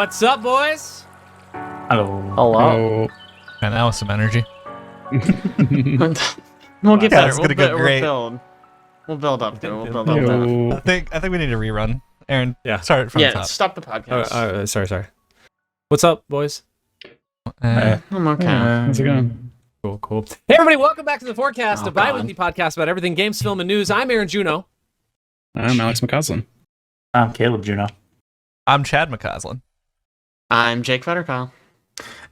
What's up, boys? Hello. Hello. And that was some energy. We'll get better. It's gonna go great. We'll build up. We'll build up. I think we need a rerun. Aaron, Yeah. start from the Yeah, top. stop the podcast. Sorry. What's up, boys? I'm okay. How's it going? Cool. Hey, everybody, welcome back to the Forecast, Oh, a bi-weekly podcast about everything games, film, and news. I'm Aaron Juno. I'm Alex McCausland. I'm Caleb Juno. I'm Chad McCausland. I'm Jake Fetterkyle.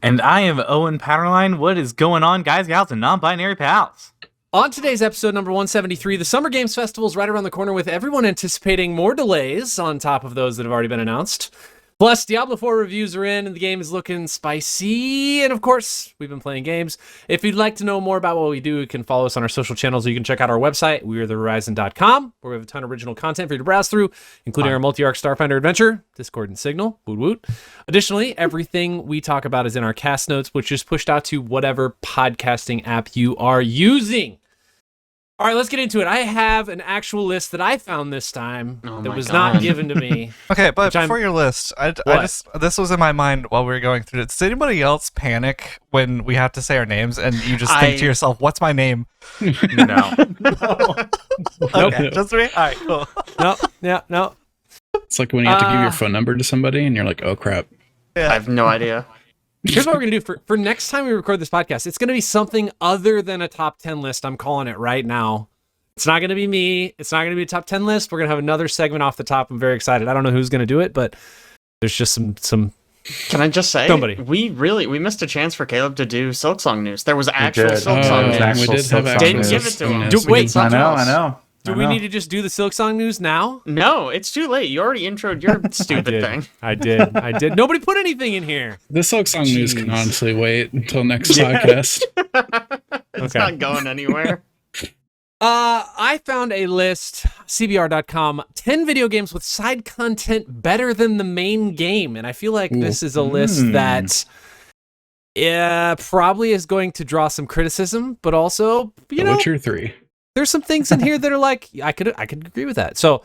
And I am Owen Patterline. What is going on, guys, gals, and non-binary pals? On today's episode number 173, the Summer Games Festival is right around the corner with everyone anticipating more delays on top of those that have already been announced. Plus, Diablo IV reviews are in and the game is looking spicy. And of course, we've been playing games. If you'd like to know more about what we do, you can follow us on our social channels, or you can check out our website, wearethehorizon.com, where we have a ton of original content for you to browse through, including our multi-arc Starfinder adventure, Discord and Signal, woot woot. Additionally, everything we talk about is in our cast notes, which is pushed out to whatever podcasting app you are using. All right, let's get into it. I have an actual list that I found this time that was not given to me. Okay, but before your list, this was in my mind while we were going through it. Does anybody else panic when we have to say our names and you just think to yourself, what's my name? No. Okay, just me? All right, cool. No. It's like when you have to give your phone number to somebody and you're like, oh crap. I have no idea. Here's what we're going to do for next time we record this podcast. It's going to be something other than a top 10 list. I'm calling it right now. It's not going to be me. It's not going to be a top 10 list. We're going to have another segment off the top. I'm very excited. I don't know who's going to do it, but there's just some. Can I just say, somebody. we missed a chance for Caleb to do Silksong news. There was actual Silksong Oh, news. We did have Silksong Didn't news. give it to him. Do- We wait, did something else. I know. Do we need to just do the Silksong news now? No, it's too late. You already introed your stupid thing. I did. Nobody put anything in here. The Silk Song news can honestly wait until next podcast. It's not going anywhere. I found a list, cbr.com, 10 video games with side content better than the main game. And I feel like this is a list that probably is going to draw some criticism, but also, The Witcher 3. there's some things in here that are like, I could agree with that. So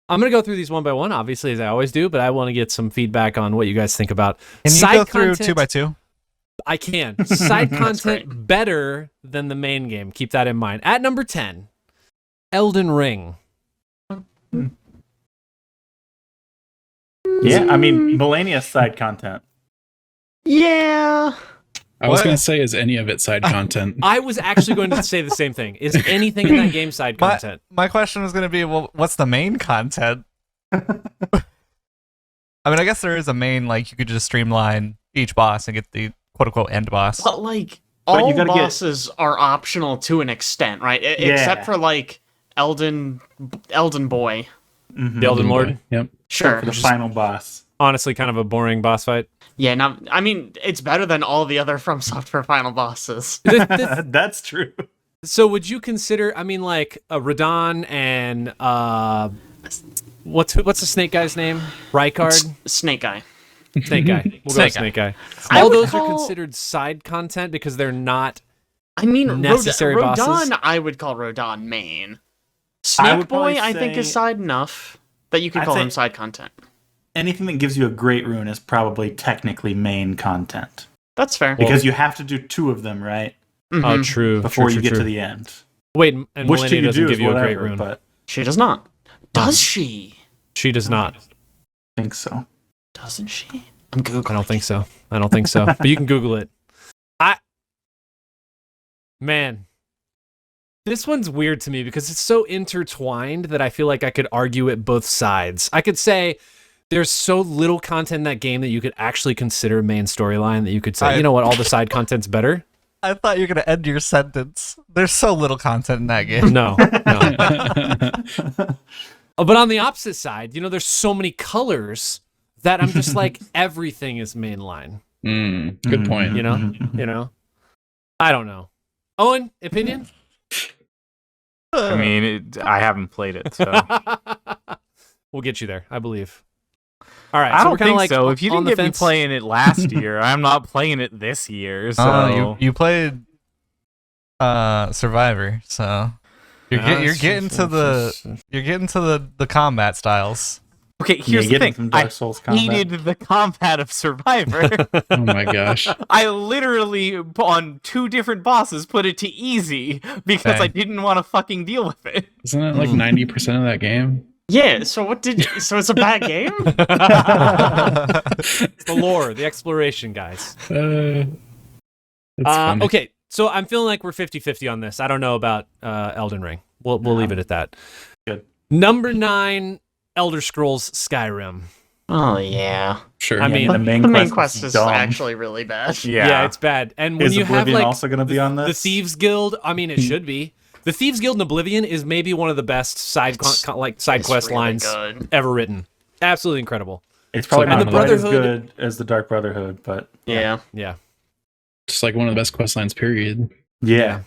I'm going to go through these one by one, obviously, as I always do, but I want to get some feedback on what you guys think about Can you side go through content. 2 by 2? I can. Side content great. better than the main game. Keep that in mind. At number 10, Elden Ring. Yeah, I mean, Melania's side content. Yeah. I was What? going to say, is any of it side content? I was actually going to say the same thing. Is anything in that game side content? My question was going to be, well, what's the main content? I mean, I guess there is a main, like, you could just streamline each boss and get the quote-unquote end boss. But, like, But all you gotta get- bosses are optional to an extent, right? Except for, like, Elden Boy. The Elden Lord? Yep. Sure. For the final boss. Honestly, kind of a boring boss fight. Yeah, now, I mean, it's better than all the other From Software final bosses. That's true. So would you consider, I mean, like, Radon and, what's the snake guy's name? Rykard? Snake Eye. Snake Guy. We'll go Snake with Snake Guy. I All would those are call- considered side content because they're not. I mean, Necessary bosses? Rodon, I would call Rodon main. I Snake would Boy, probably I think, is say- side enough that you could I'd call say- him side content. Anything that gives you a great rune is probably technically main content. That's fair. Because you have to do 2 of them, right? Mhm. Oh, true. Before true, you get true. to the end. Wait, and Which 2 Millennia you doesn't do give is you a whatever, great rune. but She does not. Does she? She does not. I think so. Doesn't she? I'm Googling. I don't think so. But you can Google it. Man, this one's weird to me because it's so intertwined that I feel like I could argue it both sides. I could say there's so little content in that game that you could actually consider main storyline that you could say, you know what, all the side content's better. I thought you were going to end your sentence. There's so little content in that game. No. Oh, but on the opposite side, there's so many colors that I'm just like, everything is mainline. Good point. You know? I don't know. Owen, opinion? I mean, I haven't played it, so. We'll get you there, I believe. All right, I so don't we're kind of think like so. If you on didn't the get me fence. playing it last year, I'm not playing it this year. So You played Survivor, so you're getting to the combat styles. Okay, here's the getting thing. some Dark I Souls combat. hated the combat of Survivor. Oh my gosh. I literally, on 2 different bosses, put it to easy because I Dang. didn't want to fucking deal with it. Isn't it like 90% of that game? Yeah, so so it's a bad game? It's the lore, the exploration, guys. That's funny. Okay, so I'm feeling like we're 50-50 on this. I don't know about Elden Ring. We'll leave it at that. Good. Number 9, Elder Scrolls Skyrim. Oh, yeah. Sure. I mean, the main, The main quest quest is dumb. actually really bad. Yeah, it's bad. And when Is you have Oblivion like also going to be on the this? Thieves Guild, I mean, it should be. The Thieves Guild in Oblivion is maybe one of the best side quest It's really lines good. ever written. Absolutely incredible. It's probably And not the quite as Brotherhood- good as the Dark Brotherhood, but Yeah. Yeah. Just like one of the best quest lines, period. yeah.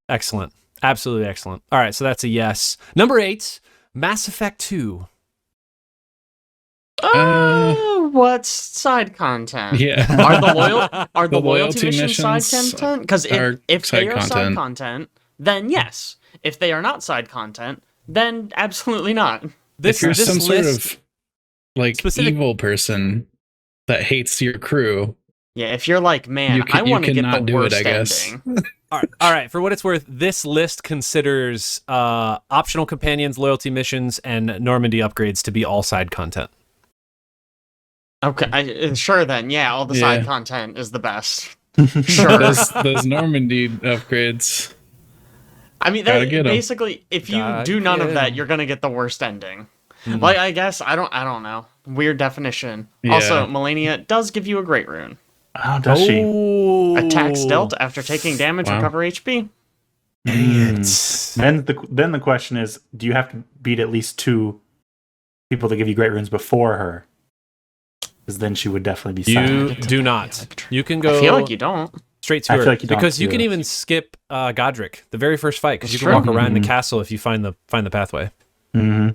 Excellent. Absolutely excellent. All right, so that's a yes. Number 8, Mass Effect 2. What's side content? Yeah. Are the The loyalty loyalty missions side missions content? Because are if side they are side content. content, then yes. If they are not side content, then absolutely not. This if you're some list, sort of like specific- evil person that hates your crew, Yeah, if you're like, man, I want to get the cannot do worst it, I guess. ending. all right, for what it's worth, this list considers optional companions, loyalty missions, and Normandy upgrades to be all side content. Okay, sure then. Yeah, all the side Yeah. content is the best. Sure. those Normandy upgrades. I mean, Gotta get 'em. basically, if you Gotta do none get of that, 'em. you're gonna get the worst ending. Like, I guess I don't know. Weird definition. Yeah. Also, Melania does give you a great rune. Oh, does she? Attacks dealt after taking damage, Wow. recover HP. Then the question is, do you have to beat at least 2 people that give you great runes before her? Because then she would definitely be You silent. do not. You can go I feel like you don't. straight to I her feel like you don't because you do can it. even skip Godric, the very first fight, because you That's can walk true. around the Mhm. castle if you find the pathway. Mm-hmm.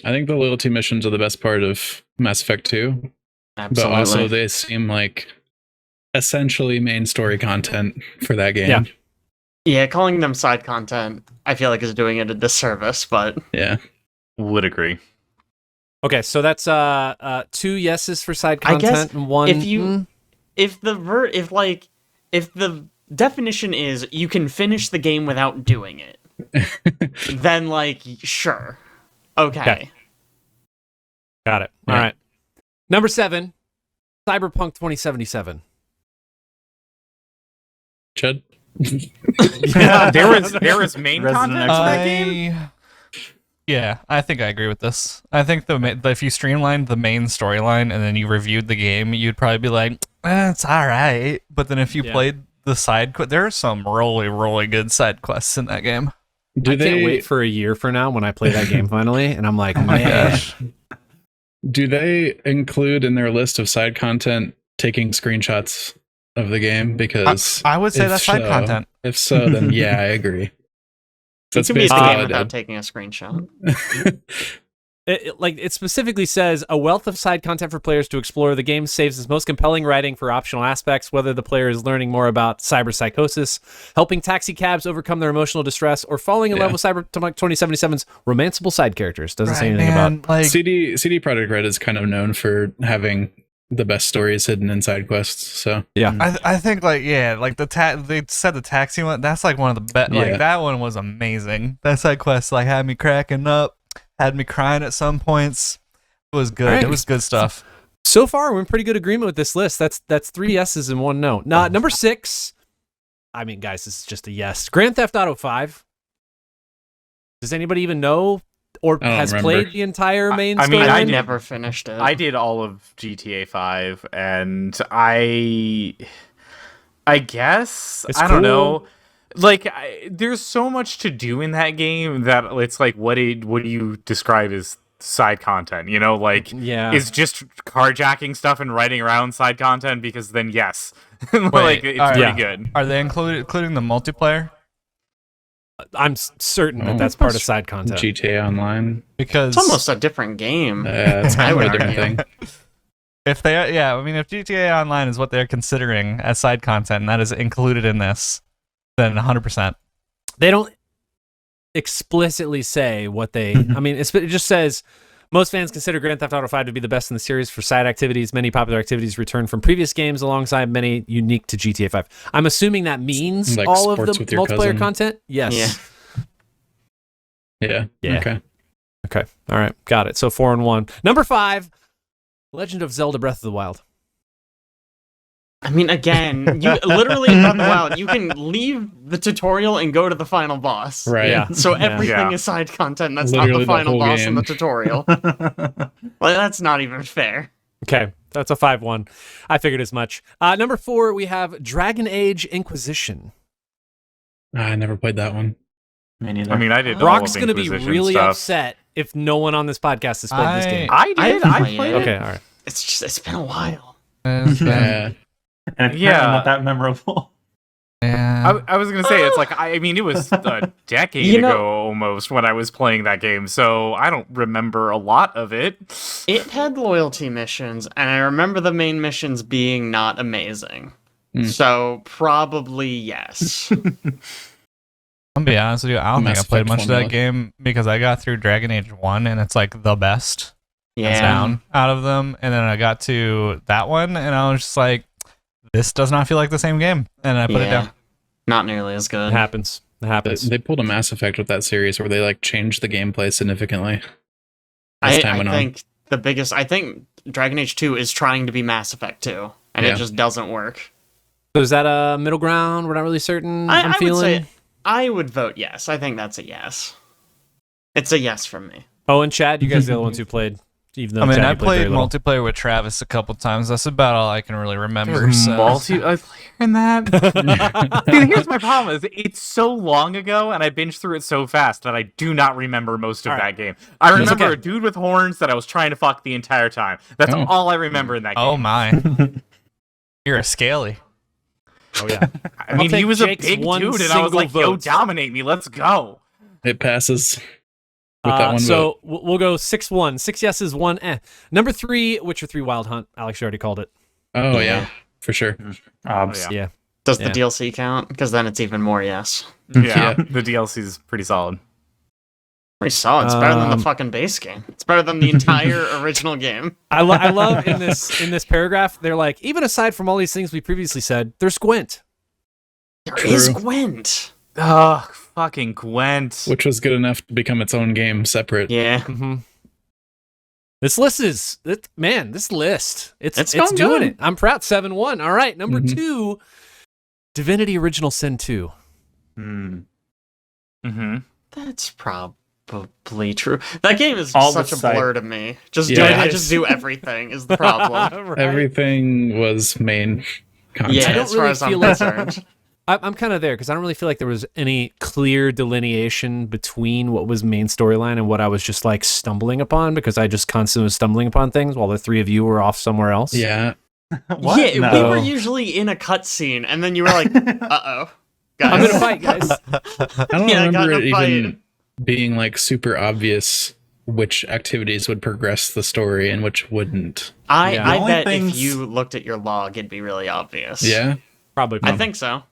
I think the loyalty missions are the best part of Mass Effect 2, Absolutely. but also they seem like essentially main story content for that game. Yeah. Yeah, calling them side content, I feel like is doing it a disservice, but Yeah. Would agree. Okay, so that's 2 yeses for side I guess content and 1. if you if the definition is you can finish the game without doing it, then like sure. Okay. Got it. Yeah. All right. Number 7, Cyberpunk 2077. Chud? Yeah, there was main Resident content for that game. Yeah, I think I agree with this. I think if you streamlined the main storyline and then you reviewed the game, you'd probably be like, it's all right. But then if you Yeah. played the side quest, there are some really, really good side quests in that game. Do I they can't wait for a year from now when I play that game finally, and I'm like, my man. gosh. do they include in their list of side content taking screenshots of the game? Because I would say if that's side so- content. If so, then yeah, I agree. You That's can beat the basically all game I without did. taking a screenshot. It specifically says a wealth of side content for players to explore. The game saves its most compelling writing for optional aspects, whether the player is learning more about cyberpsychosis, helping taxi cabs overcome their emotional distress, or falling in love with Cyberpunk 2077's romanceable side characters. Doesn't say anything about. like CD Projekt Red is kind of known for having the best stories hidden in side quests. So I think like they said the taxi one. That's like one of the best. Yeah. Like that one was amazing. That side quest like had me cracking up, had me crying at some points. It was good. All right. It was good stuff. So far, we're in pretty good agreement with this list. That's 3 yeses and 1 no. Number 6. I mean, guys, this is just a yes. Grand Theft Auto 5. Does anybody even know or I don't has remember. played the entire main I mean, storyline? I did- never finished it. I did all of GTA 5, and I guess It's I don't cool. know. Like, there's so much to do in that game that it's like, what do you describe as side content? You know, like, Yeah. is just carjacking stuff and riding around side content? Because then, yes, like Wait, it's all right. pretty Yeah. good. Are they including the multiplayer? I'm certain that Oh, that's part of side content. GTA Online. Because It's almost a different game. It's I kind of would a different argue. thing. if they, I mean, if GTA Online is what they're considering as side content, and that is included in this, then 100%. They don't explicitly say what they. I mean, it just says Most fans consider Grand Theft Auto 5 to be the best in the series for side activities. Many popular activities return from previous games alongside many unique to GTA 5. I'm assuming that means Like all of the sports with your multiplayer cousin? content? Yes. Yeah. Yeah. Okay. Okay. All right. Got it. So 4 and 1. Number 5, Legend of Zelda Breath of the Wild. I mean, again, you literally in Breath of the Wild, you can leave the tutorial and go to the final boss. Right. Yeah. So everything Yeah. is side content. That's Literally not the the final whole boss in the game. tutorial. Well, that's not even fair. Okay. That's a 5-1. I figured as much. Number 4, we have Dragon Age Inquisition. I never played that one. Me neither. I mean, I did. Brock's going to be really upset if no one on this podcast has played this game. I did. I I played played it. it. Okay. All right. It's been a while. Yeah. and it's Yeah. not that memorable. Yeah. I was gonna say it's like I mean it was a decade You know- ago almost when I was playing that game, so I don't remember a lot of it. It had loyalty missions, and I remember the main missions being not amazing. So probably yes. I'll be honest with you, I don't think I Mass played Effect much of that formula. game because I got through Dragon Age 1 and it's like the best hands Yeah. down out of them. And then I got to that one and I was just like, this does not feel like the same game. And I put it down. Not nearly as good. It happens. It happens. They pulled a Mass Effect with that series where they like changed the gameplay significantly. I, As time I went on. think I think Dragon Age 2 is trying to be Mass Effect 2, and Yeah. it just doesn't work. So is that a middle ground? We're not really certain. I'm I would feeling. say I would vote yes. I think that's a yes. It's a yes from me. Oh, and Chad, you guys are the other ones who played. Even though I mean, Chad, I you played very little. multiplayer with Travis a couple times. That's about all I can really remember. There's So. multiplayer in that. Dude, here's my problem: is it's so long ago, and I binged through it so fast that I do not remember most of All right. that game. I remember okay. a dude with horns that I was trying to fuck the entire time. That's Oh. all I remember in that game. Oh my. You're a scaly. Oh yeah. I mean, take he was Jake's a big one dude, and I was single like, "Yo, vote. dominate me, let's go." It passes with that one So vote. we'll go 6-1. 6 yeses, 1 eh. Number 3, Witcher 3 Wild Hunt. Alex, you already called it. Oh yeah, for sure. Obs. Yeah. Yeah. Does Yeah. the DLC count? Because then it's even more yes. Yeah, Yeah. the DLC is pretty solid. Pretty solid. It's better than the Um, fucking base game. It's better than the entire original game. I love in this paragraph, they're like, even aside from all these things we previously said, there's Gwent. There True. is Gwent. Ugh, fucking Gwent. Which was good enough to become its own game separate. Yeah. Mm-hmm. This list is this list. It's It's doing going good. it. I'm proud. 7-1. All right. Number Mhm. 2, Divinity Original Sin 2. Mm-hmm. That's probably true. That game is All the such a side- blur to me. Just Yeah, I it just is. do everything is the problem. Right. Everything was main content. Yeah, I don't as far really as I'm feel like- concerned. I'm kind of there because I don't really feel like there was any clear delineation between what was main storyline and what I was just like stumbling upon because I just constantly was stumbling upon things while the three of you were off somewhere else. Yeah. What? Yeah, we No. were usually in a cutscene, and then you were like, "Uh-oh, guys." I'm gonna fight, guys. I don't Yeah, I got remember in it a fight. even being like super obvious which activities would progress the story and which wouldn't. I Yeah. The only bet if things- you looked at your log, it'd be really obvious. Yeah. Probably. I think so.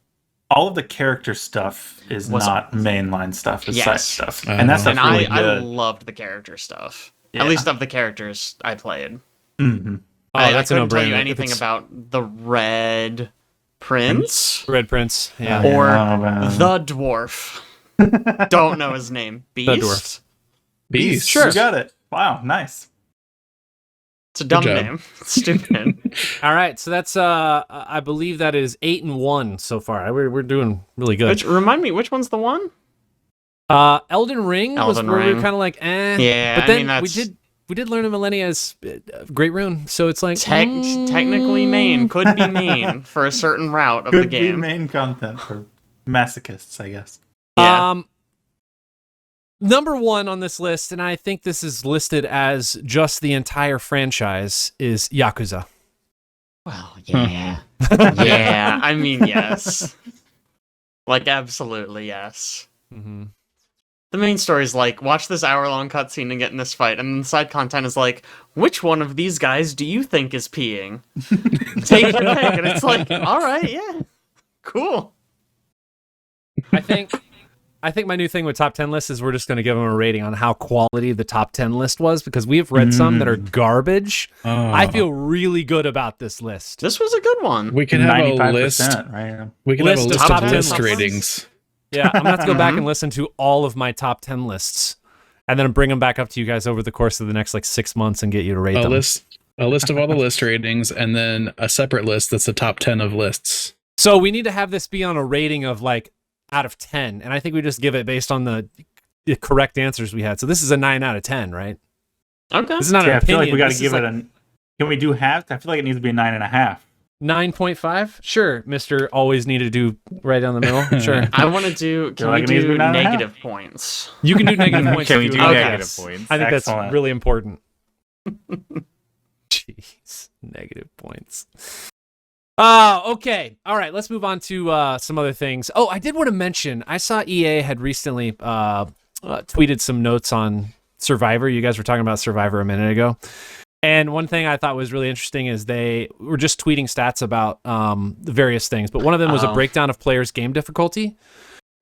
All of the character stuff is Was- not mainline stuff. It's side Yes. stuff, Oh. and that stuff's And really I good. loved the character stuff. Yeah. At least of the characters I played. Mhm. Oh, I that's a couldn't tell no-brainer. you If anything it's about the Red Prince Red Prince. Yeah. Oh, or yeah, man. the Dwarf. Don't know his name. Beast? Dwarf. Beast. Sure. You got it. Wow, nice. It's a dumb job. name. Stupid. All right. So that's I believe that is 8-1 so far. We're doing really good. Remind me, which one's the one? Elden Ring was Elden where we were Ring. kind of like, eh. Yeah, But I then mean, that's we did learn of Millennia's Great Rune, so it's like technically main. Could be main for a certain route of the Could be game. main content for masochists, I guess. Yeah. Number 1 on this list, and I think this is listed as just the entire franchise, is Yakuza. Well, yeah. Yeah, I mean, yes. Like, absolutely, yes. Mm-hmm. The main story is like, watch this hour-long cutscene and get in this fight, and the side content is like, which one of these guys do you think is peeing? Take your pick, and it's like, alright, yeah. Cool. I think I think my new thing with top 10 lists is we're just going to give them a rating on how quality the top 10 list was, because we have read some that are garbage. I feel really good about this list. This was a good one. We can have a 95%, list. right? We can have a List of list top of 10 list lists. ratings. Yeah, I'm going to have to go back and listen to all of my top 10 lists, and then bring them back up to you guys over the course of the next 6 months and get you to rate A them. list of all the list ratings, and then a separate list that's the top 10 of lists. So we need to have this be on a rating of out of 10, and I think we just give it based on the correct answers we had. So this is a 9 out of 10, right? Okay. This is not Yeah, an I feel opinion. like we got to This give is it a. Can we do half? I feel like it needs to be a 9.5. 9.5? Sure, Mr. Always need to do right down the middle. Sure. I want to do. Can like we it needs to be do 9.5? negative points? You can do negative points. Can if we you do would like. negative Yes. points? I think Excellent. that's really important. Jeez, negative points. Okay. All right, let's move on to some other things. Oh, I did want to mention, I saw EA had recently tweeted some notes on Survivor. You guys were talking about Survivor a minute ago. And one thing I thought was really interesting is they were just tweeting stats about the various things. But one of them was a breakdown of players' game difficulty.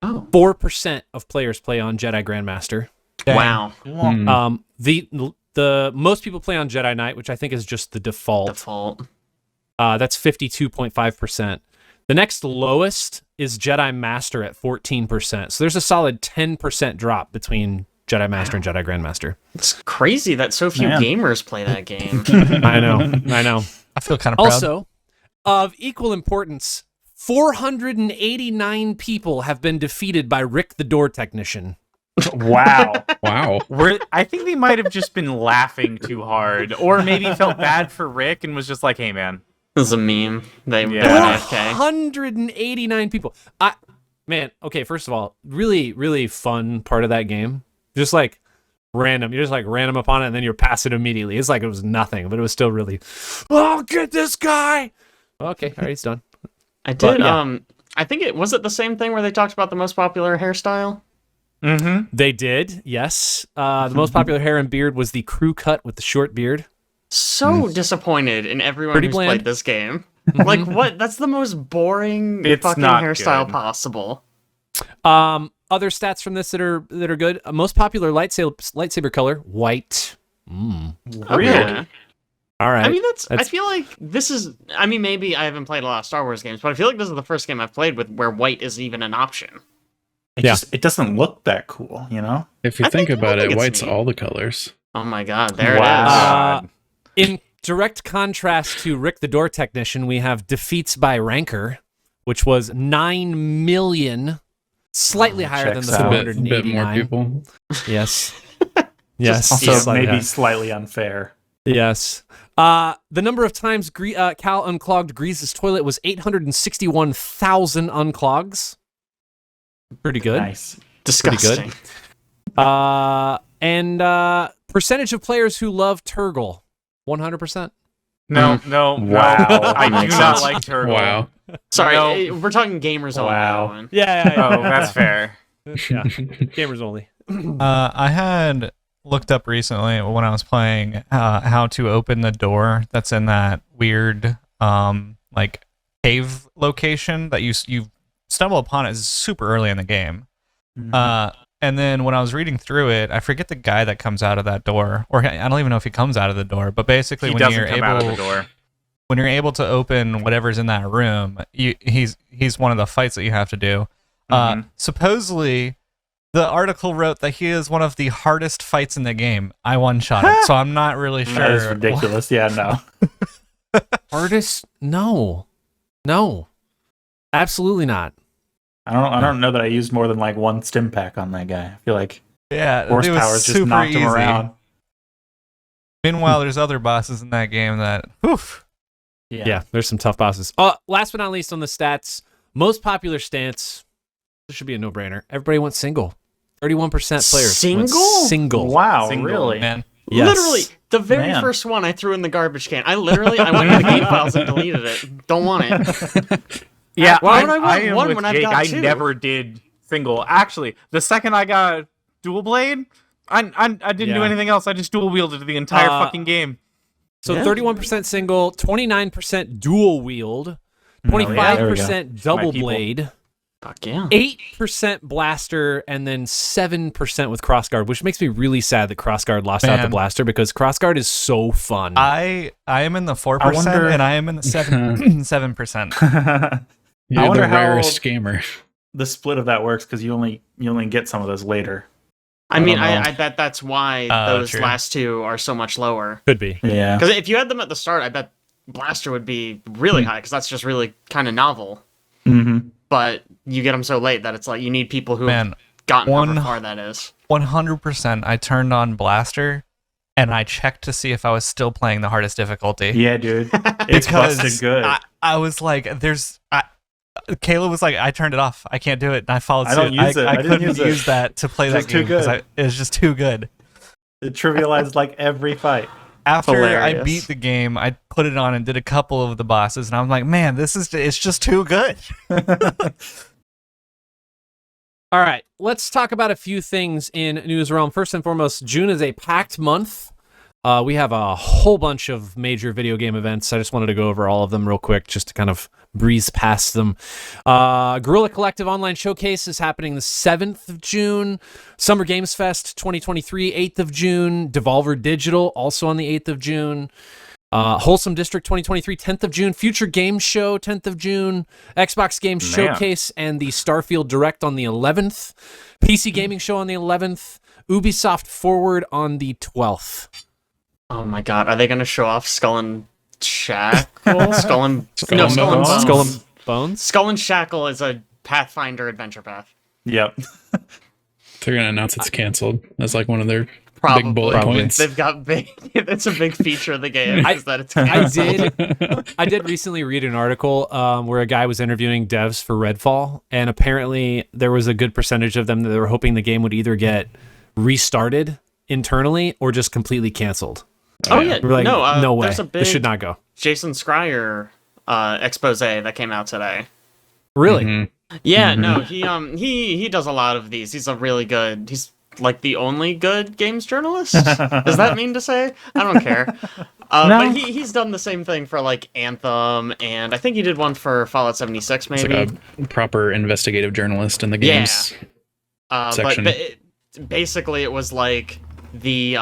4% of players play on Jedi Grandmaster. Dang. Wow. The most people play on Jedi Knight, which I think is just the default. That's 52.5%. The next lowest is Jedi Master at 14%. So there's a solid 10% drop between Jedi Master and Jedi Grandmaster. It's crazy that so few gamers play that game. I know. I feel kind of proud. Also, of equal importance, 489 people have been defeated by Rick the Door Technician. Wow. Wow. I think they might have just been laughing too hard, or maybe felt bad for Rick and was just like, "Hey, man." This is a meme. They went Yeah. AFK. 489 people. Okay, first of all, really, really fun part of that game. Just random. You just random upon it and then you're pass it immediately. It's like it was nothing, but it was still really, get this guy. Okay, all right, he's done. I did. yeah. I think it was the same thing where they talked about the most popular hairstyle. Mm-hmm. They did, yes. The most popular hair and beard was the crew cut with the short beard. So disappointed in everyone Pretty who's bland. played this game. Like, what? That's the most boring It's fucking not hairstyle good. possible. Other stats from this that are good. Most popular lightsaber color, white. Really? Yeah. All right. I mean, I That's- feel like this is. I mean, maybe I haven't played a lot of Star Wars games, but I feel like this is the first game I've played with where white is even an option. It doesn't look that cool, you know? If you I think think- I about think it, it's white's neat. all the colors. Oh my god, there Wow. it is. In direct contrast to Rick the Door Technician, we have defeats by rancor, which was 9 million, slightly higher than checks the out. A bit more 489. people. Yes. Yes. Also, slightly maybe higher. slightly unfair. Yes. The number of times Cal unclogged Grease's toilet was 861,000 unclogs. Pretty good. Nice. Disgusting. And percentage of players who love Turgle, 100%. No. Wow. I do Makes not sense. like Turtle. Wow. Sorry, No. we're talking gamers only. Wow. Owen. Yeah. Oh, that's fair. Yeah. Gamers only. I had looked up recently when I was playing how to open the door that's in that weird cave location that you stumble upon it super early in the game. And then when I was reading through it, I forget the guy that comes out of that door, or I don't even know if he comes out of the door. But basically, He when doesn't you're come able out of the door. when you're able to open whatever's in that room, he's one of the fights that you have to do. Supposedly, the article wrote that he is one of the hardest fights in the game. I one-shot it, so I'm not really sure. That is ridiculous. Yeah, no. Artists? No. Absolutely not. I don't know that I used more than one stim pack on that guy. I feel like Yeah, it horsepower was just super knocked easy. him around. Meanwhile, there's other bosses in that game that, oof. Yeah, there's some tough bosses. Last but not least on the stats, most popular stance. This should be a no-brainer. Everybody went single. 31% players went Single? single. Wow, Single, really? Man. Yes. Literally, the very Man. first one I threw in the garbage can. I went to the game files and deleted it. Don't want it. Yeah, Why would I want am one with when I've Jake. got I two? never did single. Actually, the second I got dual blade, I didn't do Yeah. anything else. I just dual wielded the entire Uh, fucking game. So Yeah. 31% single, 29% dual wield, Oh, yeah, there we go. 25% double My people. blade, Fuck yeah. 8% blaster and then 7% with crossguard, which makes me really sad that crossguard lost out the Man. blaster because crossguard is so fun. I am in the 4% wonder- and I am in the 7%. You're wonder the how- rarest gamer. The split of that works because you only get some of those later. I mean, don't know. I bet that's why Oh, those true. last two are so much lower. Could be. Yeah. Because if you had them at the start, I bet blaster would be really high because that's just really kind of novel. Mm-hmm. But you get them so late that it's like you need people who have Man, gotten one- however far that is. 100%. I turned on blaster and I checked to see if I was still playing the hardest difficulty. Yeah, dude. It's Because busted good. I was like, Kayla was like, I turned it off. I can't do it. And I followed I suit. don't use it. I I didn't couldn't use it. use that to play that Just too game because good. it was just too good. It trivialized like every fight. After I Hilarious. beat the game, I put it on and did a couple of the bosses, and I'm like, man, it's just too good. All right, let's talk about a few things in News Realm. First and foremost, June is a packed month. We have a whole bunch of major video game events. I just wanted to go over all of them real quick just to kind of breeze past them. Guerrilla Collective Online Showcase is happening the 7th of June. Summer Games Fest 2023, 8th of June. Devolver Digital, also on the 8th of June. Wholesome District 2023, 10th of June. Future Games Show, 10th of June. Xbox Games Man. Showcase and the Starfield Direct on the 11th. PC Gaming Show on the 11th. Ubisoft Forward on the 12th. Oh my god, are they going to show off Skull and Shackle? Skull and Skull no, and Skull and Bones. Bones. Skull and Bones? Skull and Shackle is a Pathfinder adventure path. Yep. They're gonna announce it's canceled. That's like one of their Probably. big bullet points. They've got big. It's a big feature of the game. Is that it's I did recently read an article where a guy was interviewing devs for Redfall, and apparently there was a good percentage of them that they were hoping the game would either get restarted internally or just completely canceled. Oh yeah, We're like, no way. There's a big This should not go. Jason Schreier expose that came out today. Really? Mhm. Yeah, no, he does a lot of these. He's a really good. He's like the only good games journalist. Does that mean to say? I don't care. No. But he's done the same thing for like Anthem, and I think he did one for Fallout 76, It's maybe. like a proper investigative journalist in the games. section. But basically, it was like the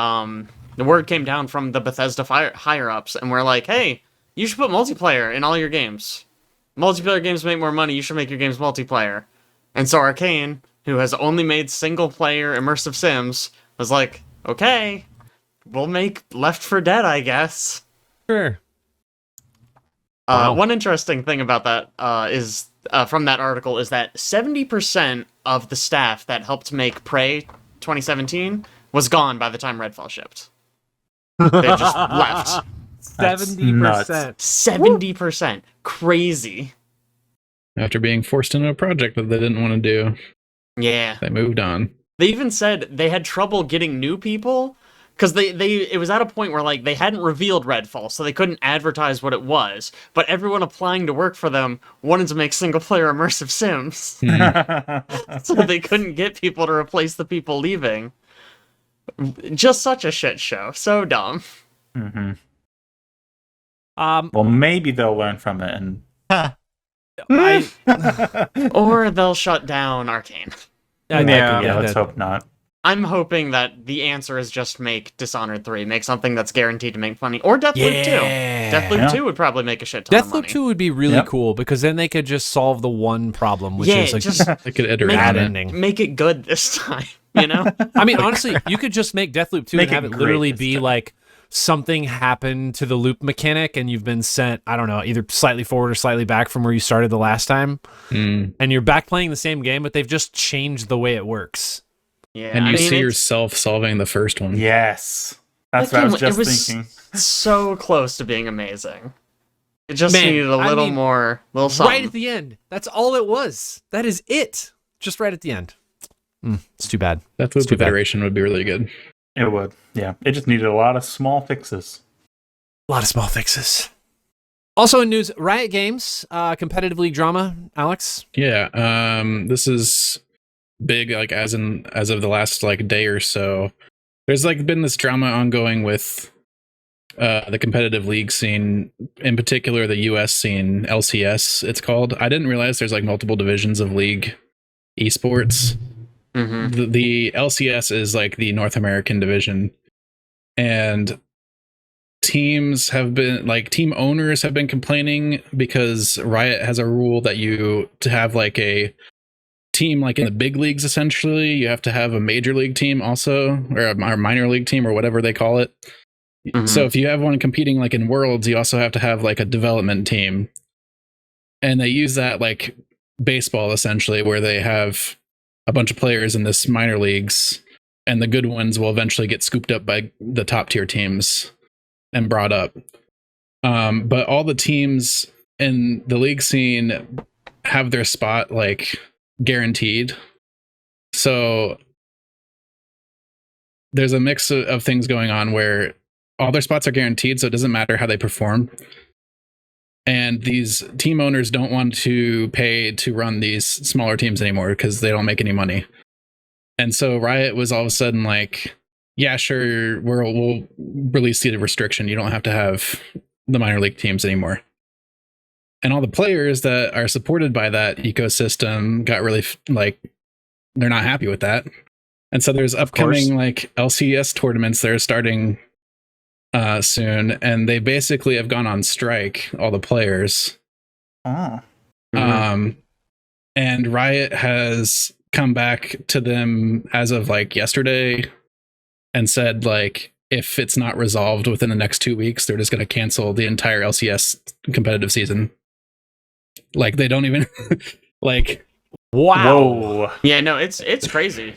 word came down from the Bethesda higher ups, and we're like, hey, you should put multiplayer in all your games. Multiplayer games make more money. You should make your games multiplayer. And so Arcane, who has only made single-player immersive sims, was like, okay, we'll make Left 4 Dead, I guess. Sure. Wow. One interesting thing about that is from that article is that 70% of the staff that helped make Prey 2017 was gone by the time Redfall shipped. They just left. 70%. 70%. Crazy. After being forced into a project that they didn't want to do, Yeah. they moved on. They even said they had trouble getting new people because it was at a point where like they hadn't revealed Redfall, so they couldn't advertise what it was. But everyone applying to work for them wanted to make single player immersive sims, so they couldn't get people to replace the people leaving. Just such a shit show. So dumb. Mhm. Um, Well, maybe they'll learn from it and Or they'll shut down Arcane. let's hope not. I'm hoping that the answer is just make Dishonored 3, make something that's guaranteed to make money, or Deathloop 2. Deathloop Yeah. 2 would probably make a shit ton of money. Deathloop 2 would be really Yep. cool because then they could just solve the one problem, which Yeah, is like just They could iterate bad on it. ending. make it good this time, you know? I mean, honestly, you could just make Deathloop 2 Make and have it it great literally this be time. like something happened to the loop mechanic and you've been sent, I don't know, either slightly forward or slightly back from where you started the last time. Mm. And you're back playing the same game, but they've just changed the way it works. Yeah, And you I mean, see it's yourself solving the first one. Yes. That's That what I was game- just it was thinking. so close to being amazing. It just Man, needed a I little mean, more, little something. Right at the end. That's all it was. That is it. Just right at the end. It's too bad. That It's too loop bad. iteration would be really good. It would. Yeah. It just needed a lot of small fixes. A lot of small fixes. Also in news, Riot Games, competitive league drama. Alex? Yeah, this is big. Like as of the last like day or so, there's like been this drama ongoing with the competitive league scene, in particular the US scene, LCS it's called. I didn't realize there's like multiple divisions of league esports. The LCS is like the North American division, and teams have been like team owners have been complaining because Riot has a rule that to have like a team like in the big leagues, essentially you have to have a major league team also, or a minor league team, or whatever they call it. So if you have one competing like in Worlds, you also have to have like a development team, and they use that like baseball essentially, where they have a bunch of players in this minor leagues, and the good ones will eventually get scooped up by the top tier teams and brought up. But all the teams in the league scene have their spot like guaranteed. So there's a mix of things going on where all their spots are guaranteed, so it doesn't matter how they perform. And these team owners don't want to pay to run these smaller teams anymore because they don't make any money. And so Riot was all of a sudden like, yeah, sure, we'll release the restriction. You don't have to have the minor league teams anymore. And all the players that are supported by that ecosystem got really like, they're not happy with that. And so there's upcoming like LCS tournaments that are starting soon, and they basically have gone on strike, all the players. And Riot has come back to them as of like yesterday and said like, if it's not resolved within the next 2 weeks, they're just going to cancel the entire LCS competitive season. Like they don't even like, wow. Whoa. Yeah, no, it's crazy.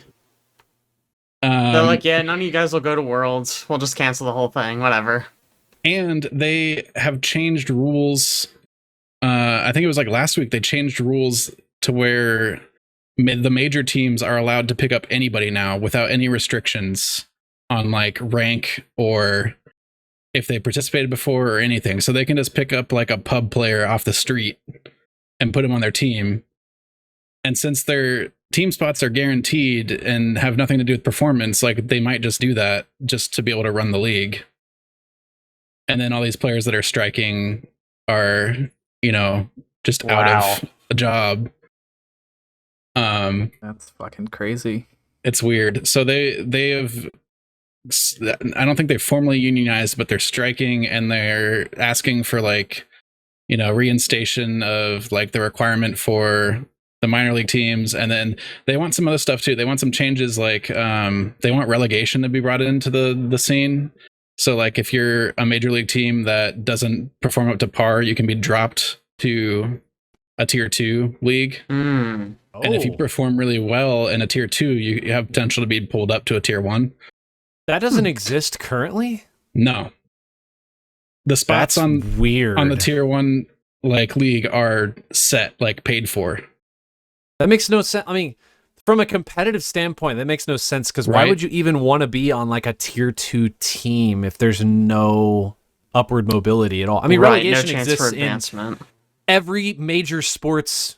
They're like, yeah, none of you guys will go to Worlds. We'll just cancel the whole thing, whatever. And they have changed rules. I think it was like last week they changed rules to where the major teams are allowed to pick up anybody now without any restrictions on like rank or if they participated before or anything. So they can just pick up like a pub player off the street and put him on their team. And since their team spots are guaranteed and have nothing to do with performance, like they might just do that just to be able to run the league. And then all these players that are striking are, you know, just out of a job. That's fucking crazy. It's weird. So they have, I don't think they've formally unionized, but they're striking and they're asking for like, you know, reinstation of like the requirement for the minor league teams. And then they want some other stuff too. They want some changes, like they want relegation to be brought into the scene. So like if you're a major league team that doesn't perform up to par, you can be dropped to a tier 2 league. And if you perform really well in a tier 2, you have potential to be pulled up to a tier 1. That doesn't exist currently? No. The spots weird. on the tier 1 like league are set, like paid for. That makes no sense. I mean, from a competitive standpoint, that makes no sense, because why would you even want to be on like a tier 2 team if there's no upward mobility at all? I mean, relegation no chance exists for advancement. in every major sports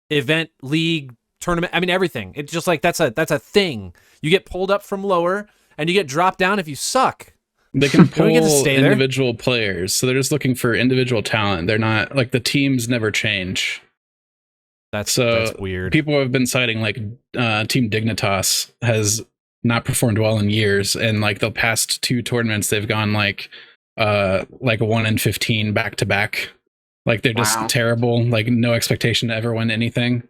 event, league, tournament. I mean, everything. It's just like that's a thing. You get pulled up from lower and you get dropped down if you suck. They can pull get to stay there? individual players, so they're just looking for individual talent. They're not like, the teams never change. That's weird. People have been citing like Team Dignitas has not performed well in years, and like the past 2 tournaments they've gone like 1-15 back to back. Like they're just terrible, like no expectation to ever win anything.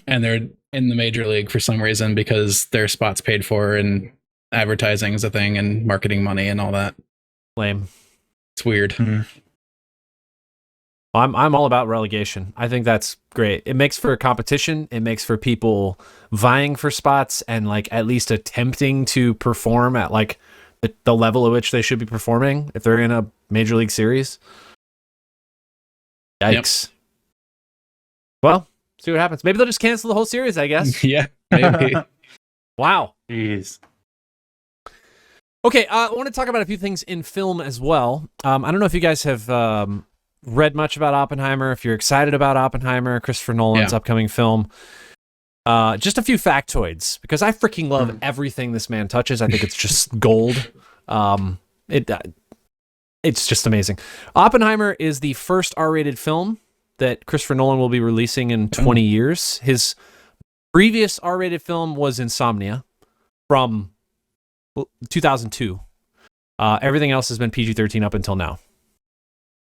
And they're in the major league for some reason because their spot's paid for and advertising is a thing and marketing money and all that. Lame. It's weird. I'm all about relegation. I think that's great. It makes for competition. It makes for people vying for spots and like at least attempting to perform at like the level at which they should be performing if they're in a major league series. Yikes. Yep. Well, see what happens. Maybe they'll just cancel the whole series, I guess. Yeah, maybe. Wow. Jeez. Okay, I want to talk about a few things in film as well. I don't know if you guys have read much about Oppenheimer, if you're excited about Oppenheimer, Christopher Nolan's upcoming film. Just a few factoids, because I freaking love everything this man touches. I think it's just gold. It's just amazing. Oppenheimer is the first R-rated film that Christopher Nolan will be releasing in 20 years. His previous R-rated film was Insomnia from 2002. Everything else has been PG-13 up until now.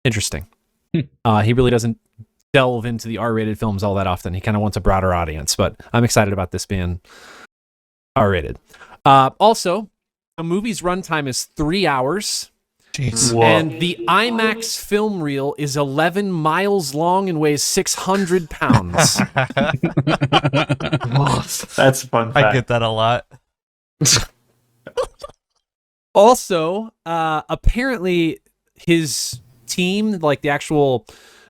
Interesting. He really doesn't delve into the R-rated films all that often. He kind of wants a broader audience, but I'm excited about this being R-rated. Also, a movie's runtime is 3 hours. Jeez. Whoa. And the IMAX film reel is 11 miles long and weighs 600 pounds. That's a fun fact. I get that a lot. Also, apparently his team, like the actual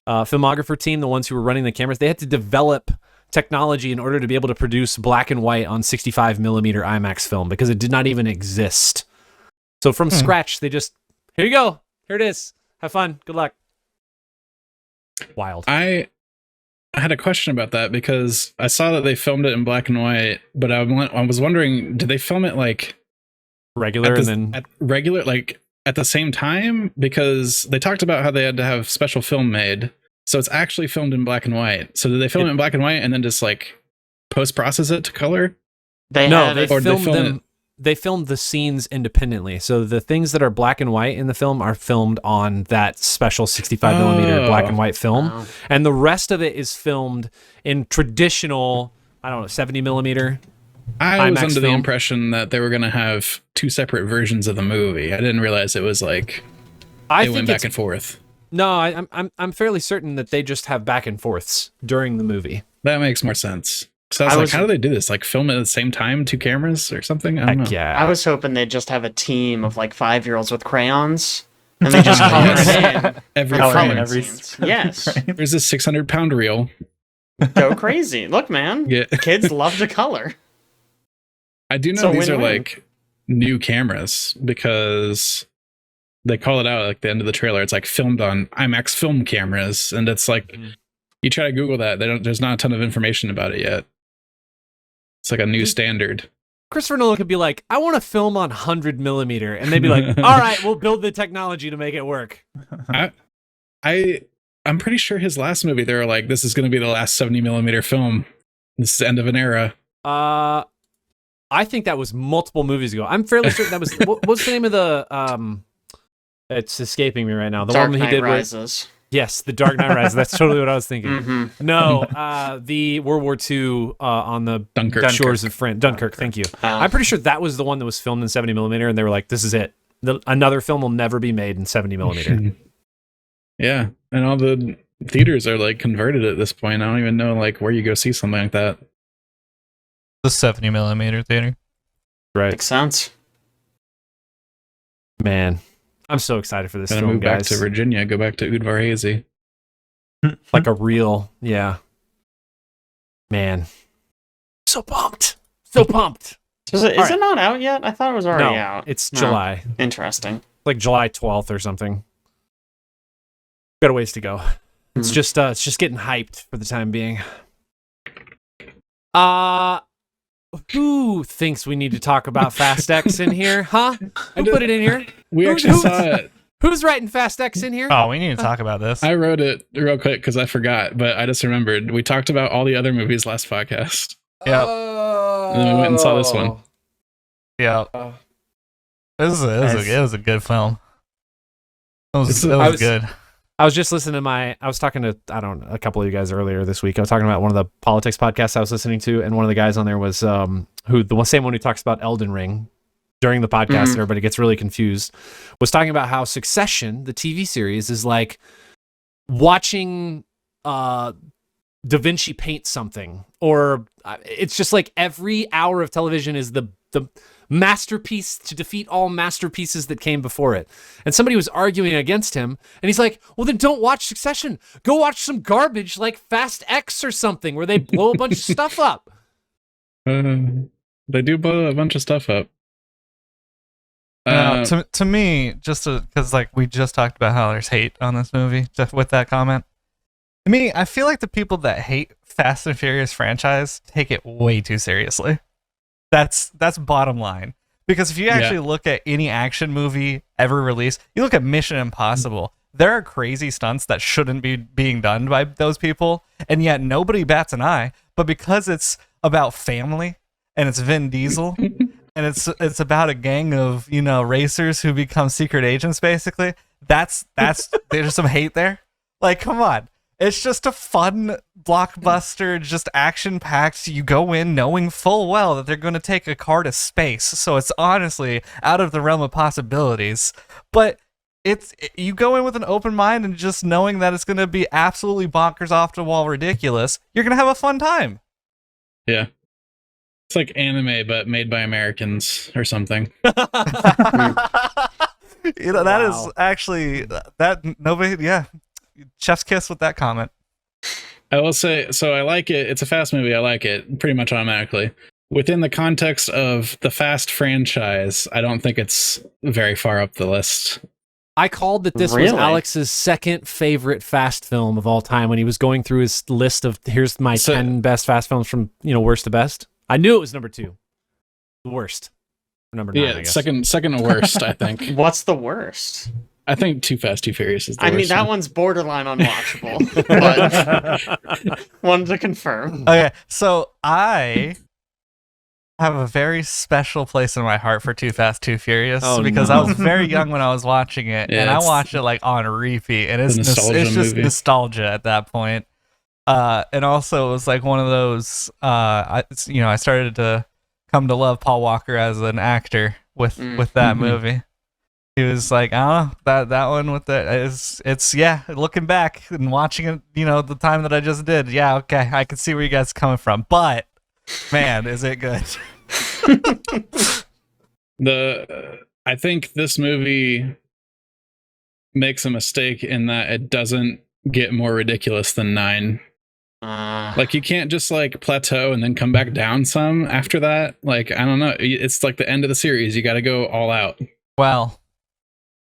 filmographer team, the ones who were running the cameras, they had to develop technology in order to be able to produce black and white on 65 millimeter IMAX film because it did not even exist. So from scratch, they just, here you go. Here it is. Have fun. Good luck. Wild. I had a question about that because I saw that they filmed it in black and white, but I was wondering, did they film it like Regular and then at regular, like at the same time? Because they talked about how they had to have special film made, so it's actually filmed in black and white. So did they film it in black and white and then just like post process it to color? They filmed the scenes independently. So the things that are black and white in the film are filmed on that special 65 millimeter black and white film. Wow. And the rest of it is filmed in traditional, 70 millimeter. I was IMAX under the film. impression that they were going to have two separate versions of the movie. I didn't realize it was like they went back and forth. No, I'm fairly certain that they just have back and forths during the movie. That makes more sense. So I was like, how do they do this? Like film it at the same time, two cameras or something? I don't know. Heck yeah. I was hoping they'd just have a team of like 5-year-olds with crayons, and they just color it in. Every for frame. color every scenes. Yes, There's a 600-pound reel. go crazy. Look, man, Yeah. kids love to color. I do know So these are win-win. like new cameras because they call it out like the end of the trailer. It's like filmed on IMAX film cameras, and it's like you try to Google that. There's not a ton of information about it yet. It's like a new standard. Christopher Nolan could be like, I want to film on 100 millimeter. And they'd be like, all right, we'll build the technology to make it work. I'm pretty sure his last movie, they were like, this is going to be the last 70 millimeter film. This is the end of an era. I think that was multiple movies ago. I'm fairly certain that was, what's the name of the, it's escaping me right now. The Dark one he Knight did Rises. yes, the Dark Knight Rises. That's totally what I was thinking. Mhm. No, the World War II on the Dunkirk. shores of France. Dunkirk, thank you. I'm pretty sure that was the one that was filmed in 70 millimeter, and they were like, this is it. Another film will never be made in 70 millimeter. Yeah. And all the theaters are like converted at this point. I don't even know like where you go see something like that. The 70 millimeter theater. Right. Makes sense. Man, I'm so excited for this Gonna film, move back guys. to Virginia, go back to Udvar Hazy. Like a real, yeah. Man. So pumped. So pumped. Is it right. not out yet? I thought it was already No, out. it's No. July. Interesting. Like July 12th or something. Got a ways to go. It's just getting hyped for the time being. Who thinks we need to talk about Fast X in here? Huh? Who put it in here? We Who- actually who- saw it. Who's writing Fast X in here? Oh, we need to talk about this. I wrote it real quick because I forgot, but I just remembered. We talked about all the other movies last podcast. Yeah. And then we went and saw this one. Yeah. It was a good film. It was I was- good. I was just listening to I was talking to, a couple of you guys earlier this week. I was talking about one of the politics podcasts I was listening to, and one of the guys on there was the same one who talks about Elden Ring during the podcast, and everybody gets really confused, was talking about how Succession, the TV series, is like watching Da Vinci paint something, or it's just like every hour of television is the masterpiece to defeat all masterpieces that came before it. And somebody was arguing against him, and he's like, well, then don't watch Succession. Go watch some garbage like Fast X or something where they blow a bunch of stuff up. They do blow a bunch of stuff up. To me, just because like we just talked about how there's hate on this movie, just with that comment. To me, I feel like the people that hate Fast and Furious franchise take it way too seriously. That's bottom line. Because if you actually look at any action movie ever released. You look at Mission Impossible. There are crazy stunts that shouldn't be being done by those people, and yet nobody bats an eye. But because it's about family and it's Vin Diesel and it's about a gang of, you know, racers who become secret agents, basically, that's there's some hate there. Like, come on. It's just a fun blockbuster, just action-packed. You go in knowing full well that they're going to take a car to space, so it's honestly out of the realm of possibilities. But you go in with an open mind and just knowing that it's going to be absolutely bonkers, off-the-wall ridiculous. You're going to have a fun time. Yeah. It's like anime, but made by Americans or something. You know, that is actually that nobody. Yeah, chef's kiss with that comment. I will say, so I like it. It's a Fast movie. I like it pretty much automatically. Within the context of the Fast franchise, I don't think it's very far up the list. I called that this was Alex's second favorite Fast film of all time when he was going through his list of here's my 10 best Fast films from, you know, worst to best. I knew it was number 2. The worst. Number 9, I guess. second worst, I think. What's the worst? I think Too Fast, Too Furious is the worst. I mean, that one's borderline unwatchable, but wanted to confirm. Okay, so I have a very special place in my heart for Too Fast, Too Furious because I was very young when I was watching it, and I watched it like on repeat, and it's just nostalgia at that point. And also it was like one of those, I started to come to love Paul Walker as an actor with that movie. He was like, oh, that one with it's looking back and watching it, you know, the time that I just did. Yeah, okay, I can see where you guys are coming from, but man, is it good. I think this movie makes a mistake in that it doesn't get more ridiculous than 9. Like, you can't just like plateau and then come back down some after that. Like, I don't know. It's like the end of the series. You got to go all out. Well,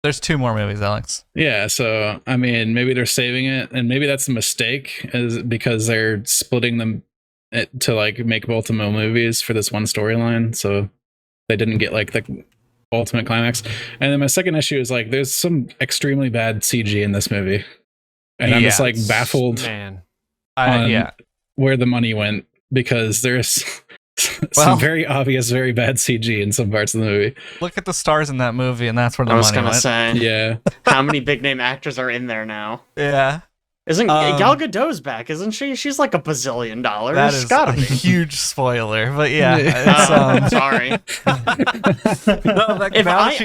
there's 2 more movies, Alex. Yeah, so I mean, maybe they're saving it, and maybe that's a mistake, is because they're splitting them to like make multiple movies for this one storyline. So they didn't get like the ultimate climax. And then my second issue is like, there's some extremely bad CG in this movie, and I'm just like baffled. Man. Where the money went, because there's some very obvious, very bad CG in some parts of the movie. Look at the stars in that movie, and that's where the money went. I was gonna say, yeah. How many big name actors are in there now? Yeah. Isn't Gal Gadot's back? Isn't she? She's like $1 bazillion. That is gotta a be. huge spoiler, but yeah. It's, sorry. No, like, I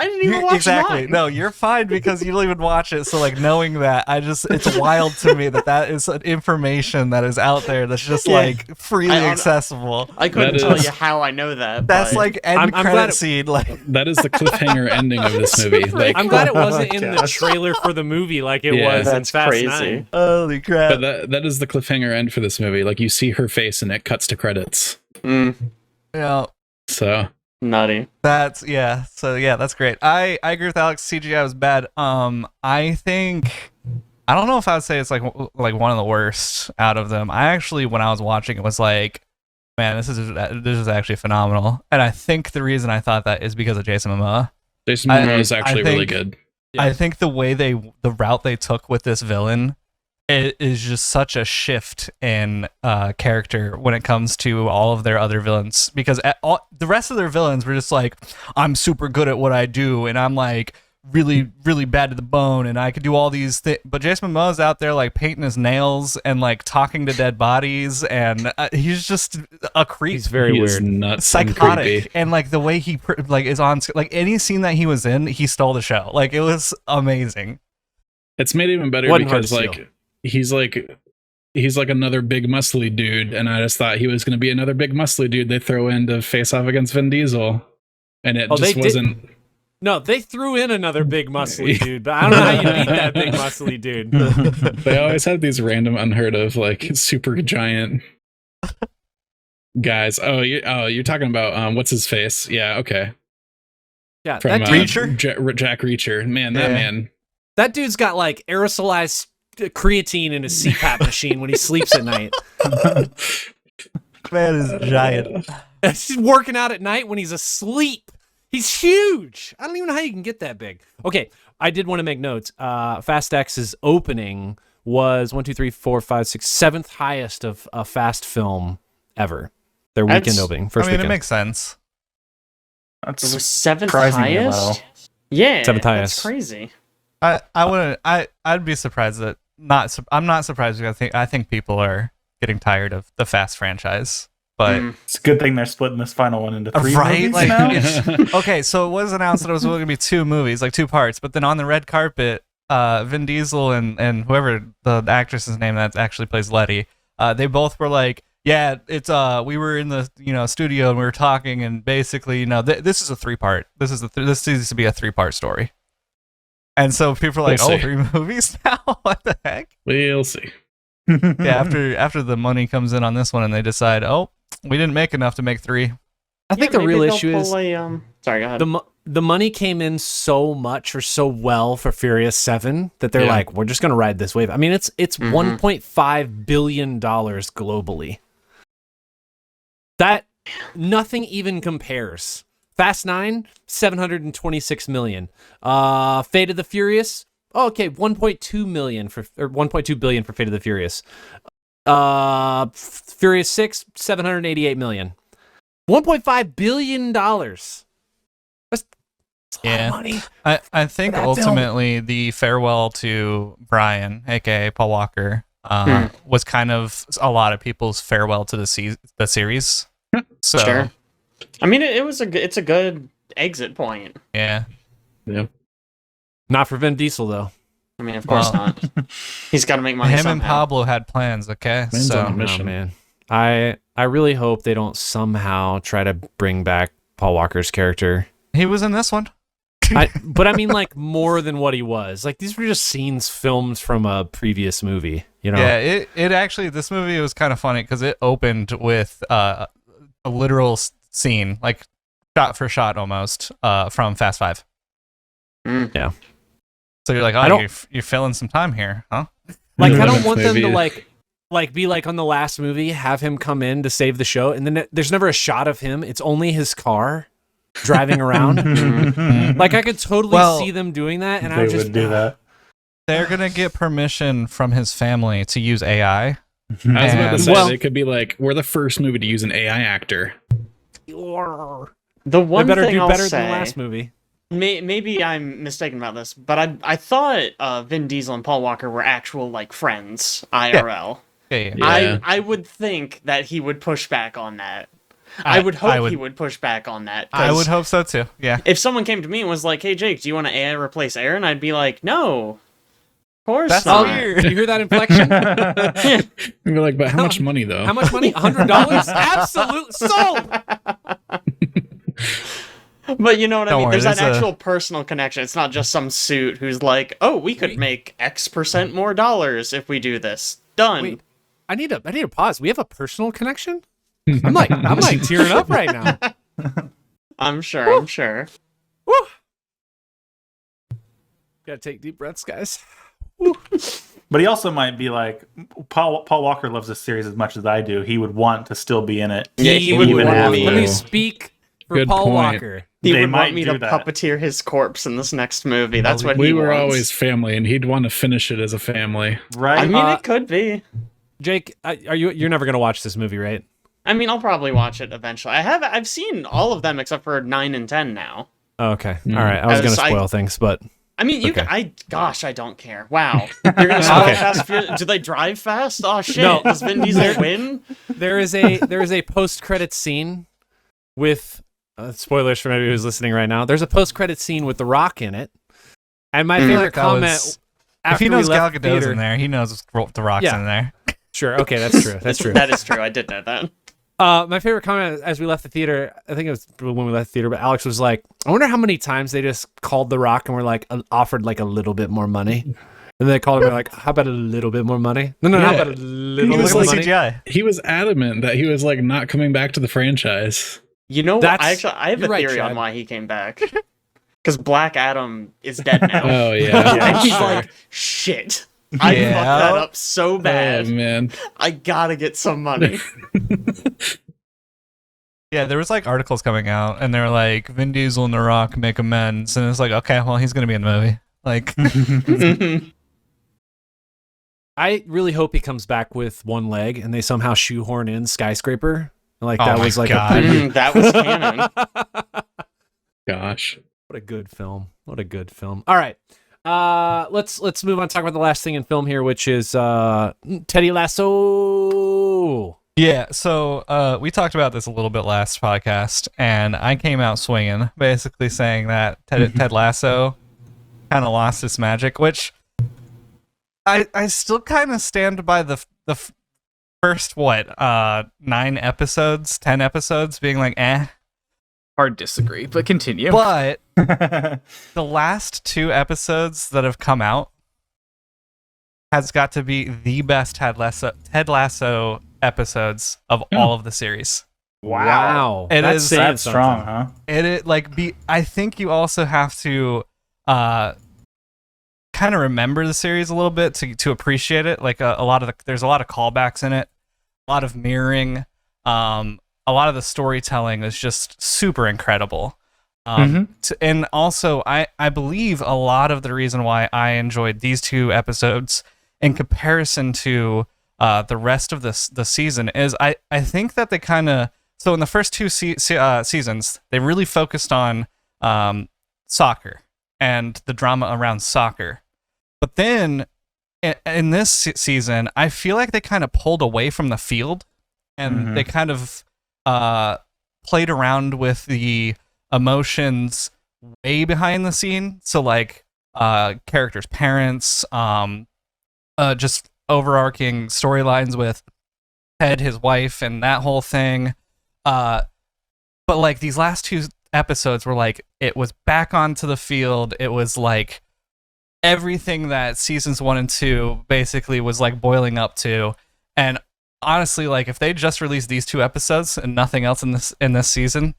didn't even watch exactly. 9. No, you're fine because you don't even watch it. So like knowing that, it's wild to me that is an information that is out there that's just like freely accessible. I couldn't tell you how I know that. That's like end credit scene. Like that is the cliffhanger ending of this movie. Like, I'm glad it wasn't in the trailer for the movie like it was in Fast crazy. 9. Holy crap! But that is the cliffhanger end for this movie. Like, you see her face and it cuts to credits. Yeah. So nutty. That's that's great. I agree with Alex. CGI was bad. I think I don't know if I would say it's like one of the worst out of them. I actually, when I was watching it, was like, man, this is actually phenomenal. And I think the reason I thought that is because of Jason Momoa. Jason Momoa is actually really good. Yeah. I think the route they took with this villain, it is just such a shift in character when it comes to all of their other villains, because the rest of their villains were just like, I'm super good at what I do, and I'm like really, really bad to the bone, and I could do all these things. But Jason Momoa's out there like painting his nails and like talking to dead bodies, and he's just a creep. He's very weird, nuts, psychotic, and like the way he like is on like any scene that he was in, he stole the show. Like, it was amazing. It's made even better because like he's like another big muscly dude, and I just thought he was going to be another big muscly dude they throw in to face off against Vin Diesel, and it just wasn't. No, they threw in another big muscly dude, but I don't know how you beat that big muscly dude. They always have these random, unheard of, like, super giant guys. You're talking about what's his face? Yeah, okay. Yeah, from that Reacher? Jack Reacher. Man, that man. That dude's got like aerosolized creatine in his CPAP machine when he sleeps at night. Man is giant. He's working out at night when he's asleep. He's huge. I don't even know how you can get that big. Okay, I did want to make notes. Fast X's opening was 1, 2, 3, 4, 5, 6, 7th highest of a Fast film ever. Their weekend opening, first weekend. It makes sense. That's It was 7th surprisingly highest. low. Yeah, 7th highest. That's crazy. I'd be surprised that I'm not surprised because I think people are getting tired of the Fast franchise. But It's a good thing they're splitting this final one into 3 right, movies like now. okay, so it was announced that it was going to be 2 movies, like 2 parts. But then on the red carpet, Vin Diesel and whoever the actress's name that actually plays Letty, they both were like, yeah, it's we were in the studio and we were talking and basically this is a 3-part. This needs to be a 3-part story. And so people are like, We'll see. 3 movies now? What the heck? We'll see. Yeah, after the money comes in on this one and they decide, we didn't make enough to make 3. I think Yeah, the maybe real they'll issue is pull sorry, go ahead. the money came in so much or so well for Furious 7 that they're Yeah. like, we're just going to ride this wave. I mean, it's $1.5 billion globally. That nothing even compares. Fast 9, 726 million. Fate of the Furious, okay, 1.2 billion for Fate of the Furious. Furious 6, 788 million. $1.5 billion. That's a lot of money. I think that ultimately the farewell to Brian, aka Paul Walker, was kind of a lot of people's farewell to the series. So Sure. I mean, it's a good exit point. yeah, Yeah. Not for Vin Diesel though. I mean, of course Well, not. He's got to make money him somehow. and Pablo had plans. Okay, Man's so on a mission. Oh man, I really hope they don't somehow try to bring back Paul Walker's character. he was in this one. But I mean, like more than what he was. Like these were just scenes filmed from a previous movie. Yeah, it actually, this movie was kind of funny because it opened with a literal scene, like shot for shot almost, from Fast 5. Yeah. So you're like, you're filling some time here, huh? Like I don't Limits, want them to maybe. like be like on the last movie, have him come in to save the show, and then there's never a shot of him. It's only his car driving around. Like I could totally see them doing that, and I They would just would do that. They're gonna get permission from his family to use AI. I was about to And- say, Well- it could be like, we're the first movie to use an AI actor. The They one better thing do I'll better say, than the last movie. maybe I'm mistaken about this, but I thought Vin Diesel and Paul Walker were actual like friends IRL. Yeah. Yeah. I would think that he would push back on that. I would hope he would push back on that. I 'cause would hope so too. Yeah. if someone came to me and was like, "Hey Jake, do you want to AI replace Aaron?" I'd be like, "No, of course That's not." weird. You hear that inflection? We're like, but how much money though? How much money? $100? Absolutely sold. But you know what I Don't mean? worry, There's an there's a- actual personal connection. It's not just some suit who's like, "Oh, we could make X% more dollars if we do this." Done. Wait, I need a pause. We have a personal connection? I'm like tearing up right now. I'm sure. I'm sure. Woo. Gotta take deep breaths, guys. But he also might be like, Paul Walker loves this series as much as I do. He would want to still be in it. Yeah, he would even want after. me. Let me speak for Good Paul point. Walker. He They would might want me do to that. puppeteer his corpse in this next movie. That's what We he were wants. always family, and he'd want to finish it as a family. Right? I mean, it could be. Jake, you're never gonna watch this movie, right? I mean, I'll probably watch it eventually. I've seen all of them except for 9 and 10 now. Oh, okay. All right. I was gonna spoil things, but I mean, you Okay. can. I don't care. Wow, you're gonna spoil Okay. Fast and Furious. Do they drive fast? Oh shit! No. Does Vin Diesel win? there is a post-credit scene with spoilers for anybody who's listening right now. There's a post-credit scene with The Rock in it, and my favorite That comment. was- After if he we knows Gal left the Gadot's theater, in there, he knows The Rock's Yeah. in there. Sure. Okay, that's true. That's true. That is true. I did know that. My favorite comment as we left the theater, I think it was when we left the theater, but Alex was like, I wonder how many times they just called The Rock and were like, offered like a little bit more money. And they called him and were like, how about a little bit more money? No, how Yeah. about a little He bit was more like money? CGI. He was adamant that he was like not coming back to the franchise. You know, That's- I have a you're right, theory on Chad. why he came back. Because Black Adam is dead now. Oh yeah. and he's sure. like, shit. I Yeah. fucked that up so bad. Oh man. I gotta get some money. Yeah, there was like articles coming out, and they're like, Vin Diesel and The Rock make amends, and it's like, okay, well, he's gonna be in the movie. Like, I really hope he comes back with one leg and they somehow shoehorn in Skyscraper. Like Oh that my was like God. That was canon. Gosh. What a good film. What a good film. All right. Let's move on to talk about the last thing in film here, which is Teddy Lasso. yeah. So we talked about this a little bit last podcast, and I came out swinging, basically saying that Ted Lasso kind of lost its magic, which I still kind of stand by the first 9 episodes, 10 episodes being like Hard disagree, but continue. but the last 2 episodes that have come out has got to be the best Ted Lasso episodes of all of the series. Wow. It That's is- saying That's strong, something. huh? I think you also have to kind of remember the series a little bit to appreciate it. Like there's a lot of callbacks in it, a lot of mirroring. A lot of the storytelling is just super incredible. And also, I believe a lot of the reason why I enjoyed these 2 episodes in comparison to the rest of the season is I think that they kind of, so in the first 2 seasons, they really focused on soccer and the drama around soccer. But then in this season, I feel like they kind of pulled away from the field, and they kind of played around with the emotions way behind the scene. So like characters' parents, just overarching storylines with Ted, his wife, and that whole thing. But like these last 2 episodes were like, it was back onto the field. It was like everything that seasons 1 and 2 basically was like boiling up to. And honestly, like if they just released these 2 episodes and nothing else in this season,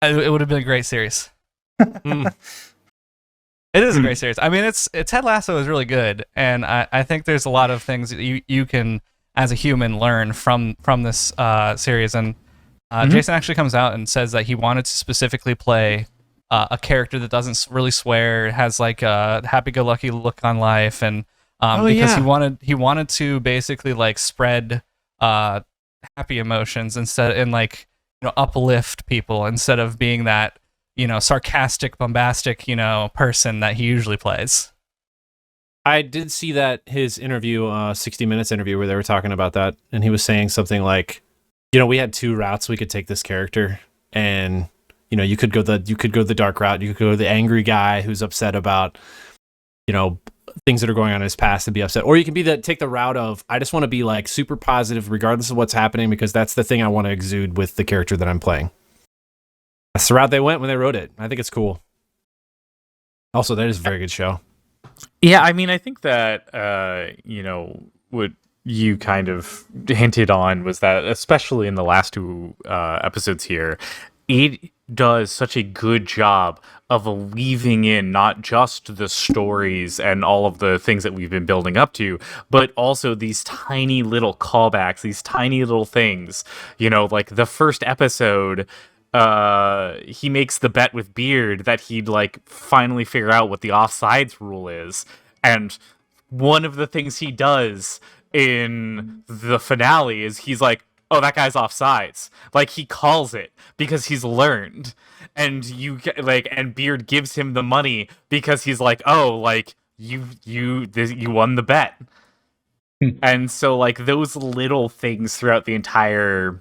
it would have been a great series. It is a great series. I mean, Ted Lasso is really good, and I think there's a lot of things that you can, as a human, learn from this series. And Jason actually comes out and says that he wanted to specifically play a character that doesn't really swear, has like a happy-go-lucky look on life, and because he wanted to basically like spread happy emotions instead, and like uplift people instead of being that sarcastic, bombastic person that he usually plays. I did see that his interview, 60 Minutes interview, where they were talking about that, and he was saying something like, we had 2 routes we could take this character, and you could go the dark route, you could go the angry guy who's upset about things that are going on in his past and be upset, or you can take the route of, I just want to be like super positive regardless of what's happening, because that's the thing I want to exude with the character that I'm playing. That's the route they went when they wrote it. I think it's cool. Also, that is a very good show. Yeah, I mean, I think that what you kind of hinted on was that, especially in the last 2 episodes here, it does such a good job of weaving in not just the stories and all of the things that we've been building up to, but also these tiny little callbacks, these tiny little things. Like the first episode, he makes the bet with Beard that he'd like finally figure out what the offsides rule is, and one of the things he does in the finale is he's like, oh, that guy's offsides. Like, he calls it because he's learned. And and Beard gives him the money because he's like, oh, like you won the bet. And so like those little things throughout the entire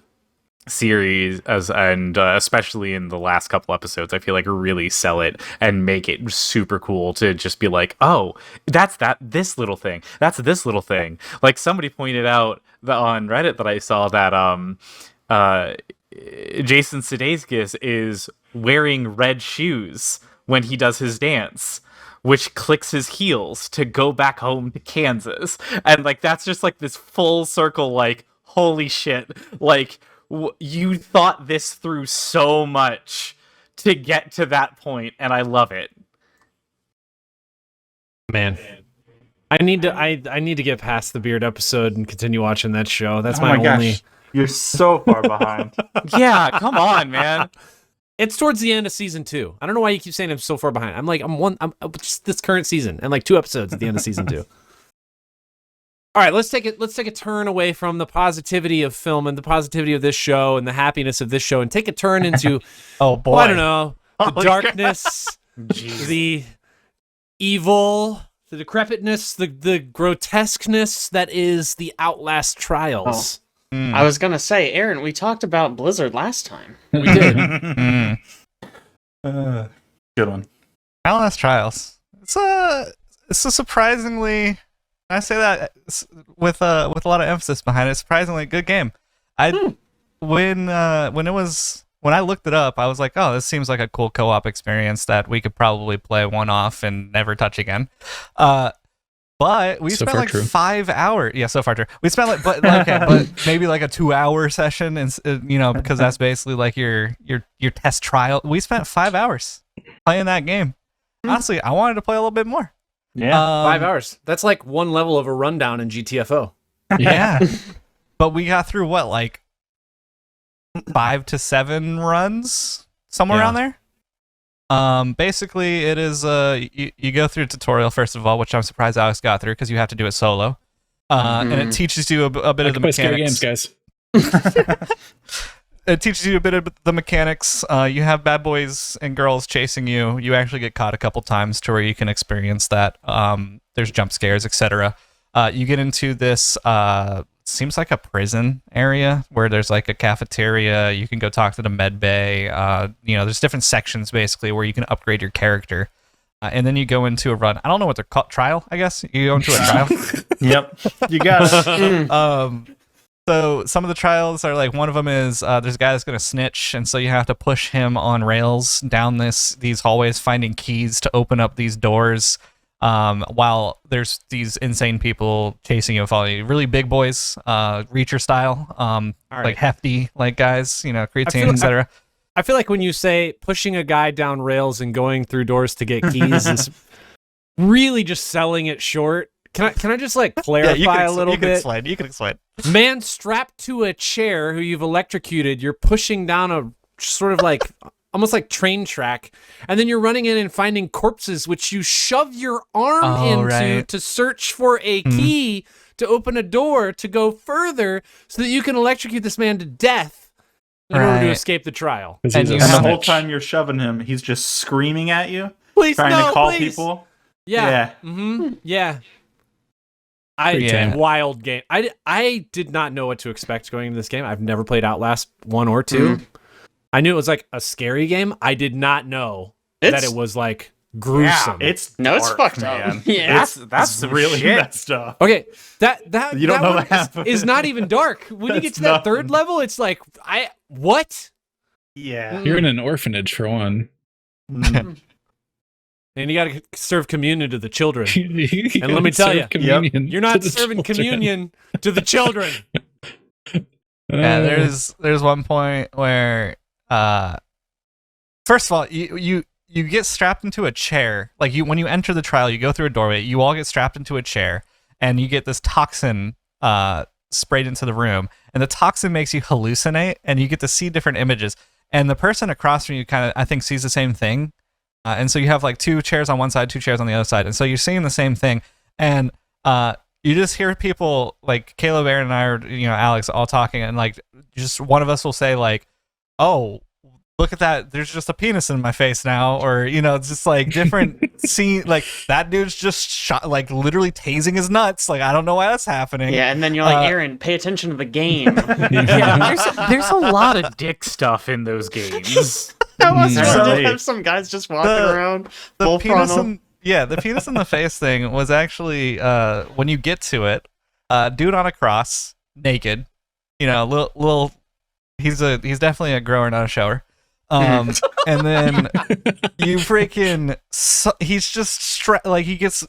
series, and especially in the last couple episodes, I feel like really sell it and make it super cool to just be like, oh, that's this little thing, that's this little thing. Like somebody pointed out on Reddit that I saw that Jason Sudeikis is wearing red shoes when he does his dance, which clicks his heels to go back home to Kansas. And like that's just like this full circle, like holy shit, like you thought this through so much to get to that point, and I love it. Man, I need to get past the Beard episode and continue watching that show. That's my only gosh. You're so far behind. Yeah, come on, man. It's towards the end of season 2. I don't know why you keep saying I'm so far behind. I'm just this current season and like 2 episodes at the end of season 2. All right, let's take a turn away from the positivity of film and the positivity of this show and the happiness of this show and take a turn into Oh boy. well, I don't know, the Holy darkness, the evil, the decrepitness, the grotesqueness that is the Outlast Trials. I was gonna say, Aaron, we talked about Blizzard last time. We did. Good one. Outlast Trials. It's a surprisingly, I say that with a lot of emphasis behind it. Surprisingly good game. When I looked it up, I was like, oh, this seems like a cool co-op experience that we could probably play one off and never touch again. But we spent like 5 hours. Yeah, so far true. We spent like, but maybe like a 2-hour session, and because that's basically like your test trial. We spent 5 hours playing that game. Honestly, I wanted to play a little bit more. Yeah, 5 hours. That's like one level of a rundown in GTFO. Yeah, but we got through what, like 5 to 7 runs, somewhere around there. Basically, it is you go through a tutorial first of all, which I'm surprised Alex got through because you have to do it solo, and it teaches you a bit of the mechanics. Scary games, guys. It teaches you a bit of the mechanics. You have bad boys and girls chasing you. You actually get caught a couple times to where you can experience that. There's jump scares, etc. You get into this seems like a prison area where there's like a cafeteria. You can go talk to the med bay. There's different sections basically where you can upgrade your character. And then you go into a run. I don't know what they're called. Trial, I guess. You go into a trial. Yep, you got it. So some of the trials are like, one of them is there's a guy that's going to snitch, and so you have to push him on rails down these hallways, finding keys to open up these doors, while there's these insane people chasing you and following you. Really big boys, Reacher style, like hefty, like guys, creatine, etc. I feel like when you say pushing a guy down rails and going through doors to get keys is really just selling it short. Can I just like clarify a little bit? You can explain. Man strapped to a chair who you've electrocuted, you're pushing down a sort of like almost like train track, and then you're running in and finding corpses which you shove your arm into to search for a key to open a door to go further so that you can electrocute this man to death in order to escape the trial. And the whole time you're shoving him, he's just screaming at you, please, trying to call people. Yeah. Yeah. Wild game. I did not know what to expect going into this game. I've never played Outlast 1 or 2. I knew it was like a scary game. I did not know that it was like gruesome. Yeah, it's fucked man. up. Yeah, that's really messed up. Okay, that you don't know that is not even dark. When you get to that third level, it's like what? Yeah, you're in an orphanage for one. And you got to serve communion to the children. And let me tell you, you're not serving communion to the children. Yeah, there's one point where, first of all, you get strapped into a chair. Like when you enter the trial, you go through a doorway. You all get strapped into a chair, and you get this toxin sprayed into the room. And the toxin makes you hallucinate, and you get to see different images. And the person across from you kind of, I think, sees the same thing. And so you have like 2 chairs on one side, 2 chairs on the other side. And so you're seeing the same thing. And you just hear people like Caleb, Aaron, and I, or Alex, all talking. And like just one of us will say like, oh, look at that. There's just a penis in my face now. Or, it's just like different scene. Like that dude's just shot, like literally tasing his nuts. Like, I don't know why that's happening. Yeah. And then you're like, Aaron, pay attention to the game. There's a lot of dick stuff in those games. That was fun to have some guys just walking around. The penis in the face thing was actually when you get to it, dude on a cross, naked, little. He's definitely a grower, not a shower. And then you freaking, he's just he gets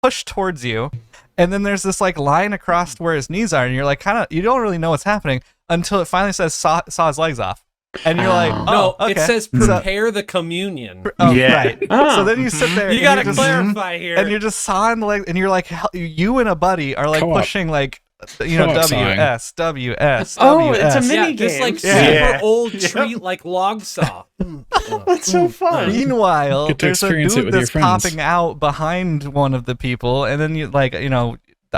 pushed towards you, and then there's this like line across where his knees are, and you're like you don't really know what's happening until it finally says saw his legs off. And you're like, okay. It says prepare the communion. Right. So then you sit there. You gotta clarify here. And you're just sawing the legs, and you're like, you and a buddy are like pushing like Folk song. WS. Oh, it's a mini Yeah, game. this like Yeah. super old tree like log saw. That's so fun. Meanwhile, Get to there's a experience it dude with your that's friends. popping out behind one of the people, and then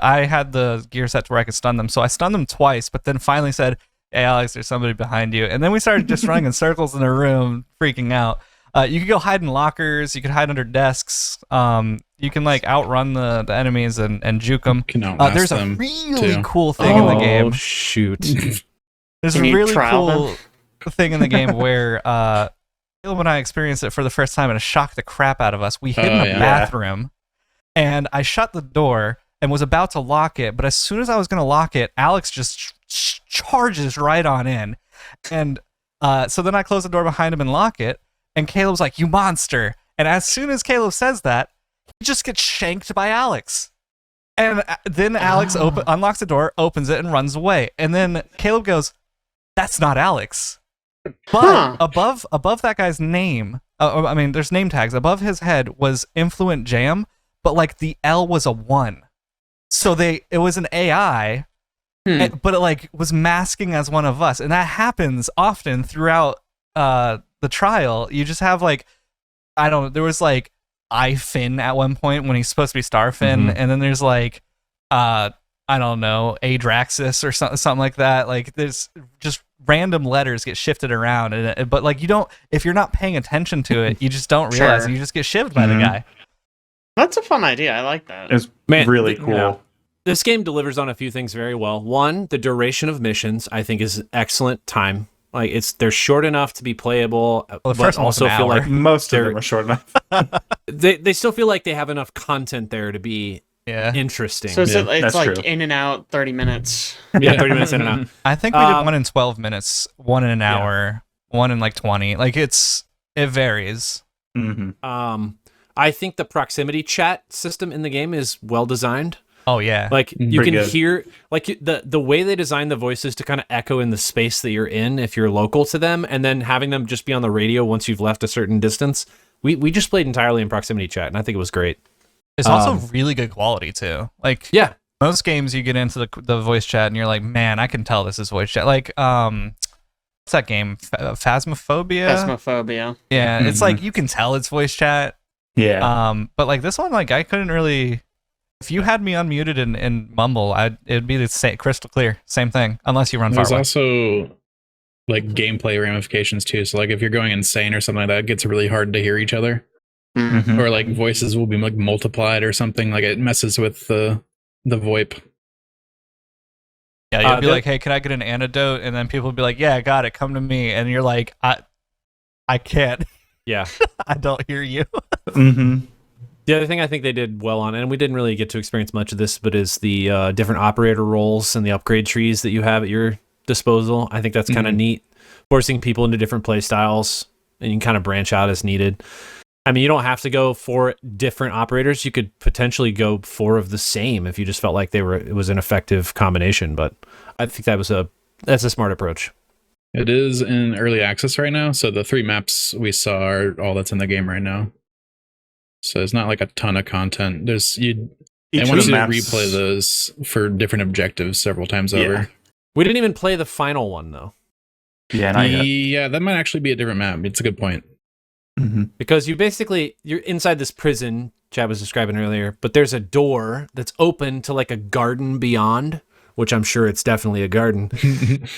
I had the gear set to where I could stun them, so I stunned them twice, but then finally said, "Hey, Alex, there's somebody behind you," and then we started just running in circles in a room, freaking out. You could go hide in lockers, you could hide under desks, you can like outrun the enemies and juke them. Can outlast There's a them, really too. cool thing in the Oh game. shoot! There's Can a you really trial cool thing in the game where Caleb and I experienced it for the first time, and it shocked the crap out of us. We hid in Oh, a yeah. bathroom, and I shut the door and was about to lock it, but as soon as I was going to lock it, Alex just charges right on in. And so then I close the door behind him and lock it, and Caleb's like, "You monster." And as soon as Caleb says that, he just gets shanked by Alex. And then Alex unlocks the door, opens it, and runs away. And then Caleb goes, "That's not Alex." But above that guy's name, there's name tags. Above his head was Influent Jam, but like the L was a 1. So it was an AI, but it like was masking as one of us. And that happens often throughout the trial. You just have like, there was like iFinn at one point when he's supposed to be Starfin, and then there's like Adraxis or something like that. Like there's just random letters get shifted around, but like if you're not paying attention to it, you just don't realize, and you just get shivved by the guy. That's a fun idea. I like that. It's really cool. Yeah. This game delivers on a few things very well. One, the duration of missions I think is excellent time. Like they're short enough to be playable, the but first one was also an feel hour. like Most of them are short enough. they still feel like they have enough content there to be Yeah. interesting. So it's that's like true. in and out, 30 minutes. Yeah, 30 minutes in and out. I think we did one in 12 minutes, one in an hour, one in like 20. Like it varies. I think the proximity chat system in the game is well designed. Oh yeah. Like you Pretty can good. hear like the way they design the voices to kind of echo in the space that you're in if you're local to them, and then having them just be on the radio once you've left a certain distance. We just played entirely in proximity chat, and I think it was great. It's also really good quality too. Like Yeah, most games you get into the voice chat and you're like, man, I can tell this is voice chat. Like what's that game? Phasmophobia? Phasmophobia. Yeah, it's like you can tell it's voice chat. Yeah. But like this one, like I couldn't really. If you had me unmuted and mumble, it'd be the same, crystal clear, same thing, unless you run far There's away. also like gameplay ramifications too. So like if you're going insane or something like that, it gets really hard to hear each other. Mhm. Or like voices will be like multiplied or something. Like it messes with the VoIP. Yeah, you'd be like, "Hey, can I get an antidote?" And then people would be like, "Yeah, I got it. Come to me." And you're like, "I can't. yeah. I don't hear you." The other thing I think they did well on, and we didn't really get to experience much of this, but is the different operator roles and the upgrade trees that you have at your disposal. I think that's kind of neat, forcing people into different play styles, and you can kind of branch out as needed. I mean, you don't have to go 4 different operators. You could potentially go 4 of the same if you just felt like it was an effective combination. But I think that's a smart approach. It is in early access right now. So the 3 maps we saw are all that's in the game right now. So it's not like a ton of content. They want you to replay those for different objectives several times over. We didn't even play the final one though. Yeah, not yet. Yeah, that might actually be a different map. It's a good point. Because you're inside this prison Chad was describing earlier, but there's a door that's open to like a garden beyond, which I'm sure it's definitely a garden.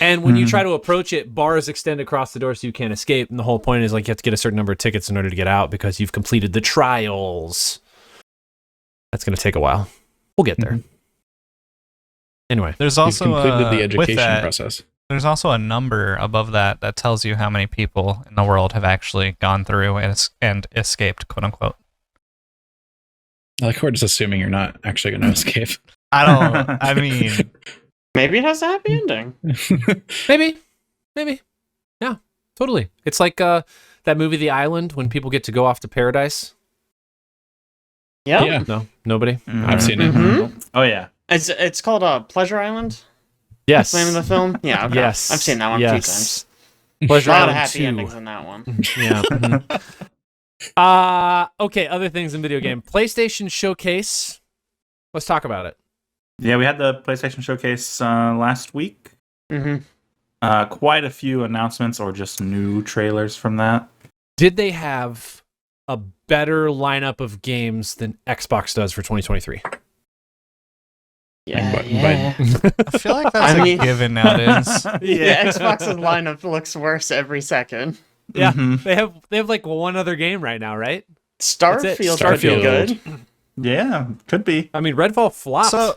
And when you try to approach it, bars extend across the door so you can't escape. And the whole point is like you have to get a certain number of tickets in order to get out because you've completed the trials. That's going to take a while. We'll get there. Anyway, There's You've also completed the with education that, process. There's also a number above that tells you how many people in the world have actually gone through and escaped, quote unquote. Like we're just assuming you're not actually going to escape. I don't. I mean, Maybe it has a happy ending. maybe. Yeah, totally. It's like that movie, The Island, when people get to go off to paradise. Yep. Yeah. No, nobody. I've seen it. Mhm. Oh yeah. It's called Pleasure Island. Yes. That's the name of the film. Yeah. Okay. Yes. I've seen that one a few times. Pleasure A lot of Island happy 2. endings in that one. Yeah. Okay, other things in video game. PlayStation Showcase. Let's talk about it. Yeah, we had the PlayStation Showcase last week. Quite a few announcements or just new trailers from that. Did they have a better lineup of games than Xbox does for 2023? Yeah, But- yeah. I feel like that's I mean- a given nowadays. Yeah, Xbox's lineup looks worse every second. Yeah, Mhm. they have like one other game right now, right? Starfield That's could it. be good. Yeah, could be. I mean, Redfall flopped. So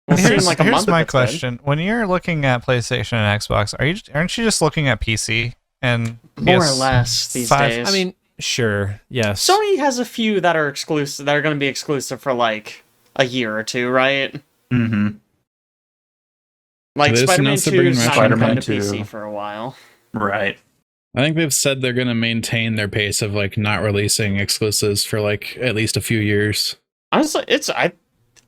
We'll see in here's, like a here's month. my if it's good. question: when you're looking at PlayStation and Xbox, aren't you just looking at PC and More or PS5? less these days. I mean, sure, yes. Sony has a few that are exclusive, that are going to be exclusive for like a year or two, right? Mm-hmm. Like They just Spider-Man announced 2 they're bringing is back not going to come Spider-Man to 2. PC for a while. Right. I think they've said they're going to maintain their pace of like not releasing exclusives for like at least a few years. Honestly,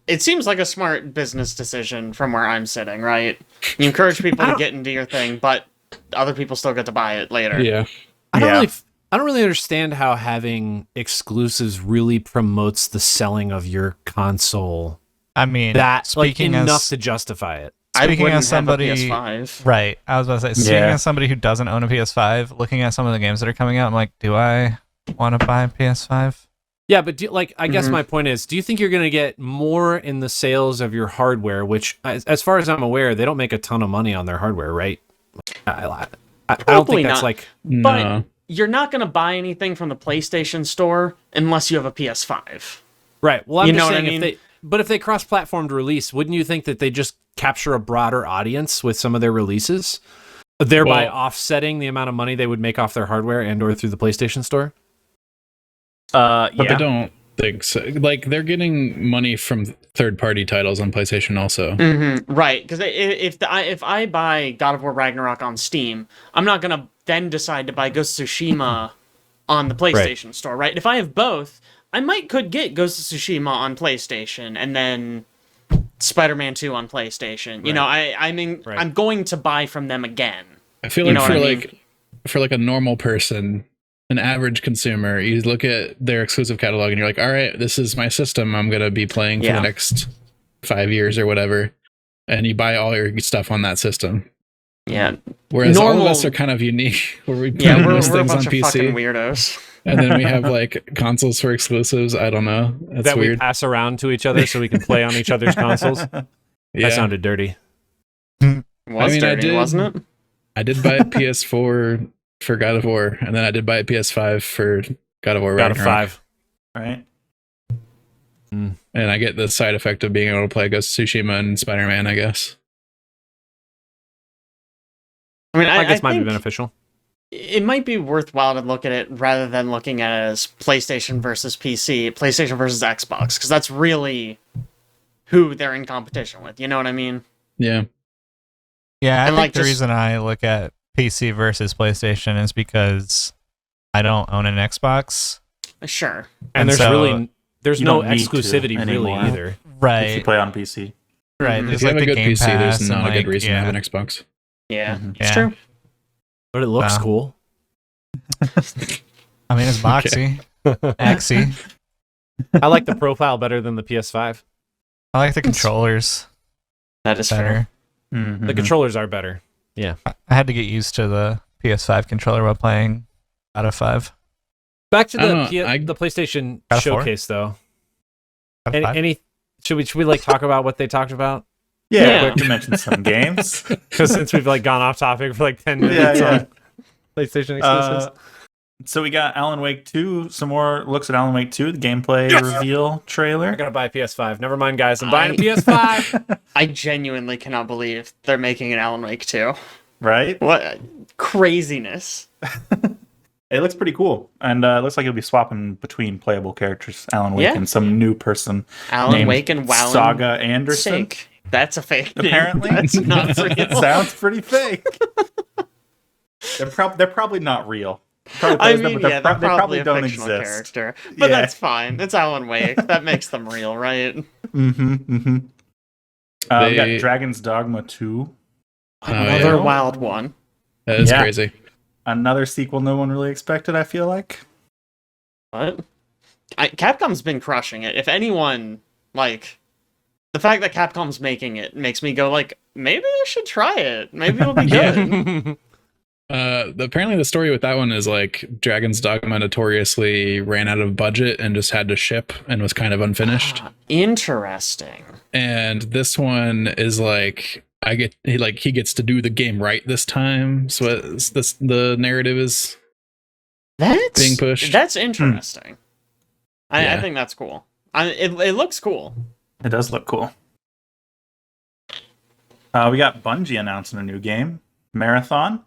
it seems like a smart business decision from where I'm sitting, right? You encourage people to get into your thing, but other people still get to buy it later. Yeah. I Yeah. don't really understand how having exclusives really promotes the selling of your console. I mean, That's like speaking enough as to justify it. I Speaking wouldn't as somebody- have a PS5. right, I was about to say, speaking Yeah. as somebody who doesn't own a PS5, looking at some of the games that are coming out, I'm like, do I want to buy a PS5? Yeah, but I guess Mhm. my point is, do you think you're going to get more in the sales of your hardware? Which, as far as I'm aware, they don't make a ton of money on their hardware, right? I don't Probably think that's not. like. But No. you're not going to buy anything from the PlayStation Store unless you have a PS5. Right. Well, I'm You just know what I saying, mean? if they cross-platformed release, wouldn't you think that they just capture a broader audience with some of their releases, thereby Well- offsetting the amount of money they would make off their hardware and/or through the PlayStation Store? But they don't think so. Like they're getting money from third-party titles on PlayStation also. Mm-hmm. Right, because if I buy God of War Ragnarok on Steam, I'm not gonna then decide to buy Ghost of Tsushima on the PlayStation Store, right? If I have both, I could get Ghost of Tsushima on PlayStation and then Spider-Man 2 on PlayStation. You know, I mean, Right. I'm going to buy from them again. I feel You like know for what I mean? like for like a normal person, an average consumer, you look at their exclusive catalog and you're like, all right, this is my system I'm gonna be playing for Yeah. the next 5 years or whatever. And you buy all your stuff on that system. Yeah, Whereas all of Normal- us are kind of unique, where we play yeah, we're most a things on bunch of fucking PC, weirdos. and then we have like consoles for exclusives. I don't know. That's that we weird. pass around to each other so we can play on each other's consoles. Yeah, That sounded dirty. Was I mean, I dirty, did- wasn't it? I did buy a PS4 for God of War, and then I did buy a PS5 for God of War Out of Ragnarok. 5. Right. And I get the side effect of being able to play Ghost of Tsushima and Spider-Man, I guess. I mean, I guess might be think beneficial. it might be worthwhile to look at it rather than looking at it as PlayStation versus PC, PlayStation versus Xbox, because that's really who they're in competition with. You know what I mean? Yeah. Yeah, I And, think like, the just- reason I look at PC versus PlayStation is because I don't own an Xbox. Sure. And there's so there's you no don't need to exclusivity really anymore. either. If you Right, play on PC. right. Mhm. There's If you like have a the good Game PC, Pass there's and not a like, good reason yeah. to have an Xbox. Yeah, Mhm. it's Yeah. true. But it looks Wow. cool. I mean, it's boxy, axy. I like the profile better than the PS5. I like the controllers That is fair. better. Mhm. The controllers are better. I had to get used to the PS5 controller while playing out of 5. Back to I the don't know, the PlayStation Out of 4? showcase though. Out of 5? Any should we like talk about what they talked about? Yeah, Yeah. quick to mention some games. Because since we've like gone off topic for like 10 minutes on PlayStation exclusives. So we got Alan Wake 2, some more looks at Alan Wake 2, the gameplay reveal I trailer. gotta buy a PS5. Never mind, guys. I'm buying a I- PS5. I genuinely cannot believe they're making an Alan Wake 2. Right? What craziness. It looks pretty cool. And it looks like you'll be swapping between playable characters, Alan Wake Yeah. and some new person Alan named Wake and WoW Saga Anderson. Sake. That's a fake name. Apparently. That's not real. Sounds pretty fake. They're probably not real. Probably I plays them, mean, but yeah, they're they probably a don't fictional exist. character. But Yeah. that's fine. It's Alan Wake. That makes them real, right? Mm-hmm. Mm-hmm. We got They- Dragon's Dogma 2. Another yeah. wild one. That is Yeah. crazy. Another sequel no one really expected, I feel like. What? Capcom's been crushing it. If anyone, like, the fact that Capcom's making it makes me go like, maybe I should try it. Maybe it'll be good. Apparently the story with that one is like Dragon's Dogma notoriously ran out of budget and just had to ship and was kind of unfinished. Interesting. And this one is like he gets to do the game right this time. So the narrative is being pushed. That's interesting. Yeah. I think that's cool. It looks cool. It does look cool. We got Bungie announcing a new game, Marathon.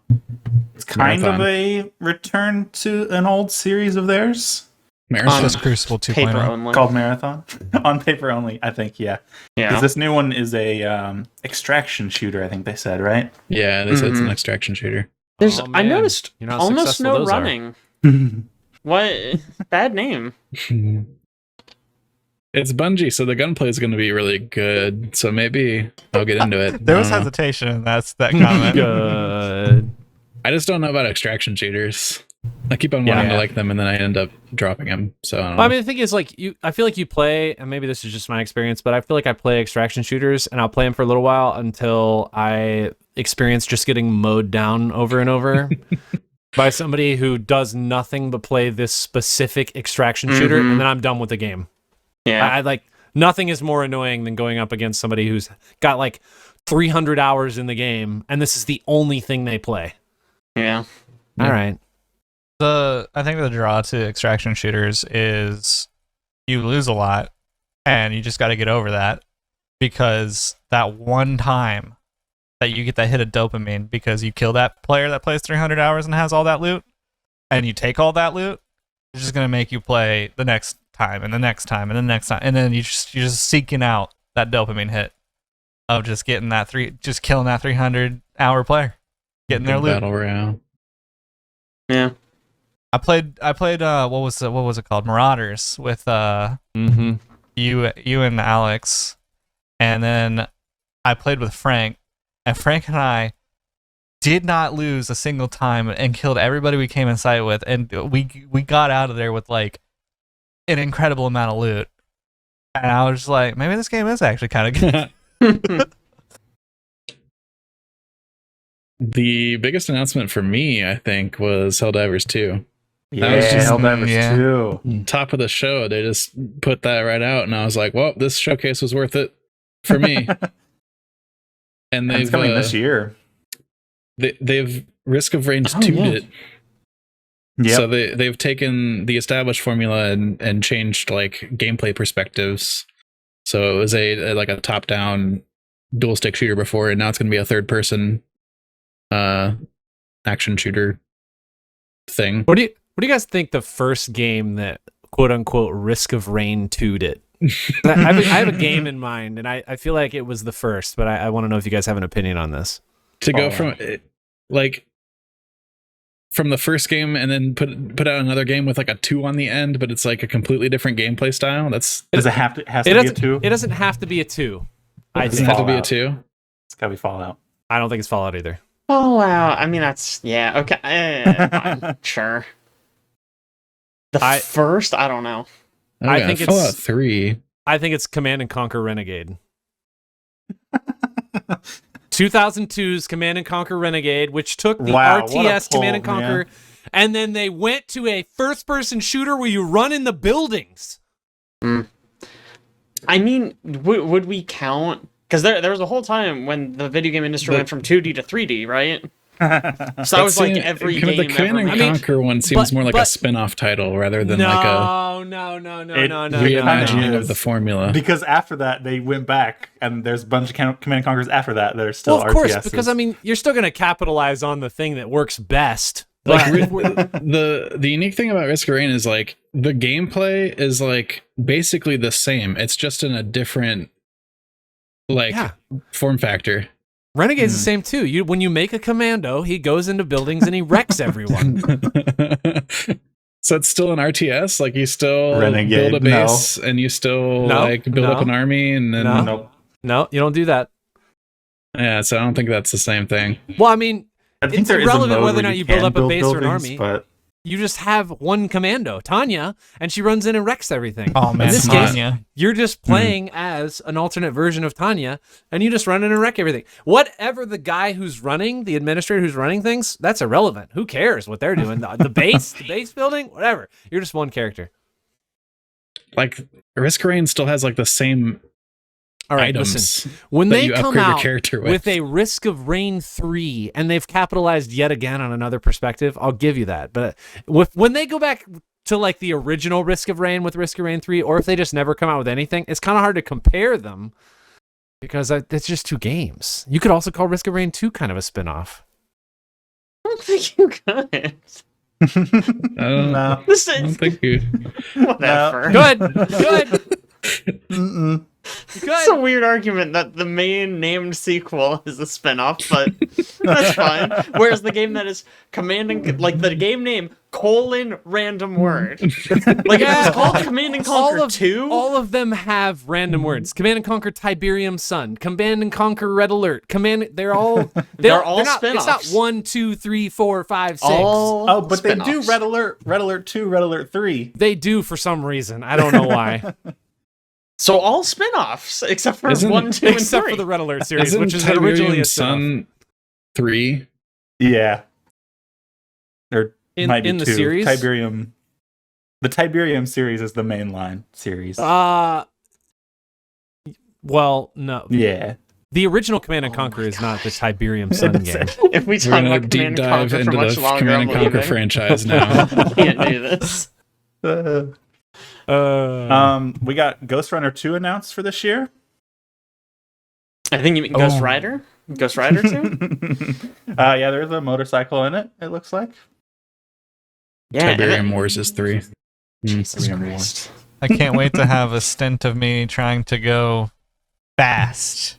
It's kind of a return to an old series of theirs. Marathon. Just Crucible Paper 2.0. only. Called Marathon. On paper only, I think, yeah. Yeah. Because this new one is a extraction shooter, I think they said, right? Yeah, it's an extraction shooter. There's Oh, I man. noticed You know how almost successful no those are. running. What bad name? It's Bungie, so the gunplay is going to be really good. So maybe I'll get into it. There was I don't know. hesitation, and that's that comment. Good. I just don't know about extraction shooters. I keep on wanting to like them, and then I end up dropping them. So I don't know. Well, I mean, the thing is, like, I feel like you play, and maybe this is just my experience, but I feel like I play extraction shooters, and I'll play them for a little while until I experience just getting mowed down over and over by somebody who does nothing but play this specific extraction shooter, and then I'm done with the game. Yeah. I like nothing is more annoying than going up against somebody who's got like 300 hours in the game, and this is the only thing they play. Yeah. All right. I think the draw to extraction shooters is you lose a lot, and you just got to get over that, because that one time that you get that hit of dopamine because you kill that player that plays 300 hours and has all that loot, and you take all that loot, it's just gonna make you play the next time and the next time and the next time, and then you're just seeking out that dopamine hit of just getting that just killing that 300-hour player, getting their loot. Battle Royale. Yeah. I played what was it called, Marauders, with you and Alex, and then I played with Frank, and Frank and I did not lose a single time and killed everybody we came in sight with, and we got out of there with like an incredible amount of loot, and I was just like, maybe this game is actually kind of good. The biggest announcement for me, I think, was Helldivers 2. Yeah, was just- Helldivers 2. Top of the show, they just put that right out, and I was like, well, this showcase was worth it for me. And And it's coming this year. They've Risk of Range 2'd it. Yep. So they've taken the established formula and changed like gameplay perspectives. So it was like a top-down dual stick shooter before, and now it's going to be a third-person action shooter thing. What do you guys think the first game that quote unquote Risk of Rain 2'd it? I have a game in mind, and I feel like it was the first, but I want to know if you guys have an opinion on this. To go from the first game and then put out another game with like a 2 on the end, but it's like a completely different gameplay style. Does it have to be a 2? It doesn't have to be a 2. Doesn't have to be a 2. It's gotta be Fallout. I don't think it's Fallout either. Oh wow. I mean that's okay. Fine, sure. The first, I don't know. I think it's Fallout 3. I think it's Command and Conquer Renegade. 2002's Command and Conquer Renegade, which took the RTS Command and Conquer, and then they went to a first-person shooter where you run in the buildings. I mean, would we count? Because there was a whole time when the video game industry went from 2D to 3D, right? So that was like every game the Command and Conquer one seems more like a spin-off title rather than like a reimagining of the formula. Because after that, they went back, and there's a bunch of Command and Conquers after that that are still RTSs. Of course, because I mean, you're still going to capitalize on the thing that works best. Like the unique thing about Risk of Rain is like the gameplay is like basically the same. It's just in a different form factor. Renegade's the same too. When you make a commando, he goes into buildings and he wrecks everyone. So it's still an RTS. Like you still Renegade, build a base and you still build up an army and then No, you don't do that. Yeah, so I don't think that's the same thing. Well, I mean, I think it's there is a irrelevant mode whether or where not you build up a base or an army. But you just have one commando, Tanya, and she runs in and wrecks everything. Oh man, in this smart. case, you're just playing as an alternate version of Tanya, and you just run in and wreck everything. Whatever the guy who's running, the administrator who's running things, that's irrelevant. Who cares what they're doing? The base building, whatever. You're just one character. Like Risk Rain still has like the same All right, items listen. When that they you come upgrade your out character with a Risk of Rain 3, and they've capitalized yet again on another perspective, I'll give you that. But when they go back to like the original Risk of Rain with Risk of Rain 3, or if they just never come out with anything, it's kind of hard to compare them because it's just two games. You could also call Risk of Rain 2 kind of a spin-off. I don't think you could. No. This I don't is think you. whatever. Good. Good. It's a weird argument that the main named sequel is a spin-off, but that's fine. Whereas the game that is like the game name random word. Like if it's called Command and Conquer 2. All of them have random words. Command and Conquer Tiberium Sun. Command and Conquer Red Alert. They're all not, spin-offs. It's not 1, 2, 3, 4, 5, 6. All But they do spin-offs. Red Alert 2, Red Alert 3. They do for some reason. I don't know why. So all spin-offs except for Isn't- 1, 2, and 3. Except for the Red Alert series, Isn't which is originally Tiberium a spin-off. Sun 3? Yeah. Or might be in the 2. series? Tiberium. The Tiberium series is the mainline series. Well, no. Yeah. The original Command and Conquer is not the Tiberium Sun game. If we We're talk gonna about deep Command and dive Conquer into for much the longer, Command and I'm Conquer leaving. franchise now. I can't do this. We got Ghost Runner 2 announced for this year. I think you mean Ghost Rider? Ghost Rider 2? Yeah, there's a motorcycle in it think like. Yeah. and Tiberium Wars is 3. Jesus Tiberium Christ. I can't wait to have a stint of me trying to go fast.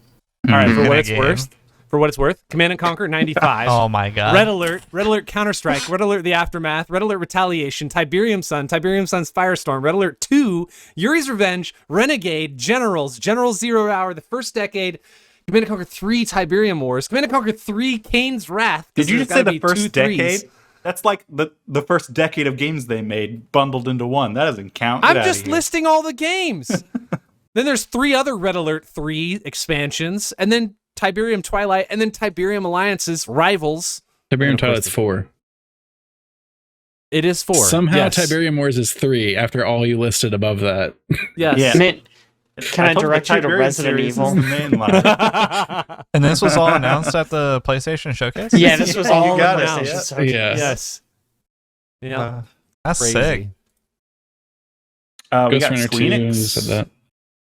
All right, for In what a it's game. worth, Command and Conquer 95. Oh my god. Red Alert Counter-Strike, Red Alert The Aftermath, Red Alert Retaliation, Tiberium Sun, Tiberium Sun's Firestorm, Red Alert 2, Yuri's Revenge, Renegade, Generals, General Zero Hour, The First Decade, Command and Conquer 3, Tiberium Wars, Command and Conquer 3, Kane's Wrath. Did you There's just say gotta the be first 2 decade? threes. That's like the first decade of games they made bundled into one. That doesn't count. Get I'm outta just here. listing all the games. Then there's 3 other Red Alert 3 expansions, and then Tiberium Twilight, and then Tiberium Alliances, Rivals. Tiberium And of course Twilight's 4. It is 4. Somehow yes. Tiberium Wars is 3 after all you listed above that. Yes. Yeah. Man, can I told direct the you to Tiberium Resident series Evil? is the main line. And this was all announced at the PlayStation Showcase? Yeah, this was Yeah, all you got it, PlayStation. yeah. So Yeah. Yes. Yeah. That's Crazy. sick. We Ghost got Runner 2 Squeenix. said that.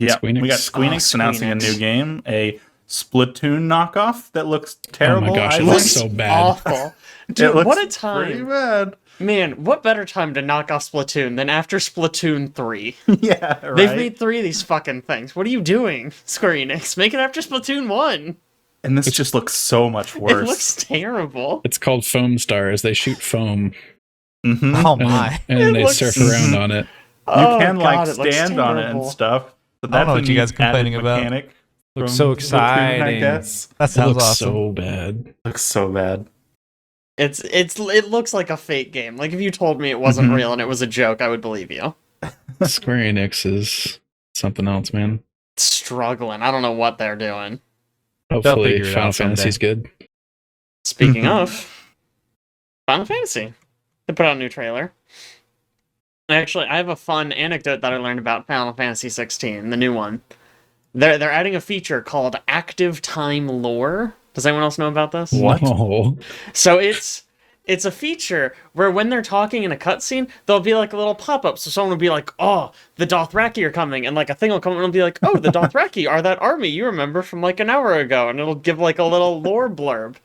Yeah, Squeenix. we got Squeenix announcing a Squeenix. new game, a Splatoon knockoff that looks terrible. Oh my gosh, I it think. looks so bad. Awful. Dude, looks what a pretty time. bad. Man, what better time to knock off Splatoon than after Splatoon 3? Yeah, right. They've made 3 of these fucking things. What are you doing, Square Enix? Make it after Splatoon 1. and this just looks so much It worse. looks terrible. It's called Foam Stars. They shoot foam Mhm. Oh and, my. and It they looks- surf around on it. You Oh, can like God, it looks stand on it and terrible. stuff. But I don't know that's what you guys complaining about. Mechanic Looks from so Splatoon, I exciting. guess. That It sounds looks awesome. so bad. Looks so bad. It looks like a fake game. Like if you told me it wasn't Mhm. real and it was a joke, I would believe you. Square Enix is something else, man. Struggling. I don't know what they're doing. Hopefully figure it Final out someday. Fantasy's good. Speaking of Final Fantasy, they put out a new trailer. Actually, I have a fun anecdote that I learned about Final Fantasy 16, the new one. They're adding a feature called Active Time Lore. Does anyone else know about this? What? No. So it's a feature where when they're talking in a cutscene, there'll be like a little pop-up. So someone will be like, "Oh, the Dothraki are coming," and like a thing will come and it'll be like, "Oh, the Dothraki are that army you remember from like an hour ago," and it'll give like a little lore blurb.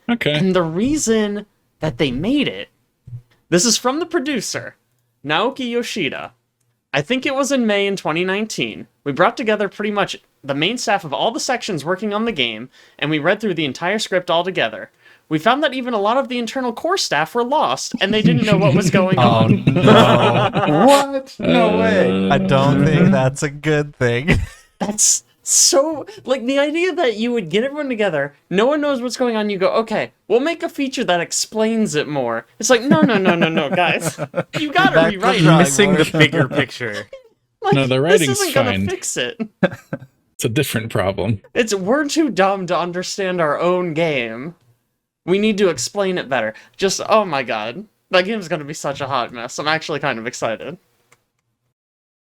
Okay. And the reason that they made it, this is from the producer, Naoki Yoshida. I think it was in May in 2019. We brought together pretty much the main staff of all the sections working on the game, and we read through the entire script all together. We found that even a lot of the internal core staff were lost, and they didn't know what was going Oh on. no. What? No way. I don't think that's a good thing. That's so like the idea that you would get everyone together, no one knows what's going on, you go, okay, we'll make a feature that explains it more. It's like, no, guys. You gotta Back to rewrite the it. Missing the board. bigger picture. Like, No, the this writing's isn't gonna fine. fix it. It's a different problem. We're too dumb to understand our own game. We need to explain it better. Just, oh my god. That game's gonna be such a hot mess. I'm actually kind of excited.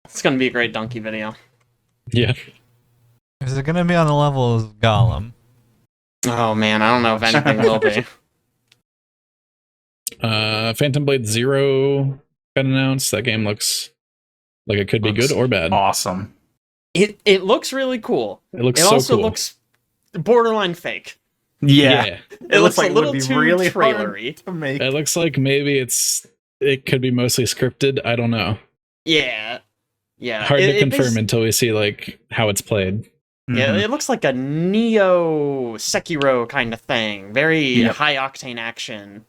It's gonna be a great donkey video. Yeah. Is it gonna be on the level of Gollum? Oh man, I don't know if anything will be. Phantom Blade Zero got announced. That game looks like it could be Looks good or bad. Awesome. It looks really cool. It looks It so also cool. looks borderline fake. Yeah. It looks like a it little would be too really hard trailery. to make. It looks like maybe it could be mostly scripted. I don't know. Yeah. Yeah. Hard to It confirm basi- until we see like how it's played. Yeah, Mhm. it looks like a Neo Sekiro kind of thing. Very Yep. high octane action.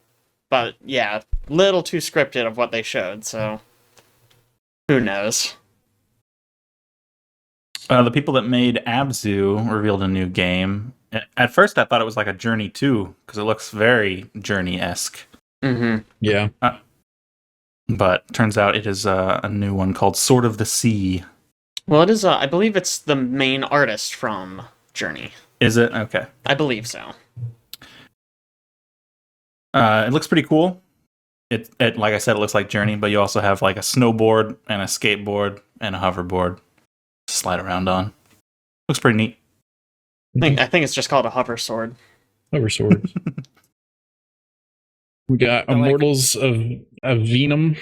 But yeah, little too scripted of what they showed, so who knows? The people that made Abzu revealed a new game. At first, I thought it was like a Journey 2 because it looks very Journey-esque. Mm-hmm. Yeah. But turns out it is a new one called Sword of the Sea. Well, it is. I believe it's the main artist from Journey. Is it? Okay. I believe so. It looks pretty cool. It like I said, it looks like Journey, but you also have like a snowboard and a skateboard and a hoverboard to slide around on. Looks pretty neat. I think it's just called a hover sword. Over swords. We got I like- Immortals of Venom.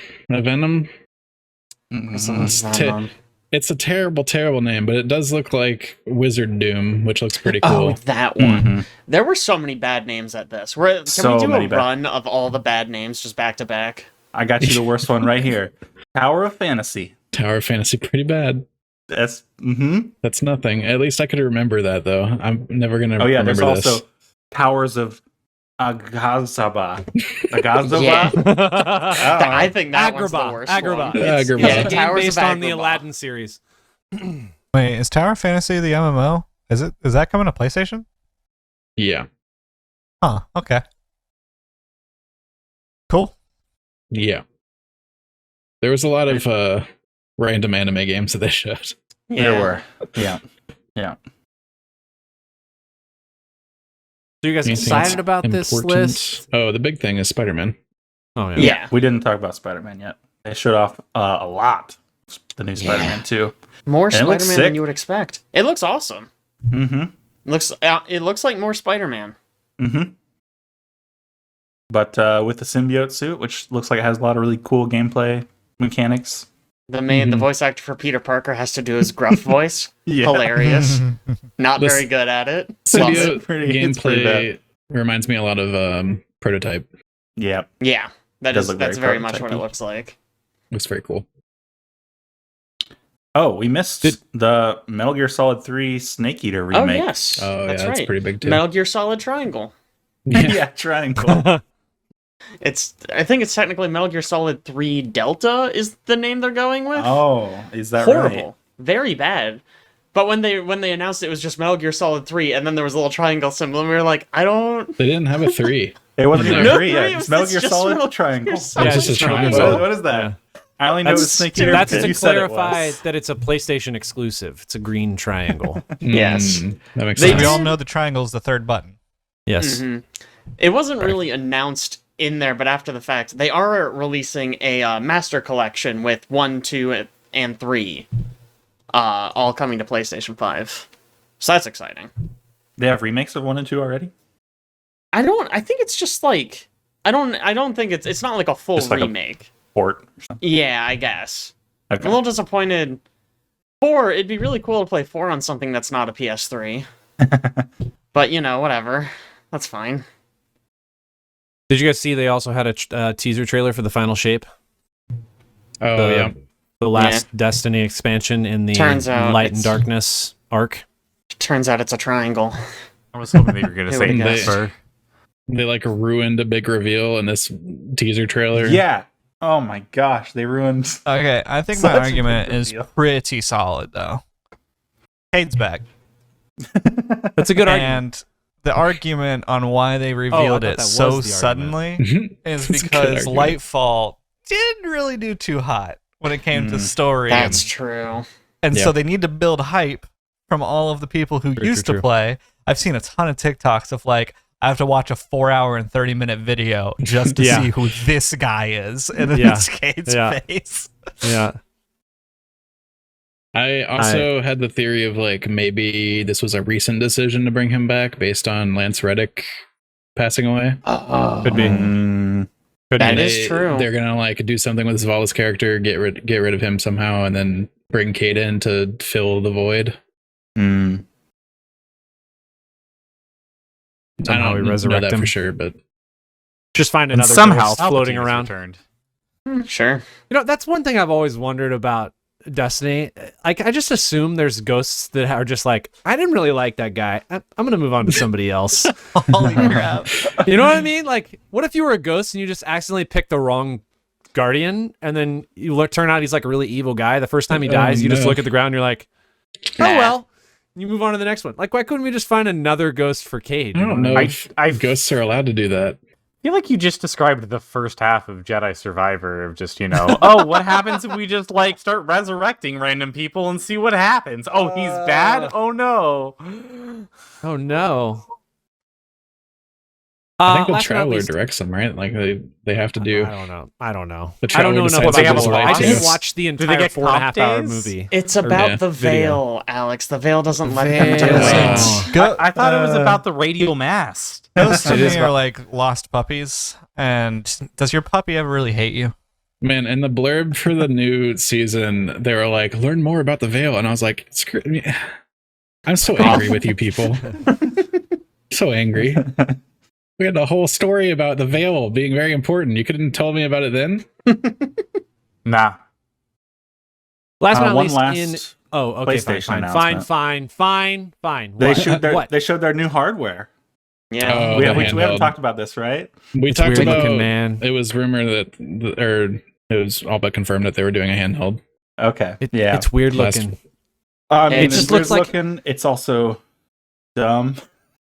Mhm. It's a terrible, terrible name, but it does look like Wizard Doom, which looks pretty Oh, cool. that one. Mhm. There were so many bad names at this. Can So we do many a bad- run of all the bad names just back to back? I got you the worst one right here. Tower of Fantasy. Tower of Fantasy, pretty bad. That's That's nothing. At least I could remember that, though. I'm never gonna. Oh yeah, there's remember this. also Towers of Agazaba. Agazaba? Yeah. Oh. I think that one's the Agrabah. worst Agrabah. one. It's, Agrabah. it's Yeah, a game Towers based of on the Agrabah. Aladdin series. Wait, is Tower of Fantasy the MMO? Is that coming to PlayStation? Yeah, Huh. Okay. Cool. yeah. There was a lot of random anime games that they showed. There were. Yeah. So you guys Anything excited else about this important? list? Oh, the big thing is Spider-Man. Oh yeah. Yeah. We didn't talk about Spider-Man yet. They showed off a lot. The new Spider-Man 2. More And it looks Spider-Man than sick. you would expect. It looks awesome. Mm-hmm. It looks like more Spider-Man. Mm-hmm. But with the symbiote suit, which looks like it has a lot of really cool gameplay mechanics. The Mm-hmm. voice actor for Peter Parker has to do his gruff voice. Yeah. Hilarious. Not This- very good at it. Love Symbiote it. It's pretty gameplay reminds me a lot of Prototype. Yeah. Yeah, Does look that's very very much what it prototype-y. looks like. Looks very cool. Oh, we missed the Metal Gear Solid 3 Snake Eater remake. Oh yes, Oh, that's yeah, right. that's pretty big too. Metal Gear Solid Triangle. Yeah, triangle. I think it's technically Metal Gear Solid 3 Delta is the name they're going with. Oh, is that Horrible, right? very bad. But when they announced it was just Metal Gear Solid 3, and then there was a little triangle symbol, and we were like, I don't. They didn't have a 3. It wasn't even No, 3 yet. it's It's Metal Gear just Solid Metal Gear Triangle. Solid. It's just a Metal Gear triangle. Solid. What is that? Yeah. I only know That's it's Snake stupid. Eater That's because to you said it clarify was. that it's a PlayStation exclusive. It's a green triangle. Yes. That makes They sense. We all did- know the triangle's the third button. Yes. Mhm. It wasn't really announced in there, but after the fact, they are releasing a master collection with 1, 2, and 3, all coming to PlayStation 5. So that's exciting. They have remakes of 1 and 2 already? I think it's just like I don't think it's not like a full Just like a- remake. Port or something. Yeah, I guess. I'm Okay. a little disappointed. 4, it'd be really cool to play 4 on something that's not a PS3. But whatever. That's fine. Did you guys see they also had a teaser trailer for the final shape? Oh, the, yeah. The last Destiny expansion in the Turns out Light and it's- Darkness arc. Turns out it's a triangle. I was hoping they were going to Who say would've guessed? Ember. They like ruined a big reveal in this teaser trailer. Yeah. Oh my gosh, they ruined. Okay, I think Such my a argument big is deal. pretty solid though. Cade's back. That's a good argument. And the argument on why they revealed thought it that was so the argument. suddenly is That's a good because argument. Lightfall didn't really do too hot when it came to story. That's true. And Yeah. so they need to build hype from all of the people who used to play. I've seen a ton of TikToks of like, I have to watch a 4-hour and 30-minute video just to Yeah. see who this guy is, and then Yeah. it's Cade's Yeah. face. Yeah. I also had the theory of like maybe this was a recent decision to bring him back based on Lance Reddick passing away. Could be. Could That be. is true. They're gonna like do something with Zavala's character, get rid of him somehow, and then bring Cade in to fill the void. Somehow I we don't know resurrect that him. for sure, but Just find And another somehow ghost floating Palpatine has around. returned. Sure. You know, that's one thing I've always wondered about Destiny. Like, I just assume there's ghosts that are just like, I didn't really like that guy. I'm gonna move on to somebody else. Holy crap. You know what I mean? Like, what if you were a ghost and you just accidentally picked the wrong guardian, and then you turn out he's like a really evil guy. The first time he dies, you just no. look at the ground and you're like, oh Nah. well. You move on to the next one. Like, why couldn't we just find another ghost for Cade? I don't know if I've- ghosts are allowed to do that. I feel like you just described the first half of Jedi Survivor of just, oh, what happens if we just like start resurrecting random people and see what happens? Oh, he's bad? Oh no. Oh no. I think the last but not Traveler least- directs them, right? Like they have to do. I don't know. The I don't know Traveler enough decides about they have this. a I lot. didn't watch the they entire get 4.5 comp hour days? movie. It's about Yeah. the veil, Alex. The veil doesn't let them do Veil. it. I thought it was about the radial mast. Ghosts to It is me are like lost puppies. And does your puppy ever really hate you? Man, in the blurb for the new season, they were like, "Learn more about the veil," and I was like, "Screw me." I'm so angry with you people. So angry. We had a whole story about the veil being very important. You couldn't tell me about it then? Nah. Last but not one least, last in okay, PlayStation fine. They What? showed their What? they showed their new hardware. Yeah. Oh, we the haven't handheld. talked about this, right? We It's talked weird about looking, man. it was rumored that, or it was all but confirmed that they were doing a handheld. Okay. It's weird Last- looking. I mean, It it's just weird looks like- looking. It's also dumb.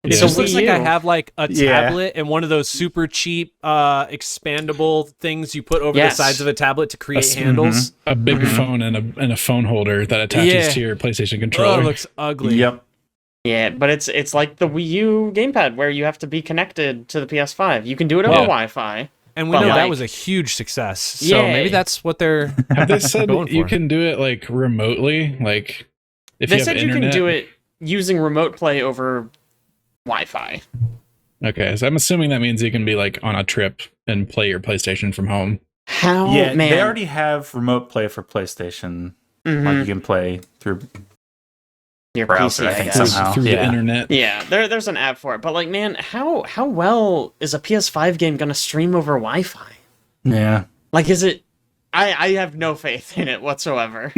It It's just a looks Wii like I U. have like a Yeah. tablet and one of those super cheap expandable things you put over Yes. the sides of a tablet to create That's- handles. A big Mhm. phone and a phone holder that attaches Yeah. to your PlayStation Oh, controller. it looks ugly. Yep. Yeah, but it's like the Wii U gamepad where you have to be connected to the PS5. You can do it over Yeah. Wi-Fi. And we But know that like- was a huge success. So Yeah. maybe that's what they're Have they said going you for. can do it like remotely? Like if They you have said internet? you can do it using remote play over Wi-Fi. Okay, so I'm assuming that means you can be like on a trip and play your PlayStation from home. How Yeah, man? they already have remote play for PlayStation. Mhm. Like you can play through. Your browser, PC, I I think, guess. somehow. through the Yeah. internet. Yeah, there's an app for it, but like, man, how well is a PS5 game gonna stream over Wi-Fi? Yeah. Like, is it? I have no faith in it whatsoever.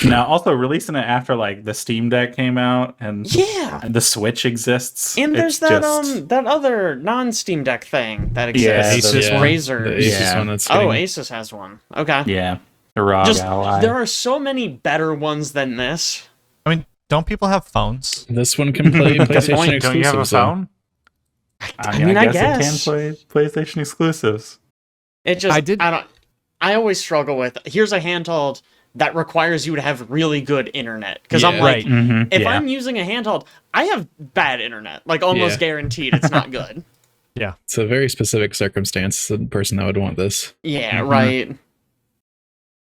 Now, also releasing it after like the Steam Deck came out and Yeah, the Switch exists. and there's it's that just- that other non-Steam Deck thing that Yeah, exists. the- Asus yeah, Razer. the Asus Yeah. one that's Oh, getting- Asus has one. Okay. Yeah. The ROG Just Ally. there are so many better ones than this. I mean, don't people have phones? this one can play Good PlayStation point. Don't you have a exclusives. though. phone? I mean, I guess it guess. can play PlayStation exclusives. It just I I always struggle with here's a handheld that requires you to have really good internet because I'm Yeah. like Right. if I'm using a handheld, I have bad internet, like almost Yeah. guaranteed it's not good. It's a very specific circumstance. The person that would want this. Yeah, Mhm. right.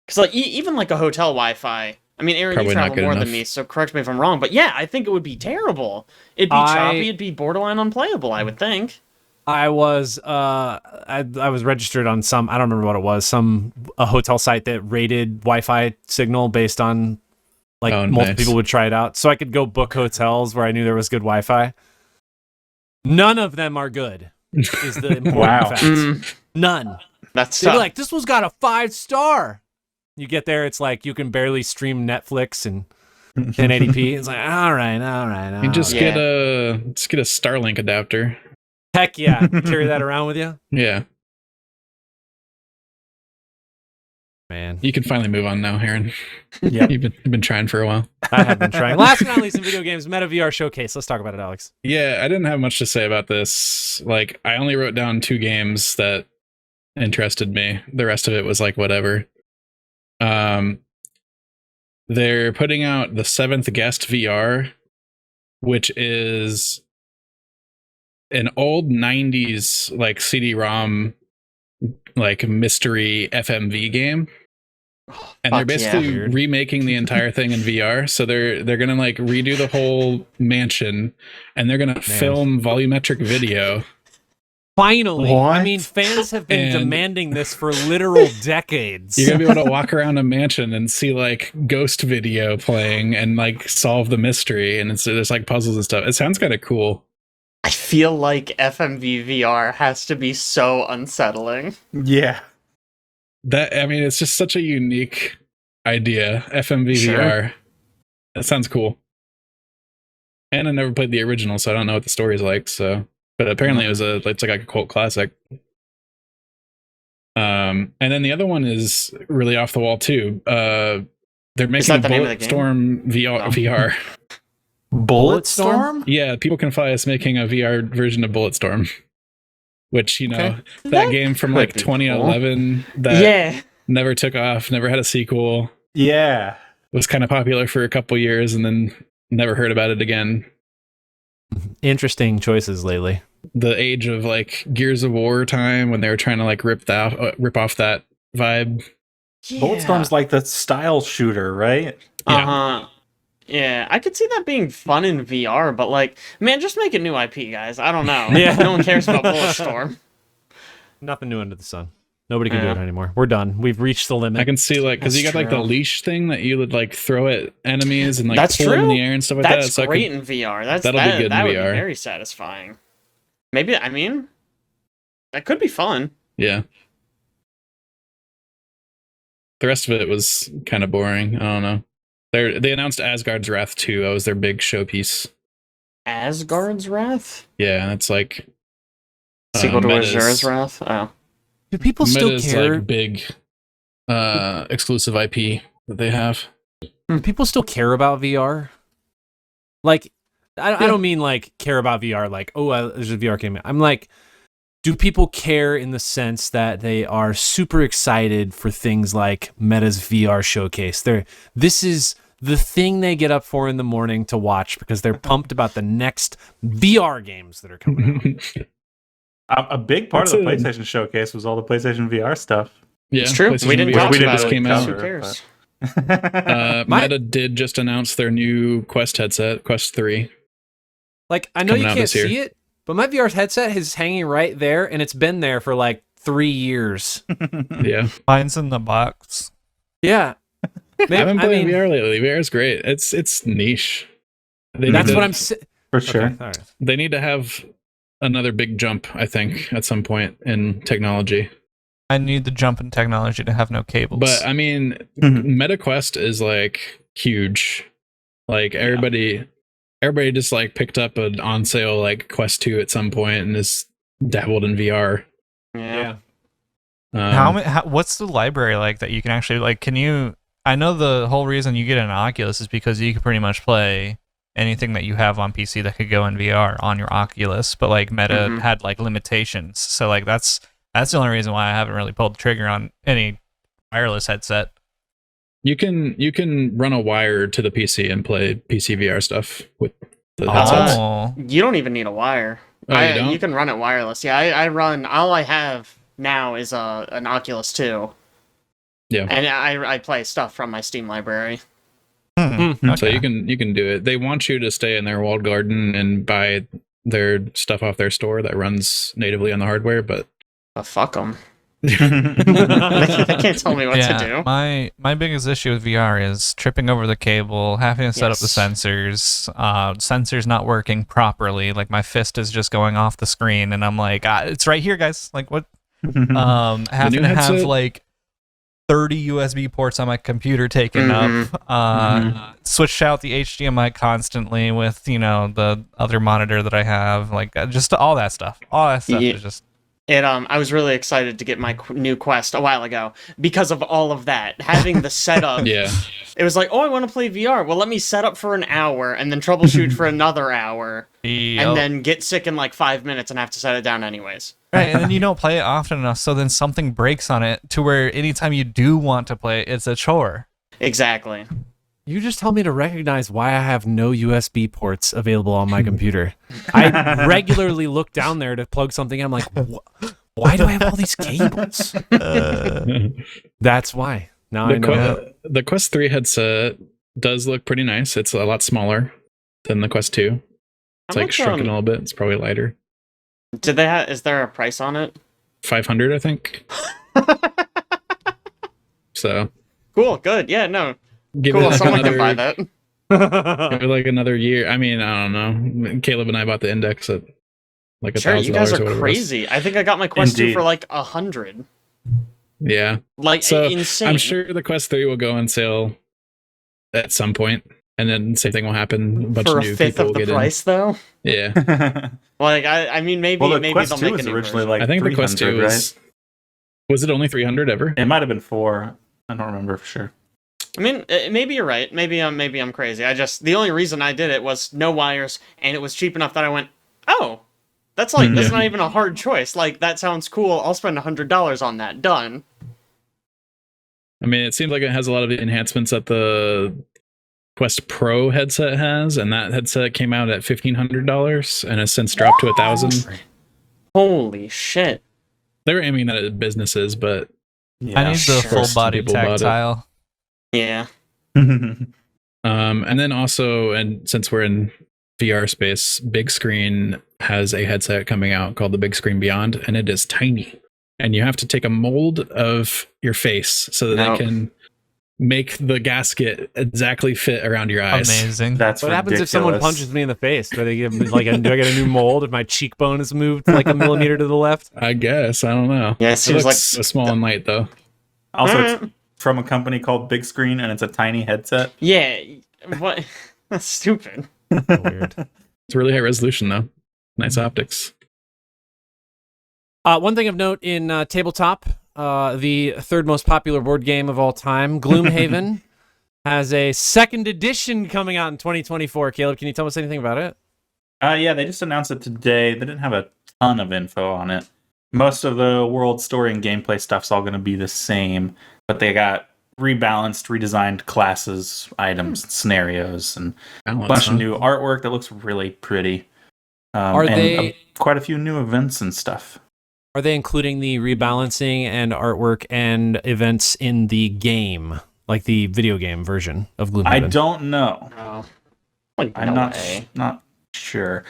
Because like even like a hotel Wi-Fi. I mean, Aaron, Probably you not travel good more than enough. me, so correct me if I'm wrong. But yeah, I think it would be terrible. It'd be choppy. It'd be borderline unplayable. I would think. I was I was registered on some, I don't remember what it was, a hotel site that rated Wi-Fi signal based on like Oh, multiple nice. people would try it out, so I could go book hotels where I knew there was good Wi-Fi. None of them are good. Is the important Wow. fact. Mm, None. that's They'd be tough. like, this one's got a 5-star. You get there, it's like you can barely stream Netflix and 1080p. It's like, all right. You just Yeah. get a Starlink adapter. Heck yeah, carry that around with you. Yeah. Man, You can finally move on now, Aaron. Yep. You've been trying for a while. I have been trying. Last but not least in video games, Meta VR Showcase. Let's talk about it, Alex. Yeah, I didn't have much to say about this. Like, I only wrote down 2 games that interested me. The rest of it was like whatever. They're putting out the 7th Guest VR, which is an old 90s like CD-ROM like mystery FMV game. And they're Fuck basically yeah. remaking the entire thing in VR. So they're gonna like redo the whole mansion, and they're gonna film volumetric video. Finally, I What? mean, fans have been And- demanding this for literal decades. You're gonna be able to walk around a mansion and see like ghost video playing and like solve the mystery, and there's like puzzles and stuff. It sounds kind of cool. I feel like FMV VR has to be so unsettling. Yeah. I mean, it's just such a unique idea. FMV Sure. VR. That sounds cool. And I never played the original, so I don't know what the story's like. So, but apparently it's like a cult classic. And then the other one is really off the wall too. They're making a that the name of the game? Bulletstorm Oh. VR. Bulletstorm? Yeah, People Can Fly is making a VR version of Bulletstorm. Which, you know, Okay. that game from could like be 2011 that Yeah. never took off, never had a sequel, Yeah. was kind of popular for a couple years and then never heard about it again. Interesting choices lately. The age of like Gears of War time when they were trying to like rip off that vibe. Bulletstorm's like the style shooter, right? Yeah. Uh-huh. Yeah, I could see that being fun in VR, but like, man, just make a new IP, guys. I don't know. Yeah. No one cares about Bulletstorm. Nothing new under the sun. Nobody can Yeah. do it anymore. We're done. We've reached the limit. I can see like because you That's got like the true. leash thing that you would like throw at enemies and like That's pull them in true. the air and stuff like That's that. So great in VR. that'll be good in that would be VR. very satisfying. Maybe, I mean, that could be fun. Yeah. The rest of it was kind of boring. I don't know. They announced Asgard's Wrath 2. That was their big showpiece. Asgard's Wrath? Yeah, and it's like Sequel to Meta's- Azura's Wrath? Oh. Do people still Meta's care? like big exclusive IP that they have. Do people still care about VR? Like, I don't mean like care about VR, like, oh, there's a VR game. I'm like, do people care in the sense that they are super excited for things like Meta's VR showcase? This is the thing they get up for in the morning to watch because they're pumped about the next VR games that are coming out. A big part of the That's PlayStation showcase was all the PlayStation VR stuff. Yeah, It's true. PlayStation We didn't VR talk we didn't about just it. came because out, Who cares? Meta did just announce their new Quest headset, Quest 3. Like, I know you coming out can't this year. see it, but my VR headset is hanging right there, and it's been there for like 3 years. Yeah. Mine's in the box. Yeah. I haven't I played mean, VR lately. VR is great. It's niche. They that's need to, what I'm saying. For sure. Okay, all right. They need to have another big jump, I think, at some point in technology. I need the jump in technology to have no cables. But I mean, MetaQuest is like huge. Like everybody just like picked up an on sale like Quest 2 at some point and is dabbled in VR. Yeah. What's the library like that you can actually like? Can you? I know the whole reason you get an Oculus is because you can pretty much play anything that you have on PC that could go in VR on your Oculus. But like Meta had like limitations, so like that's the only reason why I haven't really pulled the trigger on any wireless headset. You can run a wire to the PC and play PC VR stuff with the headsets. Oh, You don't even need a wire. Oh, you don't? You can run it wireless. Yeah, I run. All I have now is an Oculus 2. Yeah. And I play stuff from my Steam library. okay. So you can do it. They want you to stay in their walled garden and buy their stuff off their store that runs natively on the hardware, but Fuck them. They can't tell me what to do. My biggest issue with VR is tripping over the cable, having to set up the sensors, sensors not working properly. Like my fist is just going off the screen, and I'm like, it's right here, guys. Like what? Having to have headset? like 30 USB ports on my computer taken up. Switch out the HDMI constantly with the other monitor that I have. Like just all that stuff. All that stuff Yeah. is just. I was really excited to get my new Quest a while ago because of all of that. Having the setup. Yeah. It was like, oh, I want to play VR. Well, let me set up for an hour and then troubleshoot for another hour. And then get sick in like 5 minutes and have to set it down anyways. Right, and then you don't play it often enough, so then something breaks on it to where anytime you do want to play it, it's a chore. Exactly. You just told me to recognize why I have no USB ports available on my computer. I regularly look down there to plug something in. I'm like, why do I have all these cables? That's why. Now I know. The Quest 3 headset does look pretty nice. It's a lot smaller than the Quest 2. It's like shrunken a little bit. It's probably lighter. Did they is there a price on it? 500, I think. So cool, good. Yeah, no. Give cool, it like someone another, can buy that. give it like another year. I mean, I don't know. Caleb and I bought the Index at like Sure, you $1,000 guys or are whatever it was. crazy. I think I got my Quest 2 Indeed. for like 100. Yeah. Like So insane. I'm sure the Quest 3 will go on sale at some point, and then same thing will happen. A bunch for of a new fifth people of will the get price, though. in. Yeah. Like I mean, maybe well, the maybe Quest they'll 2 make a was new originally version. like I think the Quest 2 300, was. Was it only 300 ever? It might have been 4. I don't remember for sure. I mean, maybe you're right. Maybe I'm crazy. The only reason I did it was no wires, and it was cheap enough that I went, oh, that's not even a hard choice. Like that sounds cool. I'll spend $100 on that. Done. I mean, it seems like it has a lot of the enhancements that the Quest Pro headset has, and that headset came out at $1,500 and has since dropped to $1,000. Holy shit. They were aiming that at businesses, but Yeah. I need the sure. full body People bought it. tactile. Yeah. and then also, and since we're in VR space, Big Screen has a headset coming out called the Big Screen Beyond, and it is tiny. And you have to take a mold of your face so that they can make the gasket exactly fit around your eyes. Amazing. That's What happens if someone ridiculous. punches me in the face? Do they give me do I get a new mold if my cheekbone is moved like a millimeter to the left? I guess. I don't know. Yeah, it It seems looks like small and light, though. Also, it's from a company called Big Screen, and it's a tiny headset. yeah. What? That's stupid. Weird. It's really high resolution, though. Nice optics. One thing of note in Tabletop, the third most popular board game of all time, Gloomhaven, has a second edition coming out in 2024. Caleb, can you tell us anything about it? Yeah, they just announced it today. They didn't have a ton of info on it. Most of the world story and gameplay stuff's all going to be the same, but they got rebalanced, redesigned classes, items, scenarios, and a bunch of new artwork that looks really pretty. Are and they- quite a few new events and stuff? Are they including the rebalancing and artwork and events in the game, like the video game version of Gloomhaven? I don't know. Oh. I'm not sure.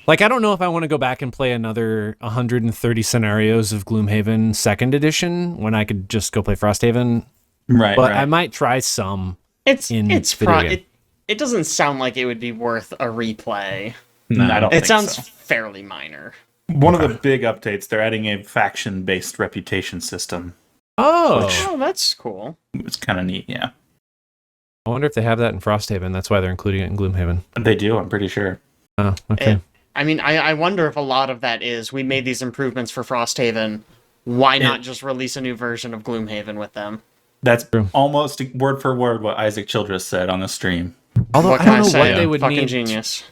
Like, I don't know if I want to go back and play another 130 scenarios of Gloomhaven second edition when I could just go play Frosthaven. Right, But right. I might try some. It's video game. it doesn't sound like it would be worth a replay. No, I don't It think sounds so. fairly minor. One of the big updates, they're adding a faction-based reputation system. Oh, Oh, that's cool. It's kind of neat, yeah. I wonder if they have that in Frosthaven. That's why they're including it in Gloomhaven. They do, I'm pretty sure. Oh, okay. I mean, I wonder if a lot of that is we made these improvements for Frosthaven. Why not just release a new version of Gloomhaven with them? That's True. almost word for word what Isaac Childress said on the stream. Although What I can don't know say? what they would Fucking need. genius.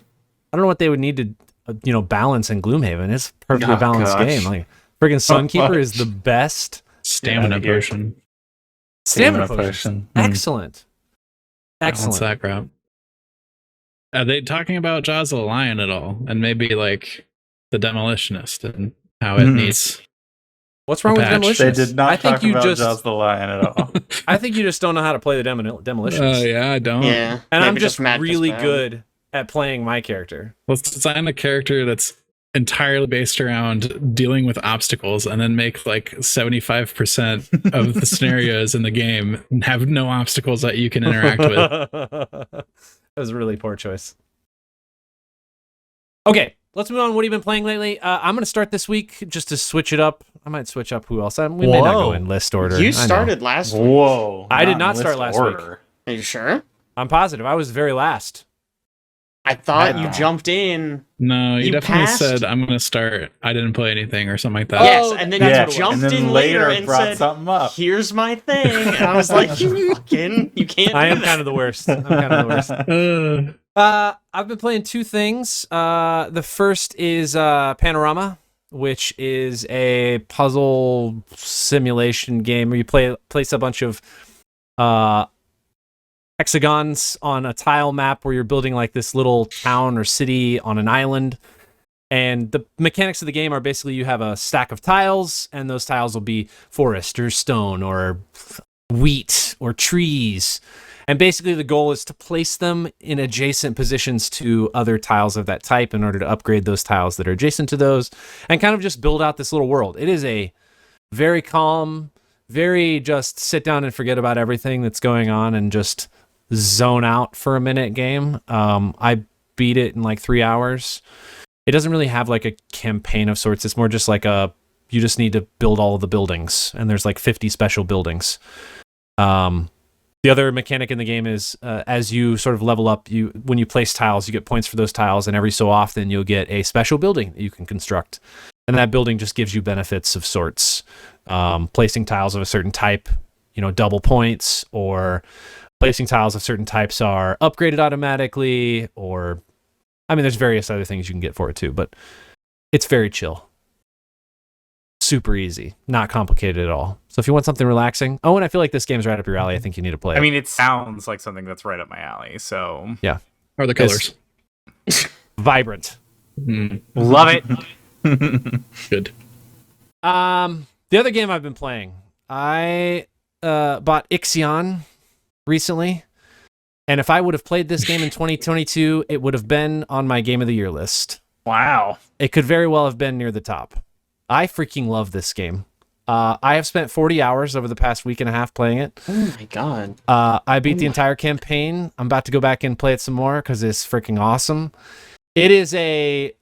I don't know what they would need to, balance in Gloomhaven. It's a perfectly Oh, balanced gosh. game. Like, friggin' Sunkeeper is the best. Stamina Yeah, here. potion. Stamina Stamina potion. potion. Excellent. What's Excellent. that crap? Are they talking about Jaws of the Lion at all? And maybe like the Demolitionist and how it needs. What's wrong with patch. Demolitionist? They did not I think talk you about just, Jaws the Lion at all. I think you just don't know how to play the Demolitionist. Oh yeah, I don't. Yeah. And I'm maybe just Matt really bad. good at playing my character. Let's design a character that's entirely based around dealing with obstacles, and then make like 75% of the scenarios in the game have no obstacles that you can interact with. That was a really poor choice. Okay, let's move on. What have you been playing lately? I'm going to start this week just to switch it up. I might switch up who else. We may not go Whoa. in list order. I You know. started last week. Whoa. I did in not start list last week. order. Are you sure? I'm positive. I was very last. I thought you jumped in. No, you definitely passed? said I'm gonna start. I didn't play anything or something like that. Yes, and then that's you what it was. jumped and then in later later and brought said, something up. "Here's my thing," and I was like, "You can't." I am do that. kind of the worst. I'm kind of the worst. I've been playing two things. The first is Panorama, which is a puzzle simulation game where you place a bunch of hexagons on a tile map where you're building like this little town or city on an island. And the mechanics of the game are basically you have a stack of tiles, and those tiles will be forest or stone or wheat or trees. And basically the goal is to place them in adjacent positions to other tiles of that type in order to upgrade those tiles that are adjacent to those and kind of just build out this little world. It is a very calm, very just sit down and forget about everything that's going on and just zone out for a minute game. I beat it in like 3 hours. It doesn't really have like a campaign of sorts. It's more just like you just need to build all of the buildings, and there's like 50 special buildings. The other mechanic in the game is as you sort of level up, when you place tiles, you get points for those tiles, and every so often you'll get a special building that you can construct. And that building just gives you benefits of sorts. Placing tiles of a certain type, double points, or placing tiles of certain types are upgraded automatically, or there's various other things you can get for it too, but it's very chill. Super easy, not complicated at all. So if you want something relaxing, and I feel like this game's right up your alley. I think you need to play it. I mean, it sounds like something that's right up my alley. So yeah. How are the colors? Vibrant. Love it. Good. The other game I've been playing, I bought Ixion recently, and if I would have played this game in 2022, it would have been on my Game of the Year list. Wow. It could very well have been near the top. I freaking love this game. I have spent 40 hours over the past week and a half playing it. Oh my god. I beat the entire campaign. I'm about to go back and play it some more because it's freaking awesome. It is a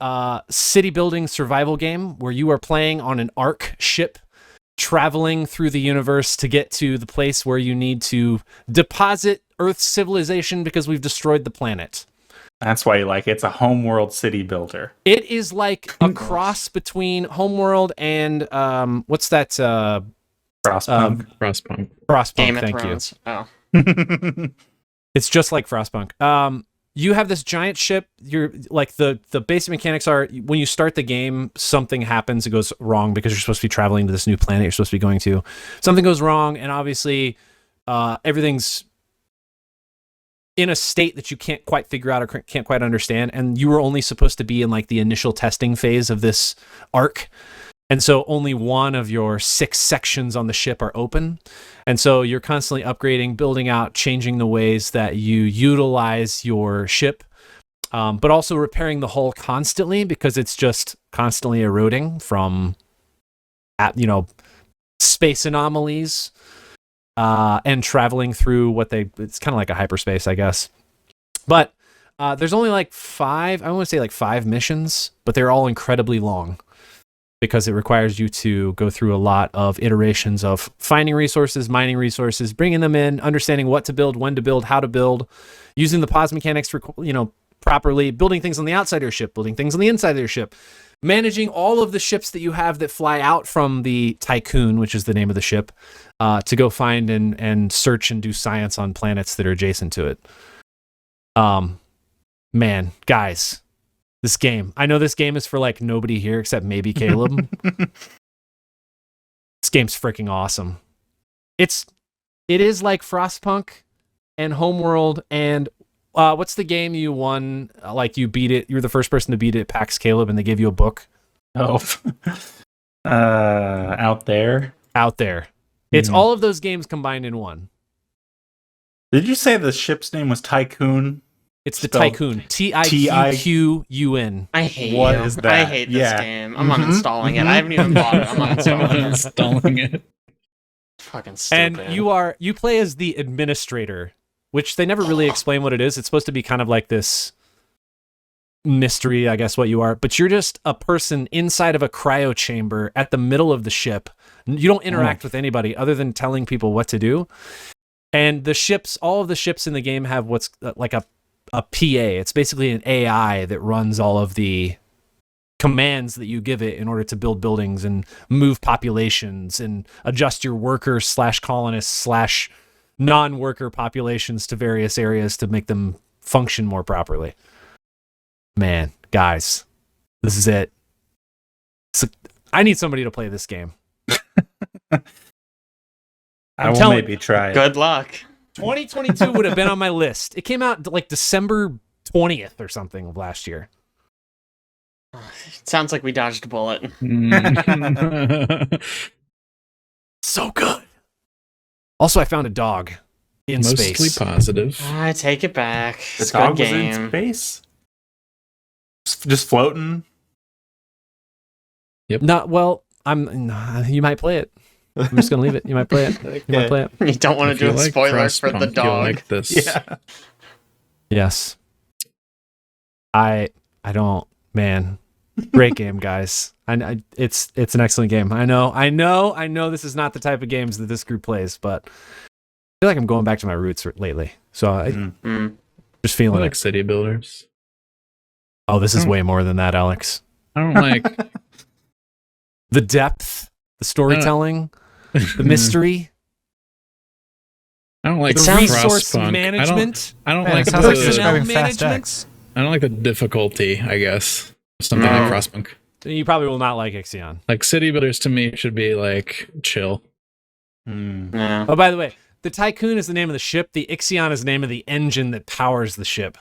city building survival game where you are playing on an Ark ship, traveling through the universe to get to the place where you need to deposit Earth's civilization because we've destroyed the planet. That's why you like it. It's a homeworld city builder. It is like a cross between Homeworld and what's that? Frostpunk. Frostpunk. Game of Thank you. Thrones. Oh. It's just like Frostpunk. You have this giant ship. You're like the basic mechanics are when you start the game, something happens. It goes wrong because you're supposed to be traveling to this new planet you're supposed to be going to. Something goes wrong, and obviously everything's in a state that you can't quite figure out or can't quite understand. And you were only supposed to be in like the initial testing phase of this arc. And so only one of your 6 sections on the ship are open. And so you're constantly upgrading, building out, changing the ways that you utilize your ship, but also repairing the hull constantly because it's just constantly eroding from, space anomalies and traveling through it's kind of like a hyperspace, I guess. But there's only like 5 missions, but they're all incredibly long, because it requires you to go through a lot of iterations of finding resources, mining resources, bringing them in, understanding what to build, when to build, how to build, using the pause mechanics for, properly, building things on the outside of your ship, building things on the inside of your ship, managing all of the ships that you have that fly out from the Tycoon, which is the name of the ship, to go find and search and do science on planets that are adjacent to it. Man, guys. This game. I know this game is for like nobody here except maybe Caleb. This game's freaking awesome. It is like Frostpunk and Homeworld and what's the game you won? Like you beat it. You're the first person to beat it at PAX, Caleb, and they gave you a book. Oh, Out There. Out There. It's all of those games combined in one. Did you say the ship's name was Tycoon? It's the Spelled Tycoon. Tiquun. I hate What you. is that? I hate this Yeah. game. I'm uninstalling it. I haven't even bought it. I'm uninstalling Installing it. Fucking stupid. And you play as the administrator, which they never really explain what it is. It's supposed to be kind of like this mystery, I guess, what you are. But you're just a person inside of a cryo chamber at the middle of the ship. You don't interact with anybody other than telling people what to do. And all of the ships in the game have what's like a a PA. It's basically an AI that runs all of the commands that you give it in order to build buildings and move populations and adjust your workers / colonists / non-worker populations to various areas to make them function more properly. Man, guys, this is it. I need somebody to play this game. I will telling- maybe try it. Good luck. 2022 would have been on my list. It came out like December 20th or something of last year. Sounds like we dodged a bullet. So good. Also, I found a dog in Mostly space. positive. I take it back. The It's a dog good was in game. space, just floating. Not well. You might play it. I'm just gonna leave it. You might play it. You might play it. You don't want to If do you a like spoiler for the Frostpunk, you'll dog. like this. Yeah. Yes. I don't. Man, great game, guys. I it's an excellent game. I know. This is not the type of games that this group plays, but I feel like I'm going back to my roots lately. So I just I feeling like it. city builders. Oh, this is way more than that, Alex. I don't like. The depth, the storytelling, the mystery, I don't like the sounds- resource Frostpunk. management. I don't Man, like it sounds like you're personnel describing Fast management. X. I don't like the difficulty. I guess something No. like Frostpunk. You probably will not like Ixion. Like city builders to me should be like chill. Yeah. Oh, by the way, the Tycoon is the name of the ship. The Ixion is the name of the engine that powers the ship.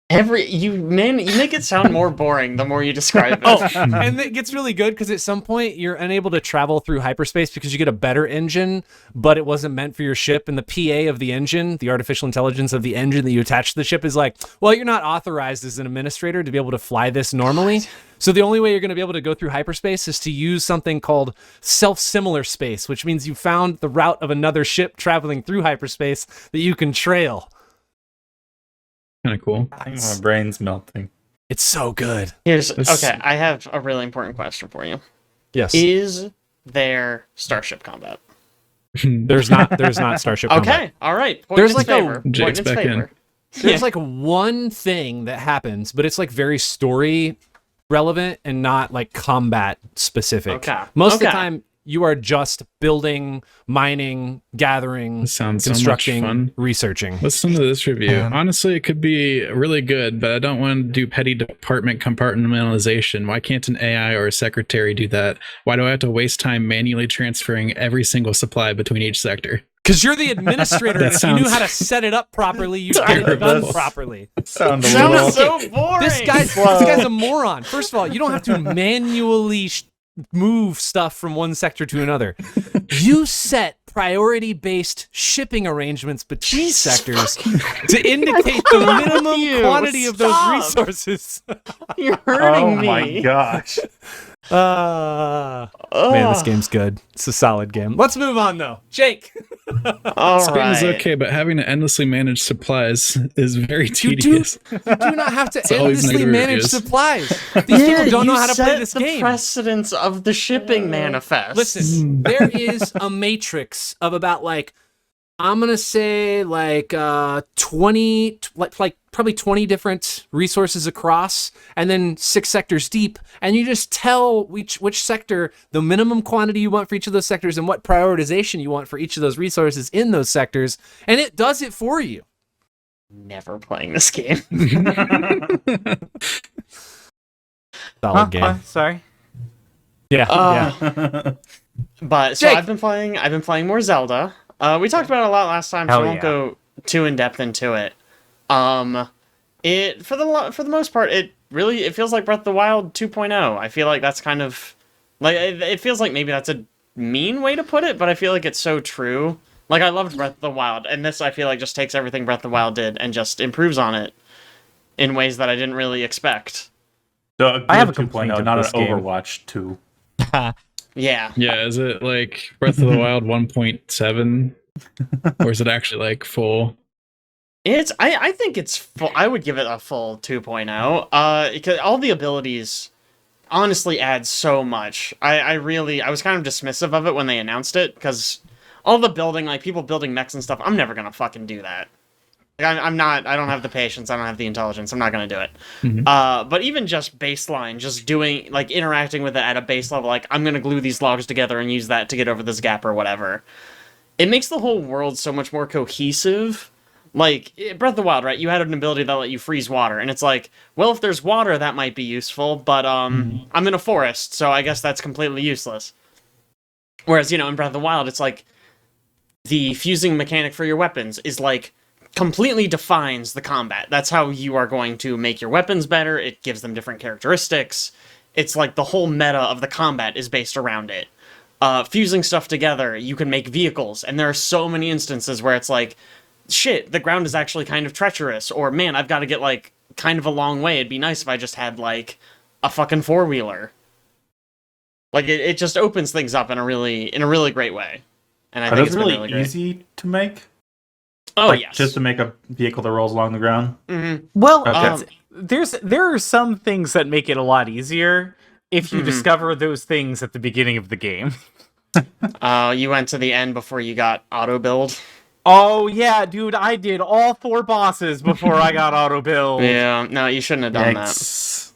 You make it sound more boring the more you describe it. Oh, and it gets really good because at some point you're unable to travel through hyperspace because you get a better engine, but it wasn't meant for your ship. And the PA of the engine, the artificial intelligence of the engine that you attach to the ship, is like, well, you're not authorized as an administrator to be able to fly this normally. So the only way you're going to be able to go through hyperspace is to use something called self-similar space, which means you found the route of another ship traveling through hyperspace that you can trail. Kind of cool. I think my brain's melting. It's so good. Okay, I have a really important question for you. Yes. Is there starship combat? There's not Starship Combat. Okay, all right. Point There's in like its favor. a- Point Jake's in its back in. favor. There's like one thing that happens, but it's like very story relevant and not like combat specific. Okay. Most of the Okay. time, you are just building, mining, gathering, This sounds so much constructing, fun. researching. Listen to this review. Man. Honestly, it could be really good, but I don't want to do petty department compartmentalization. Why can't an AI or a secretary do that? Why do I have to waste time manually transferring every single supply between each sector? Because you're the administrator, and That if you knew sounds how to set it up properly, you'd get it done terrible. properly. Sound a little. Sounds so boring. This guy's a moron. First of all, you don't have to manually move stuff from one sector to another. You set priority-based shipping arrangements between sectors to indicate the minimum you? quantity of those Stop. resources. You're hurting Oh me. my gosh. Man, this game's good. It's a solid game. Let's move on, though. Jake. All This game is right. okay, but having to endlessly manage supplies is very You do tedious. not have to always endlessly negative manage reviews. supplies. These people don't know how to play set this the game. precedence of the shipping manifest. Listen, there is a matrix of about like, I'm gonna say like 20, like probably 20 different resources across, and then 6 sectors deep, and you just tell which sector the minimum quantity you want for each of those sectors and what prioritization you want for each of those resources in those sectors, and it does it for you. Never playing this game. Solid game. Sorry. Yeah, yeah. But so Jake. I've been playing more Zelda. We talked about it a lot last time, so Hell I won't yeah. go too in depth into it. It for the most part, it feels like Breath of the Wild 2.0. I feel like that's kind of like it feels like maybe that's a mean way to put it, but I feel like it's so true. Like I loved Breath of the Wild, and this I feel like just takes everything Breath of the Wild did and just improves on it in ways that I didn't really expect. So I have a 2.0, complaint of not an this game. Overwatch 2. Yeah. Yeah, is it like Breath of the Wild 1.7? Or is it actually like full? I think it's full. I would give it a full 2.0. Because all the abilities honestly add so much. I was kind of dismissive of it when they announced it because all the building, like people building mechs and stuff, I'm never gonna fucking do that. I'm not. I don't have the patience. I don't have the intelligence. I'm not gonna do it. But even just baseline, just doing like interacting with it at a base level, like I'm gonna glue these logs together and use that to get over this gap or whatever. It makes the whole world so much more cohesive. Like Breath of the Wild, right? You had an ability that let you freeze water, and it's like, well, if there's water, that might be useful. But I'm in a forest, so I guess that's completely useless. Whereas in Breath of the Wild, it's like the fusing mechanic for your weapons is like completely defines the combat. That's how you are going to make your weapons better. It gives them different characteristics. It's like the whole meta of the combat is based around it. Fusing stuff together, you can make vehicles, and there are so many instances where it's like, shit, the ground is actually kind of treacherous, or man, I've got to get like kind of a long way. It'd be nice if I just had like a fucking four-wheeler. Like it just opens things up in a really great way. And I think it's really really great. easy to make. Oh, Like, yes. just to make a vehicle that rolls along the ground. Well, Okay. there are some things that make it a lot easier if you discover those things at the beginning of the game. You went to the end before you got auto build. Oh yeah, dude, I did all 4 bosses before I got auto build. Yeah, no, you shouldn't have done that. Yikes.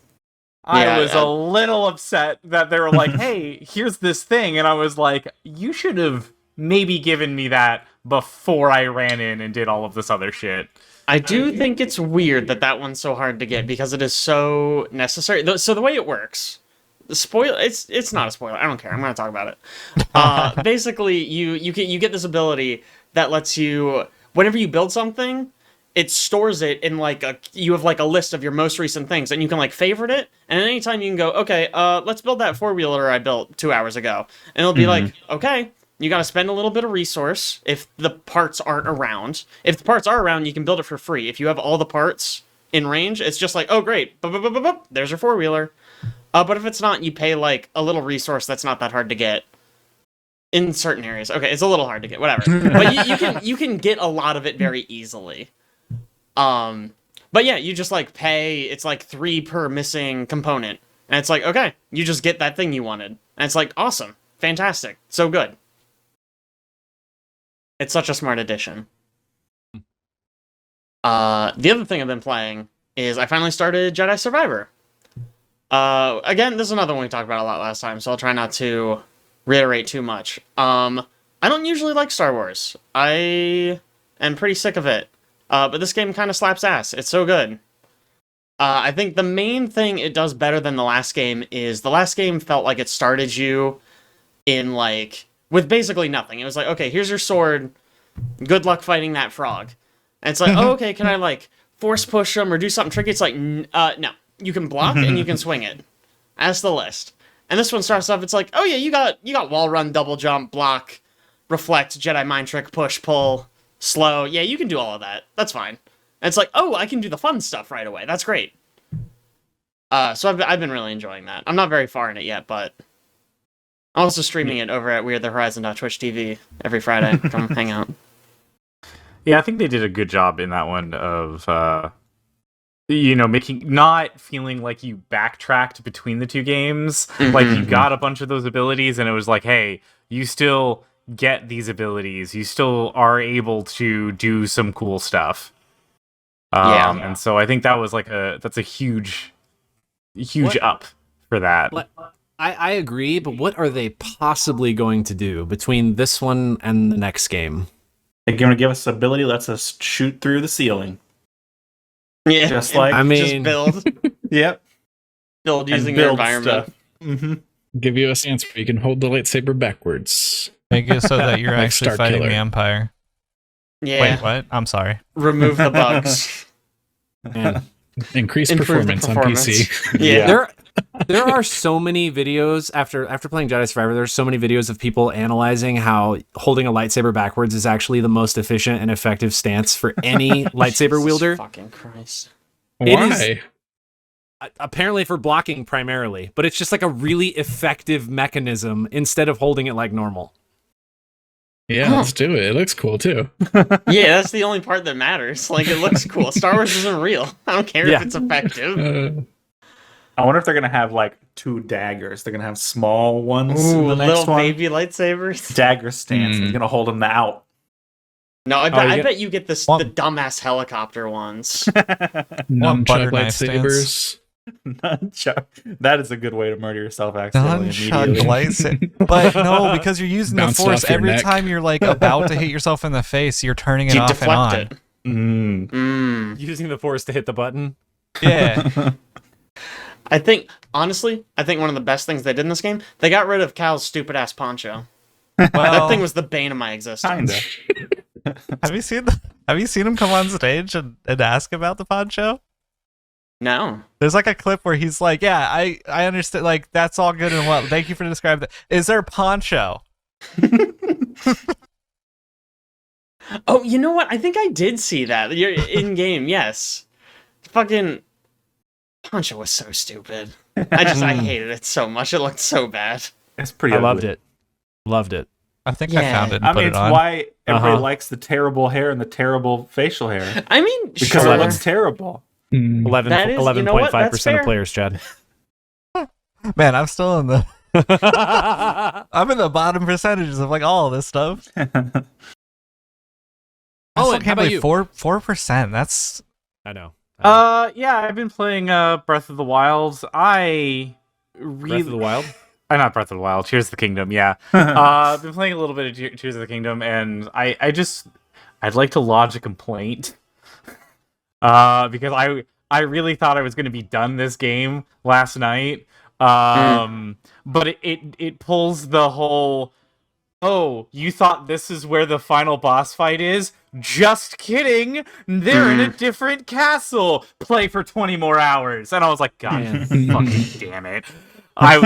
I Yeah, was a little upset that they were like, "Hey, here's this thing," and I was like, "You should have maybe given me that before I ran in and did all of this other shit." I do think it's weird that one's so hard to get because it is so necessary. So the way it works, the spoiler, it's not a spoiler. I don't care. I'm going to talk about it. Basically, you get this ability that lets you, whenever you build something, it stores it in like you have like a list of your most recent things, and you can like favorite it, and at any time you can go, okay, let's build that four-wheeler I built 2 hours ago, and it'll be like, okay, you got to spend a little bit of resource if the parts aren't around. If the parts are around, you can build it for free. If you have all the parts in range, it's just like, oh great, there's your four-wheeler. But if it's not, you pay like a little resource that's not that hard to get in certain areas. Okay, it's a little hard to get, whatever. But you can get a lot of it very easily. But yeah, you just like pay, it's like 3 per missing component. And it's like, okay, you just get that thing you wanted. And it's like, awesome, fantastic, so good. It's such a smart addition. The other thing I've been playing is I finally started Jedi Survivor. Again, this is another one we talked about a lot last time, so I'll try not to reiterate too much. I don't usually like Star Wars. I am pretty sick of it. But this game kind of slaps ass. It's so good. I think the main thing it does better than the last game is the last game felt like it started you in like with basically nothing. It was like, okay, here's your sword. Good luck fighting that frog. And it's like, oh, okay, can I like force push them or do something tricky? It's like, no. You can block and you can swing it. That's the list. And this one starts off, it's like, oh yeah, you got wall run, double jump, block, reflect, Jedi mind trick, push, pull, slow. Yeah, you can do all of that. That's fine. And it's like, oh, I can do the fun stuff right away. That's great. So I've been really enjoying that. I'm not very far in it yet, but I'm also streaming it over at weirdthehorizon.twitch.tv every Friday. Come hang out. Yeah, I think they did a good job in that one of, not feeling like you backtracked between the two games. Like, you got a bunch of those abilities, and it was like, hey, you still get these abilities. You still are able to do some cool stuff. And so I think that was like that's a huge up for that. I agree, but what are they possibly going to do between this one and the next game? They're going to give us ability, lets us shoot through the ceiling. Yeah, Just like, just build. Yep. Build using And your build environment. stuff. Mm-hmm. Give you a stance where you can hold the lightsaber backwards. Make it so that you're Like actually Star fighting Killer. the Empire. Yeah. Wait, what? I'm sorry. Remove the bugs. Man. Increase Improve the performance on PC. Yeah. There are so many videos after playing Jedi Survivor. There's so many videos of people analyzing how holding a lightsaber backwards is actually the most efficient and effective stance for any lightsaber Jesus wielder. Fucking Christ. Why? Apparently for blocking primarily, but it's just like a really effective mechanism instead of holding it like normal. Yeah, let's do it. It looks cool too. Yeah, that's the only part that matters. Like, it looks cool. Star Wars isn't real. I don't care if it's effective. I wonder if they're going to have like 2 daggers. They're going to have small ones in Ooh, the next little one. baby lightsabers. Dagger stance. He's going to hold them out. No, I Oh, bet, you I get- bet you get the dumbass helicopter ones. Nunchuck butter knife lightsabers. Nunchuck. That is a good way to murder yourself accidentally Nunchuck immediately. lightsaber. But no, because you're using the Bounce force off your every neck. time you're like about to hit yourself in the face, you're turning it You off and deflect on. it. Mm. Using the force to hit the button. Yeah. I think, honestly, one of the best things they did in this game, they got rid of Cal's stupid ass poncho. That Well, thing was the bane of my existence. Kinda. have you seen him come on stage and ask about the poncho? No. There's like a clip where he's like, "Yeah, I understand. Like that's all good and well. Thank you for describing that. Is there a poncho?" Oh, you know what? I think I did see that. You're in game, yes. Fucking poncho was so stupid. I hated it so much. It looked so bad. It's pretty I ugly. loved it. Loved it. I think I Yeah. found it and I put mean, it it's on. why everybody Uh-huh. likes the terrible hair and the terrible facial hair. I mean, Because sure. it looks terrible. Mm. 11.5% you know what? That's of fair. players, Chad. Man, I'm still in the I'm in the bottom percentages of like all of this stuff. I Owen, still how can't about believe you? 4%. That's I know. Yeah, I've been playing Breath of the Wild. I really Breath of the Wild. Not Breath of the Wild. Tears of the Kingdom. Yeah, I've been playing a little bit of Tears of the Kingdom, and I'd like to lodge a complaint, because I really thought I was going to be done this game last night, but it pulls the whole, oh, you thought this is where the final boss fight is? Just kidding! They're in a different castle! Play for 20 more hours! And I was like, God fucking damn it. I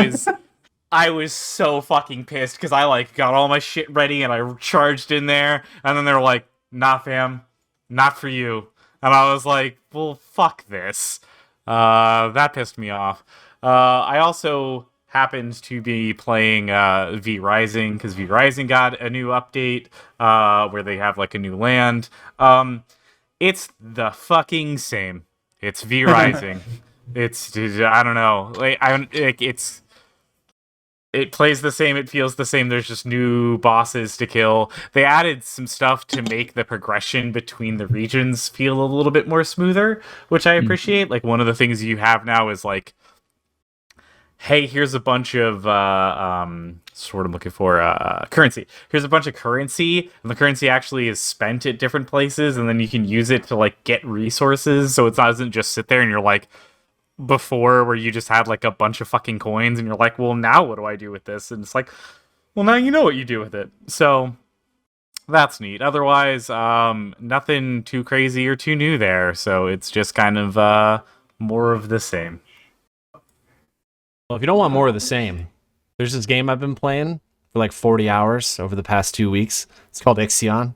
was so fucking pissed because I like got all my shit ready and I charged in there, and then they're like, nah fam, not for you. And I was like, well, fuck this. That pissed me off. I also happened to be playing V Rising because V Rising got a new update where they have like a new land. It's the fucking same. It's V Rising. It's I don't know. It plays the same. It feels the same. There's just new bosses to kill. They added some stuff to make the progression between the regions feel a little bit more smoother, which I appreciate. Like one of the things you have now is like, hey, here's a bunch of sort of looking for currency. Here's a bunch of currency, and the currency actually is spent at different places, and then you can use it to like get resources. So it doesn't just sit there and you're like, before where you just had like a bunch of fucking coins and you're like, well, now what do I do with this? And it's like, well, now you know what you do with it. So that's neat. Otherwise, nothing too crazy or too new there. So it's just kind of more of the same. Well, if you don't want more of the same, there's this game I've been playing for like 40 hours over the past 2 weeks. It's called Ixion.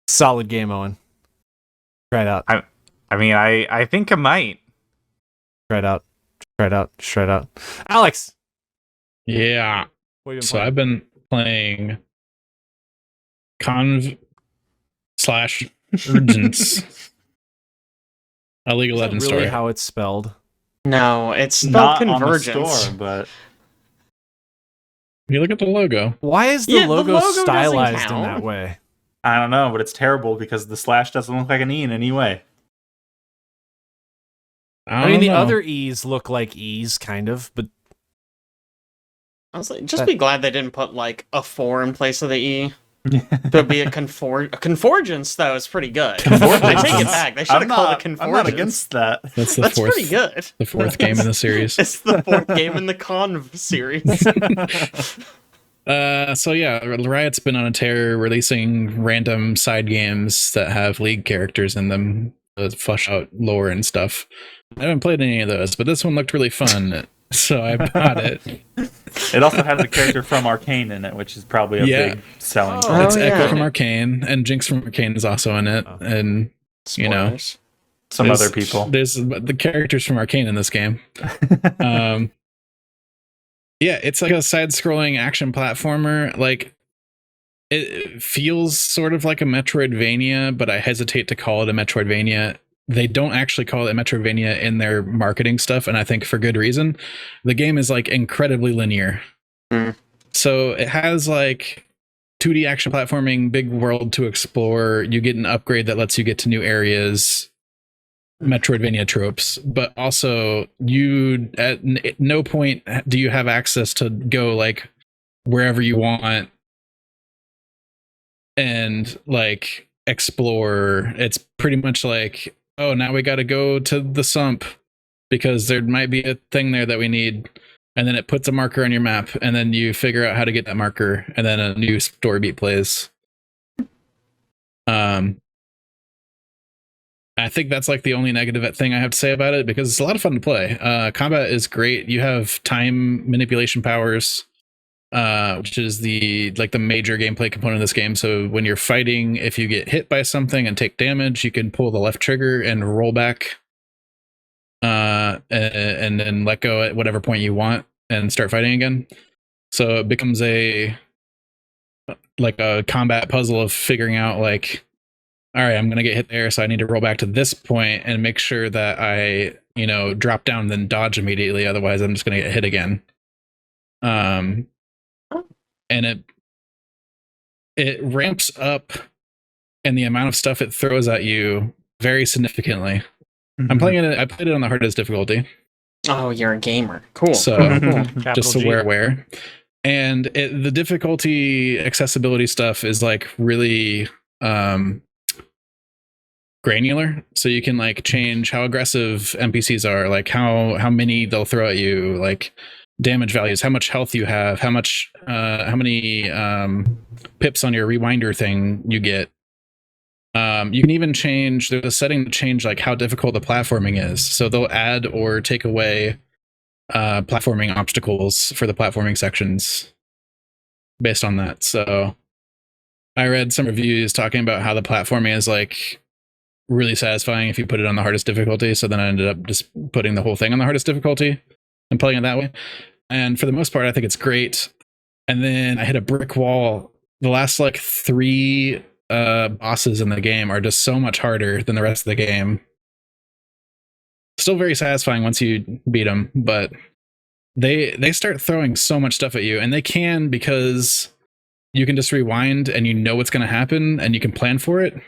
Solid game, Owen. Try it out. I mean, I think I might. Try it out. Try it out. Try it out. Alex, Yeah. what have you been So playing? I've been playing Conv/Urgence. A League of Is that Legends really story. how it's spelled? No, it's spelled Not Convergence. on the store, but You look at the logo. Why is the Yeah, the logo, logo doesn't stylized in count. that way? I don't know. But it's terrible because the slash doesn't look like an E in any way. I mean, the don't know. other E's look like E's, kind of, but Honestly, just be glad they didn't put like a 4 in place of the E. There'd be a conforgence, though. It's pretty good. I take it back. They should have called it conforgence. I'm not against that. That's the That's fourth. pretty good. The fourth game in the series. It's the 4th game in the Conv series. So yeah, Riot's been on a tear releasing random side games that have League characters in them to flush out lore and stuff. I haven't played any of those, but this one looked really fun, so I bought it. It also has a character from Arcane in it, which is probably a Yeah. big selling Oh, point. It's Echo yeah. from Arcane, and Jinx from Arcane is also in it, and you know, Spoilers. Some there's- other people. There's the characters from Arcane in this game. Yeah, it's like a side-scrolling action platformer. Like, it feels sort of like a Metroidvania, but I hesitate to call it a Metroidvania. They don't actually call it Metroidvania in their marketing stuff, and I think for good reason. The game is like incredibly linear. Mm. So it has like 2D action platforming, big world to explore. You get an upgrade that lets you get to new areas, Metroidvania tropes, but also you at no point do you have access to go like wherever you want and like explore. It's pretty much like, oh, now we got to go to the sump because there might be a thing there that we need, and then it puts a marker on your map, and then you figure out how to get that marker, and then a new story beat plays. I think that's like the only negative thing I have to say about it, because it's a lot of fun to play. Combat is great. You have time manipulation powers, which is the major gameplay component of this game. So when you're fighting, if you get hit by something and take damage, you can pull the left trigger and roll back, and then let go at whatever point you want and start fighting again. So it becomes a combat puzzle of figuring out like, all right, I'm going to get hit there, so I need to roll back to this point and make sure that I, drop down and then dodge immediately. Otherwise, I'm just going to get hit again. And it ramps up and the amount of stuff it throws at you very significantly. I played it on the hardest difficulty. Oh, you're a gamer. Cool. So just so we're aware. And the difficulty accessibility stuff is like really granular, so you can like change how aggressive NPCs are, like how many they'll throw at you, like damage values, how much health you have, how many pips on your rewinder thing you get. You can even change, there's a setting to change like how difficult the platforming is, so they'll add or take away platforming obstacles for the platforming sections based on that. So I read some reviews talking about how the platforming is like really satisfying if you put it on the hardest difficulty. So then I ended up just putting the whole thing on the hardest difficulty and playing it that way. And for the most part, I think it's great. And then I hit a brick wall. The last like 3 bosses in the game are just so much harder than the rest of the game. Still very satisfying once you beat them, but they start throwing so much stuff at you, and they can, because you can just rewind and you know what's going to happen and you can plan for it.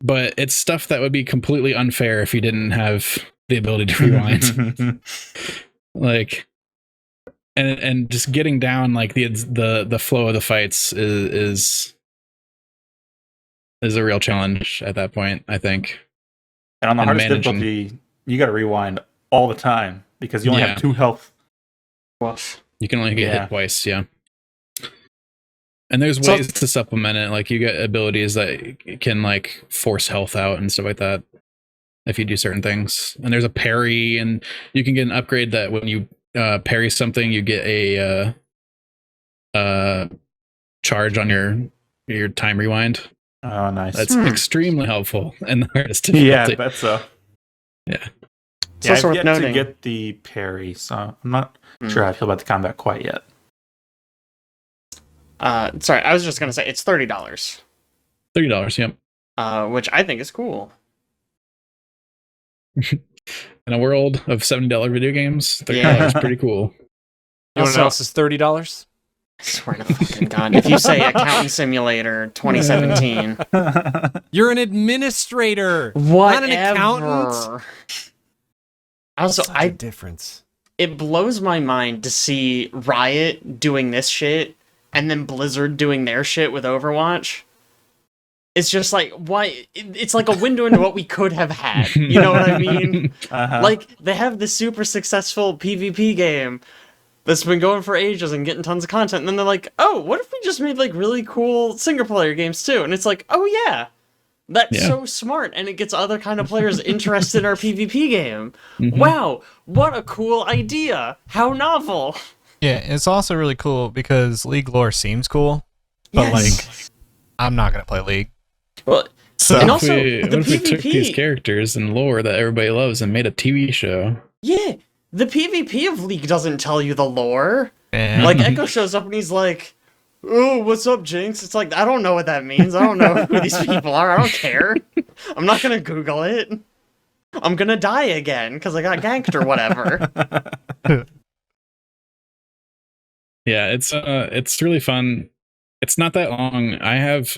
But it's stuff that would be completely unfair if you didn't have the ability to rewind. Like, and just getting down like the flow of the fights is a real challenge at that point, I think. And on the hardest difficulty, you got to rewind all the time because you only have 2 health. You can only get hit twice, yeah. And there's ways to supplement it. Like you get abilities that can like force health out and stuff like that if you do certain things. And there's a parry, and you can get an upgrade that when you parry something, you get a charge on your time rewind. Oh, nice. That's extremely helpful in the hardest difficulty. Yeah, I bet so. Yeah. I've yet to get the parry, so I'm not sure how I feel about the combat quite yet. Sorry, I was just gonna say it's $30. $30, yep. Which I think is cool. In a world of $70 video games, $30 is pretty cool. You know what else is $30? I swear to fucking God. If you say Accountant Simulator 2017. You're an administrator. Whatever. Not an accountant. Also, Such a difference. It blows my mind to see Riot doing this shit and then Blizzard doing their shit with Overwatch. It's just like, why? It's like a window into what we could have had. You know what I mean? Like, they have this super successful PvP game that's been going for ages and getting tons of content, and then they're like, oh, what if we just made, like, really cool single-player games, too? And it's like, oh, yeah. That's so smart, and it gets other kind of players interested in our PvP game. Wow, what a cool idea. How novel. Yeah, it's also really cool because League lore seems cool, but like, I'm not gonna play League. Well, so and also, what the if we PvP... took these characters and lore that everybody loves and made a TV show? Yeah, the PvP of League doesn't tell you the lore. Yeah. Like, Echo shows up and he's like, oh, what's up, Jinx? It's like, I don't know what that means. I don't know who these people are. I don't care. I'm not gonna Google it. I'm gonna die again because I got ganked or whatever. Yeah, it's really fun. It's not that long. I have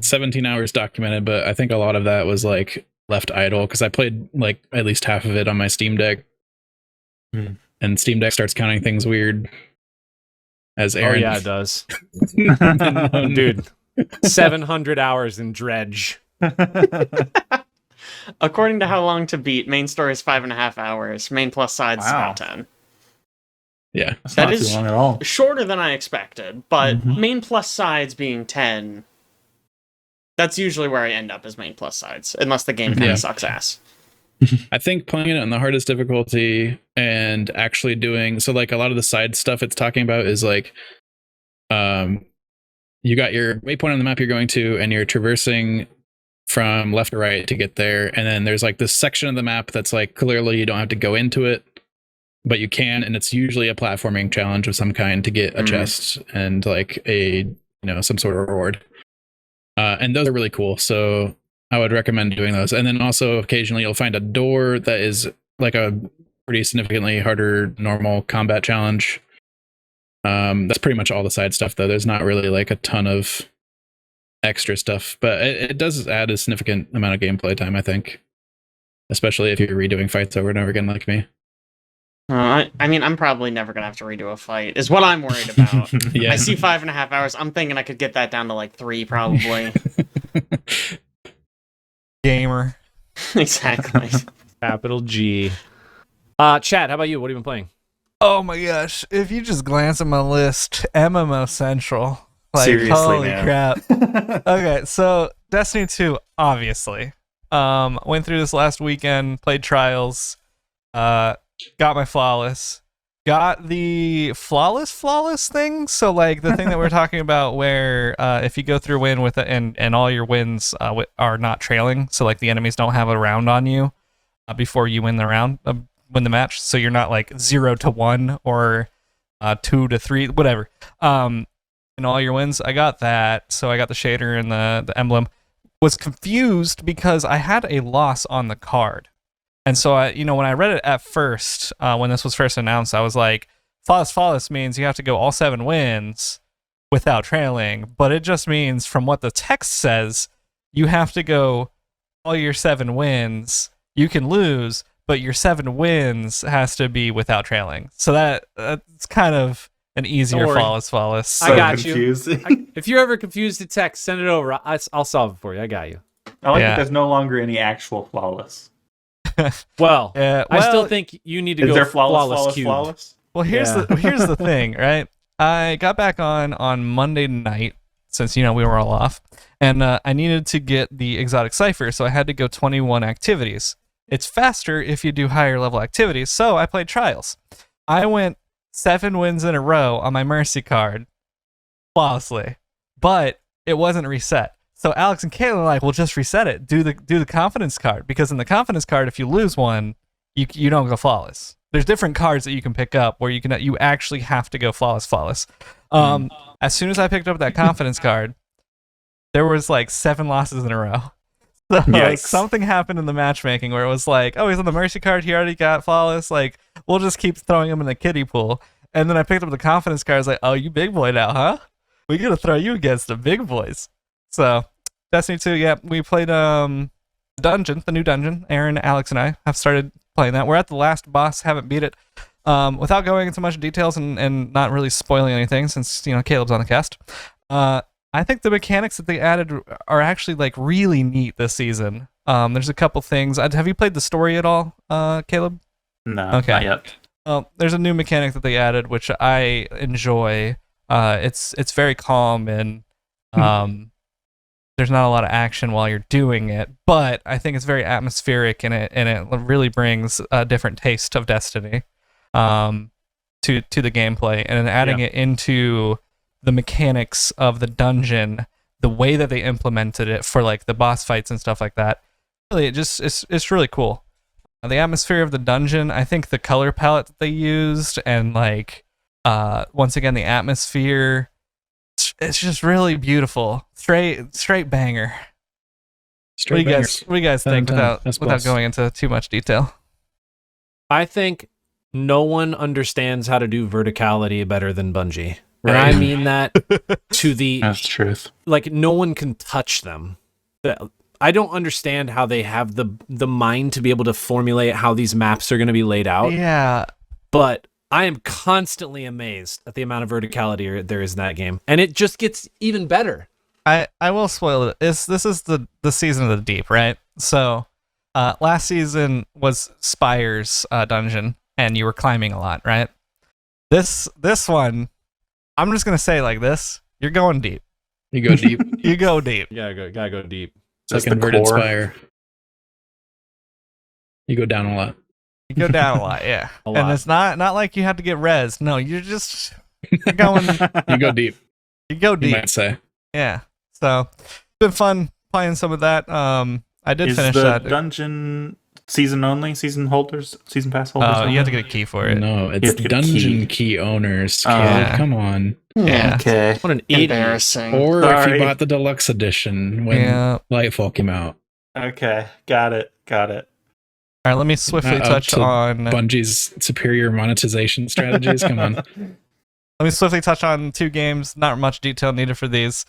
17 hours documented, but I think a lot of that was like left idle because I played like at least half of it on my Steam Deck. And Steam Deck starts counting things weird. As Aaron. Oh yeah, it does. Dude, 700 hours in Dredge. According to How Long to Beat, main story is 5.5 hours. Main plus sides is about 10. Yeah. That's That not is too long at all. shorter than I expected, but main plus sides being 10, that's usually where I end up as main plus sides, unless the game kind of sucks ass. I think playing it on the hardest difficulty and actually doing so, like a lot of the side stuff it's talking about is like, you got your waypoint on the map you're going to, and you're traversing from left to right to get there. And then there's like this section of the map that's like clearly you don't have to go into it, but you can, and it's usually a platforming challenge of some kind to get a chest and like a some sort of reward. And those are really cool. So I would recommend doing those. And then also occasionally you'll find a door that is like a pretty significantly harder normal combat challenge. That's pretty much all the side stuff though. There's not really like a ton of extra stuff, but it does add a significant amount of gameplay time, I think. Especially if you're redoing fights over and over again like me. I mean, I'm probably never going to have to redo a fight, is what I'm worried about. Yeah. I see 5.5 hours. I'm thinking I could get that down to like 3, probably. Gamer. Exactly. Capital G. Chad, how about you? What have you been playing? Oh my gosh. If you just glance at my list, MMO Central. Like, Seriously, holy man. crap. Okay, so Destiny 2, obviously. Went through this last weekend, played Trials, got my Flawless. Got the flawless thing. So like the thing that we're talking about where if you go through a win with it and all your wins are not trailing. So like the enemies don't have a round on you before you win the round, win the match. So you're not like 0-1 or 2-3, whatever. And all your wins, I got that. So I got the shader and the emblem. Was confused because I had a loss on the card. And so, when I read it at first, when this was first announced, I was like, flawless means you have to go all 7 wins without trailing. But it just means, from what the text says, you have to go all your 7 wins. You can lose, but your 7 wins has to be without trailing. So that's kind of an easier flawless. I got confused. you. If you're ever confused at text, send it over. I'll solve it for you. I got you. I like that there's no longer any actual flawless. Well, well, I still think you need to Is go there flawless cubed. Well, here's the thing, right? I got back on Monday night since we were all off, and I needed to get the exotic cipher, so I had to go 21 activities. It's faster if you do higher level activities, so I played Trials. I went 7 wins in a row on my Mercy card, flawlessly, but it wasn't reset. So Alex and Caitlin are like, well, just reset it. Do the confidence card, because in the confidence card, if you lose one, you don't go flawless. There's different cards that you can pick up where you actually have to go flawless. As soon as I picked up that confidence card, there was like 7 losses in a row. So like, something happened in the matchmaking where it was like, oh, he's on the Mercy card, he already got flawless. Like, we'll just keep throwing him in the kiddie pool. And then I picked up the confidence card. I was like, oh, you big boy now, huh? We gotta throw you against the big boys. So, Destiny 2, yeah, we played the new dungeon. Aaron, Alex, and I have started playing that. We're at the last boss, haven't beat it. Without going into much details and not really spoiling anything, since Caleb's on the cast. I think the mechanics that they added are actually like really neat this season. There's a couple things. Have you played the story at all, Caleb? No, Okay. not yet. There's a new mechanic that they added, which I enjoy. It's very calm and there's not a lot of action while you're doing it, but I think it's very atmospheric and it really brings a different taste of Destiny to the gameplay, and then adding it into the mechanics of the dungeon, the way that they implemented it for like the boss fights and stuff like that. Really, it's really cool. The atmosphere of the dungeon, I think the color palette that they used, and like once again the atmosphere, it's just really beautiful. Straight banger. What do you guys think without going into too much detail? I think no one understands how to do verticality better than Bungie. And I mean that to the That's the truth. like no one can touch them. I don't understand how they have the mind to be able to formulate how these maps are going to be laid out. Yeah. But I am constantly amazed at the amount of verticality there is in that game, and it just gets even better. I will spoil it. This is the season of the deep, right? So last season was Spire's dungeon, and you were climbing a lot, right? This one, I'm just gonna say like this: you're going deep. You go deep. You go deep. You gotta go deep. It's like That's the inverted core. spire. You go down a lot. You go down a lot, yeah. A And lot. it's not like you have to get res. No, you're going. You go deep. You go You deep. might say. Yeah. So it's been fun playing some of that. I did Is finish the that. dungeon season only? Season pass holders? Oh, you have to only? get a key for it. No, You it's have to get a dungeon key. key owners. Oh. Caleb, Yeah. come on. Yeah. Okay. What an idiot. Embarrassing. Or if Sorry. you bought the deluxe edition when Yeah. Lightfall came out. Okay. Got it. All right, let me swiftly Not up touch to on. Bungie's superior monetization strategies. Come on. Let me swiftly touch on 2 games. Not much detail needed for these.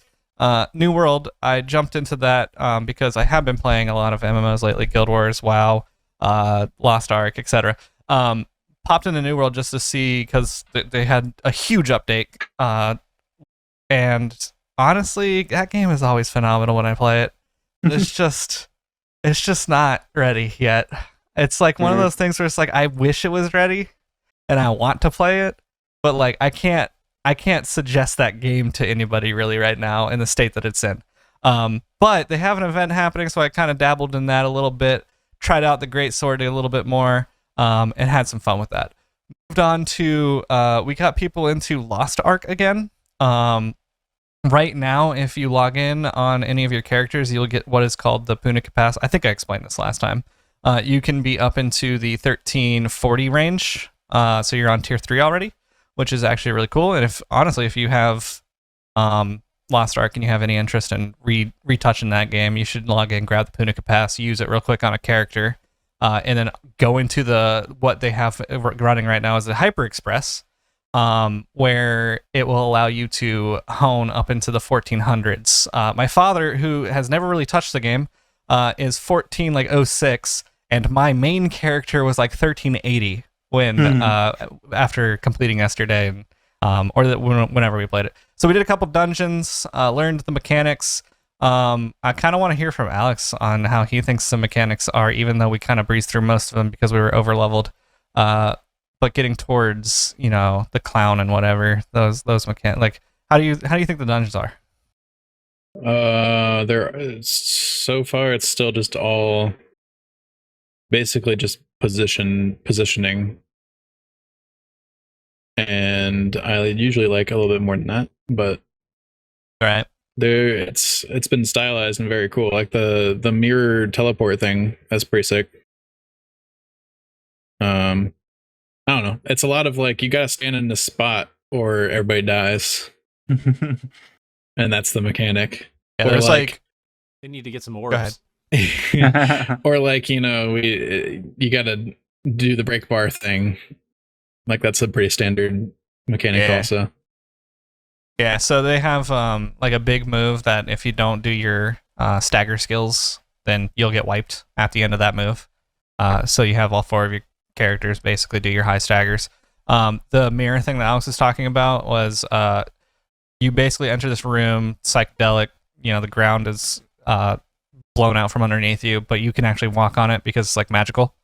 New World. I jumped into that because I have been playing a lot of MMOs lately. Guild Wars, WoW, Lost Ark, etc. Popped into New World just to see because they had a huge update. And honestly, that game is always phenomenal when I play it. It's just not ready yet. It's like one of those things where it's like I wish it was ready and I want to play it, but like I can't suggest that game to anybody really right now in the state that it's in. But they have an event happening, so I kind of dabbled in that a little bit, tried out the Great Sword a little bit more, and had some fun with that. Moved on to we got people into Lost Ark again. Right now, if you log in on any of your characters, you'll get what is called the Punica Pass. I think I explained this last time. You can be up into the 1340 range, so you're on tier 3 already, which is actually really cool. And if you have Lost Ark and you have any interest in retouching that game, you should log in, grab the Punica Pass, use it real quick on a character, and then go into what they have running right now is the Hyper Express, where it will allow you to hone up into the 1400s. My father, who has never really touched the game, is 1406, and my main character was like 1380 when after completing yesterday, and whenever we played it. So we did a couple dungeons, learned the mechanics. I kind of want to hear from Alex on how he thinks the mechanics are, even though we kind of breezed through most of them because we were over leveled. But getting towards, the clown and whatever, those mechanics, like how do you think the dungeons are? So far it's still just all basically just positioning. And I usually like a little bit more than that, but Right. it's been stylized and very cool. Like the mirror teleport thing, that's pretty sick. I don't know. It's a lot of like you gotta stand in the spot or everybody dies. And that's the mechanic. Yeah, Or there's like They need to get some Go ahead. orbs. or like, you gotta do the break bar thing. Like that's a pretty standard mechanic Yeah. also. Yeah, so they have like a big move that if you don't do your stagger skills, then you'll get wiped at the end of that move. So you have all 4 of your characters basically do your high staggers. The mirror thing that Alex was talking about was you basically enter this room, psychedelic, the ground is blown out from underneath you, but you can actually walk on it because it's like magical.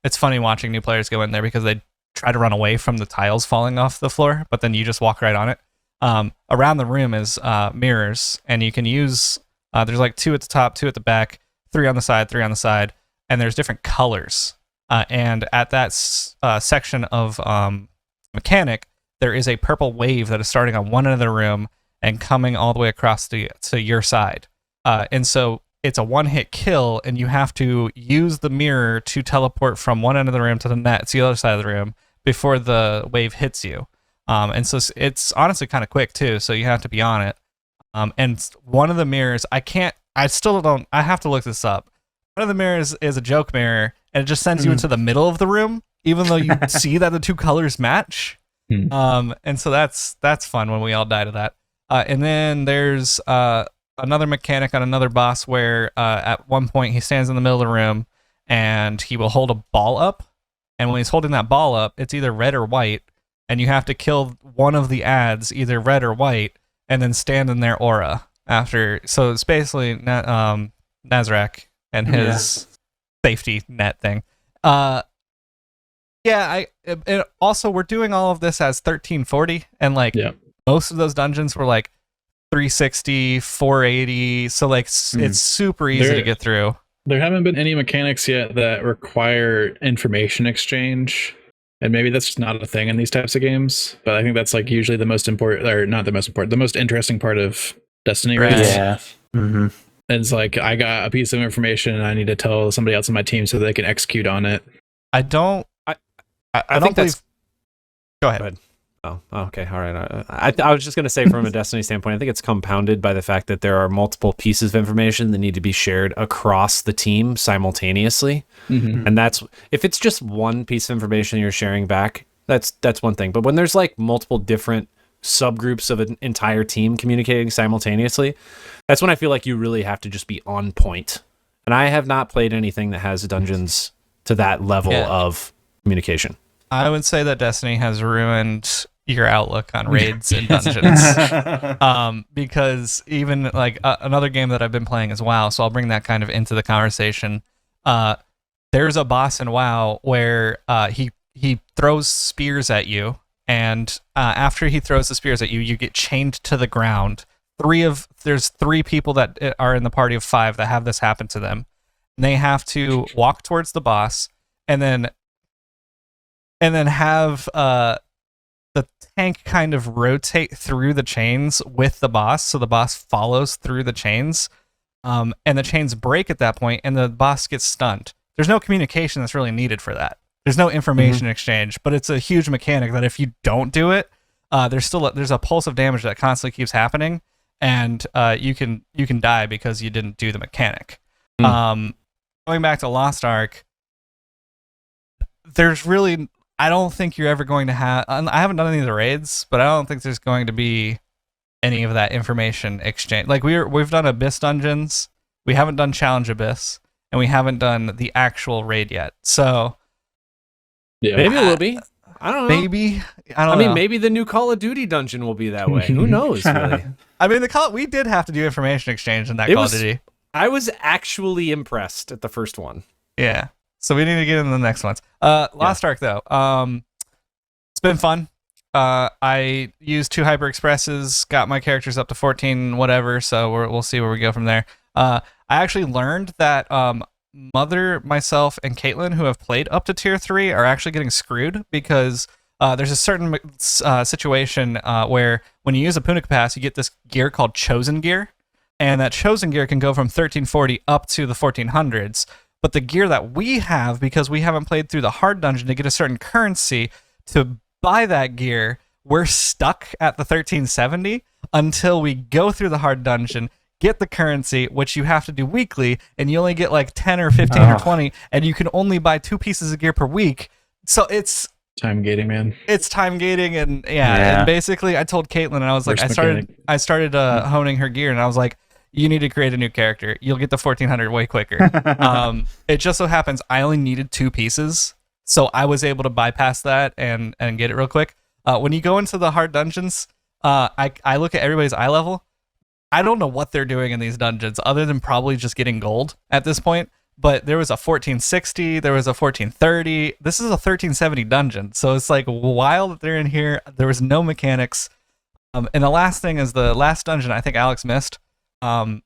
It's funny watching new players go in there because they try to run away from the tiles falling off the floor, but then you just walk right on it. Around the room is mirrors, and you can use there's like 2 at the top, 2 at the back, 3 on the side, 3 on the side, and there's different colors. And at that section of mechanic, there is a purple wave that is starting on one end of the room and coming all the way across to your side. And so it's a one-hit kill, and you have to use the mirror to teleport from one end of the room to the other side of the room before the wave hits you. And so it's honestly kind of quick too, so you have to be on it. And one of the mirrors, I have to look this up. One of the mirrors is a joke mirror, and it just sends you into the middle of the room, even though you see that the 2 colors match. And so that's fun when we all die to that. And then there's another mechanic on another boss where at one point he stands in the middle of the room and he will hold a ball up. And when he's holding that ball up, it's either red or white. And you have to kill one of the ads, either red or white, and then stand in their aura after. So it's basically Nazrak and his safety net thing. And also we're doing all of this as 1340, and like most of those dungeons were like 360, 480, so like it's super easy to get through. There haven't been any mechanics yet that require information exchange, and maybe that's just not a thing in these types of games, but I think that's like usually the most important, or not the most important, the most interesting part of Destiny, right? Yeah. Mm-hmm. It's like I got a piece of information and I need to tell somebody else on my team so they can execute on it. I don't think believe... that's... Go ahead. Oh, okay. All right. I was just going to say, from a Destiny standpoint, I think it's compounded by the fact that there are multiple pieces of information that need to be shared across the team simultaneously. Mm-hmm. And that's, if it's just one piece of information you're sharing back, that's one thing. But when there's like multiple different subgroups of an entire team communicating simultaneously, that's when I feel like you really have to just be on point. And I have not played anything that has dungeons to that level of communication. I would say that Destiny has ruined your outlook on raids and dungeons. Because even like another game that I've been playing is WoW, so I'll bring that kind of into the conversation. There's a boss in WoW where he throws spears at you, and after he throws the spears at you, you get chained to the ground. There's 3 people that are in the party of 5 that have this happen to them. And they have to walk towards the boss, and then have the tank kind of rotate through the chains with the boss, so the boss follows through the chains, and the chains break at that point, and the boss gets stunned. There's no communication that's really needed for that. There's no information exchange, but it's a huge mechanic that if you don't do it, there's a pulse of damage that constantly keeps happening, and you can die because you didn't do the mechanic. Going back to Lost Ark, there's really, I don't think you're ever going to have, I haven't done any of the raids, but I don't think there's going to be any of that information exchange. Like we've done Abyss dungeons, we haven't done Challenge Abyss, and we haven't done the actual raid yet. So maybe it will be. I don't know. Maybe. I mean, maybe the new Call of Duty dungeon will be that way. Who knows, really? I mean, we did have to do information exchange in that Call of Duty. I was actually impressed at the first one. Yeah. So we need to get into the next ones. Lost Ark, though. It's been fun. I used 2 Hyper Expresses, got my characters up to 14, whatever, so we'll see where we go from there. I actually learned that Mother, myself, and Caitlin, who have played up to Tier 3, are actually getting screwed because there's a certain situation where when you use a Punic Pass, you get this gear called Chosen Gear, and that Chosen Gear can go from 1340 up to the 1400s. But the gear that we have, because we haven't played through the hard dungeon to get a certain currency to buy that gear, we're stuck at the 1370 until we go through the hard dungeon, get the currency, which you have to do weekly, and you only get like 10 or 15 or 20, and you can only buy 2 pieces of gear per week. So it's time gating, man. It's time gating, and and basically I told Caitlin, and I was like, I started honing her gear, and I was like, you need to create a new character. You'll get the 1400 way quicker. It just so happens I only needed 2 pieces, so I was able to bypass that and get it real quick. When you go into the hard dungeons, I look at everybody's eye level. I don't know what they're doing in these dungeons other than probably just getting gold at this point. But there was a 1460, there was a 1430. This is a 1370 dungeon, so it's like while they're in here, there was no mechanics. And the last thing is the last dungeon I think Alex missed. One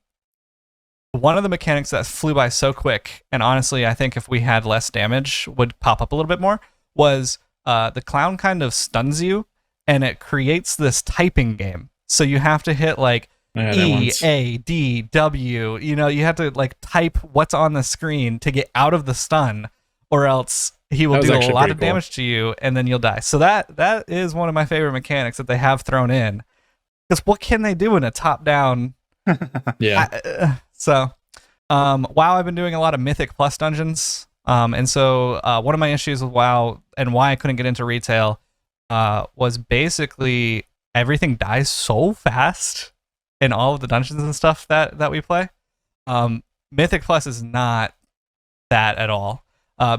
of the mechanics that flew by so quick, and honestly, I think if we had less damage, would pop up a little bit more, was the clown kind of stuns you, and it creates this typing game. So you have to hit like E, A, D, W. You know, you have to like type what's on the screen to get out of the stun, or else he will do a lot of damage to you, and then you'll die. So that is one of my favorite mechanics that they have thrown in. Because what can they do in a top-down... WoW, I've been doing a lot of Mythic Plus dungeons, and so one of my issues with WoW and why I couldn't get into retail was basically everything dies so fast in all of the dungeons and stuff that we play. Mythic Plus is not that at all.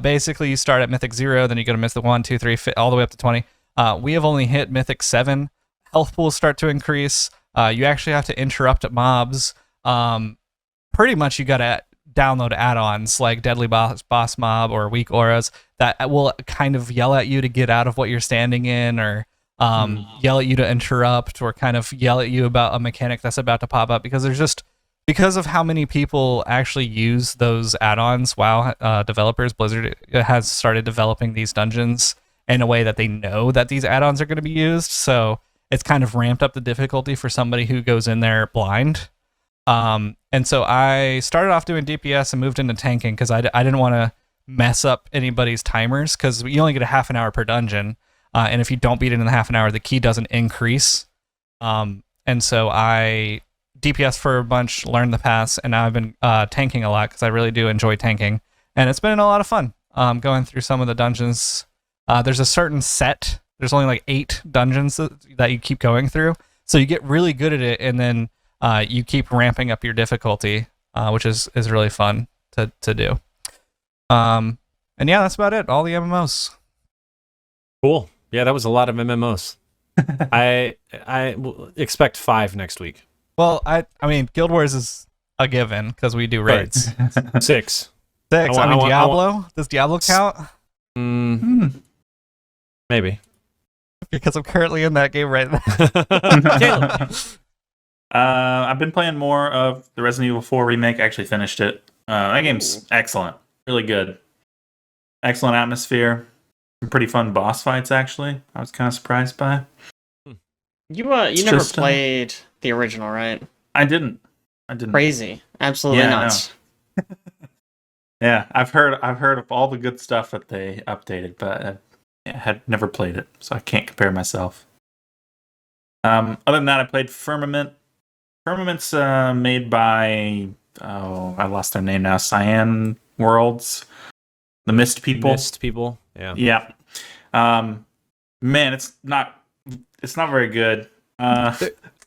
Basically, you start at Mythic 0, then you go to Mythic 1, 2, 3, all the way up to 20. We have only hit Mythic 7. Health pools start to increase. You actually have to interrupt mobs. Pretty much you got to download add-ons like Deadly Boss Mob or Weak Auras that will kind of yell at you to get out of what you're standing in, or yell at you to interrupt, or kind of yell at you about a mechanic that's about to pop up, because of how many people actually use those add-ons. WoW developers, Blizzard has started developing these dungeons in a way that they know that these add-ons are going to be used, so it's kind of ramped up the difficulty for somebody who goes in there blind. And so I started off doing DPS and moved into tanking because I didn't want to mess up anybody's timers, because you only get a half an hour per dungeon, and if you don't beat it in the half an hour, the key doesn't increase. And so I DPS for a bunch, learned the pass, and now I've been tanking a lot because I really do enjoy tanking, and it's been a lot of fun going through some of the dungeons. There's a certain set. There's only like 8 dungeons that you keep going through, so you get really good at it, and then you keep ramping up your difficulty, which is really fun to do. And yeah, that's about it. All the MMOs. Cool. Yeah, that was a lot of MMOs. I expect 5 next week. Well, I mean, Guild Wars is a given because we do raids. 6. Diablo. Does Diablo count? Maybe. Because I'm currently in that game right now. Caleb. I've been playing more of the Resident Evil 4 remake. I actually finished it. That game's excellent. Really good. Excellent atmosphere. Some pretty fun boss fights, actually. I was kind of surprised by. You never played the original, right? I didn't. Crazy. Absolutely nuts. Yeah, I've heard of all the good stuff that they updated, but I had never played it, so I can't compare myself. Other than that, I played Firmament. Firmament's made by I lost their name now. Cyan Worlds, the Mist People. Mist People. Yeah. Yeah. Man, it's not very good.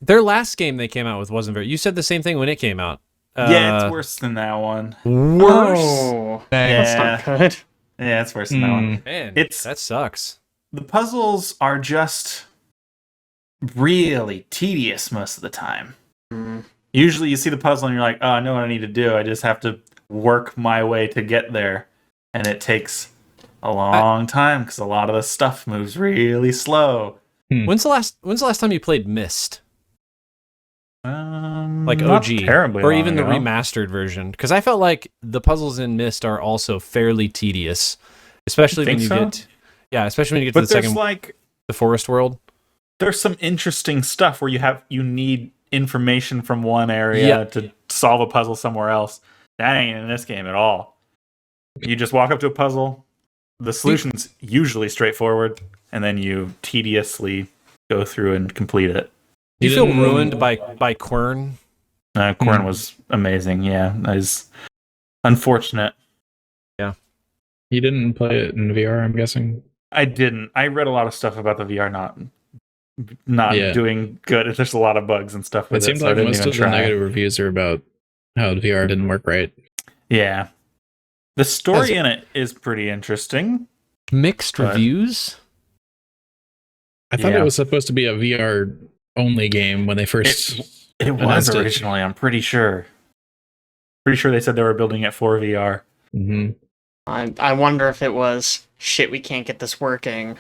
Their last game they came out with wasn't very. You said the same thing when it came out. Yeah, it's worse than that one. Worse. Oh, Yeah. that's not good. Yeah, it's worse than that one. Man, It's- that sucks. The puzzles are just really tedious most of the time. Usually you see the puzzle and you're like, oh, I know what I need to do. I just have to work my way to get there. And it takes a long time because a lot of the stuff moves really slow. When's the last time you played Myst? Like not OG, terribly or long even the ago. remastered version? Because I felt like the puzzles in Myst are also fairly tedious, especially when you get, especially when you get to But the there's second, the forest world. There's some interesting stuff where you need information from one area to solve a puzzle somewhere else. That ain't in this game at all. You just walk up to a puzzle. The solution's usually straightforward, and then you tediously go through and complete it. Do you feel ruined by Quern? Quern was amazing. Yeah, that is unfortunate. You didn't play it in VR, I'm guessing. I didn't. I read a lot of stuff about the VR not doing good. There's a lot of bugs and stuff with It it. seemed So I like didn't most even of the try. negative reviews are about how the VR didn't work right. Yeah, the story in it is pretty interesting. Mixed reviews. I thought Yeah. it was supposed to be a VR only game when they first. It was announced it. originally. I'm pretty sure. Pretty sure they said they were building it for VR. Mm-hmm. I wonder if it was, shit, we can't get this working.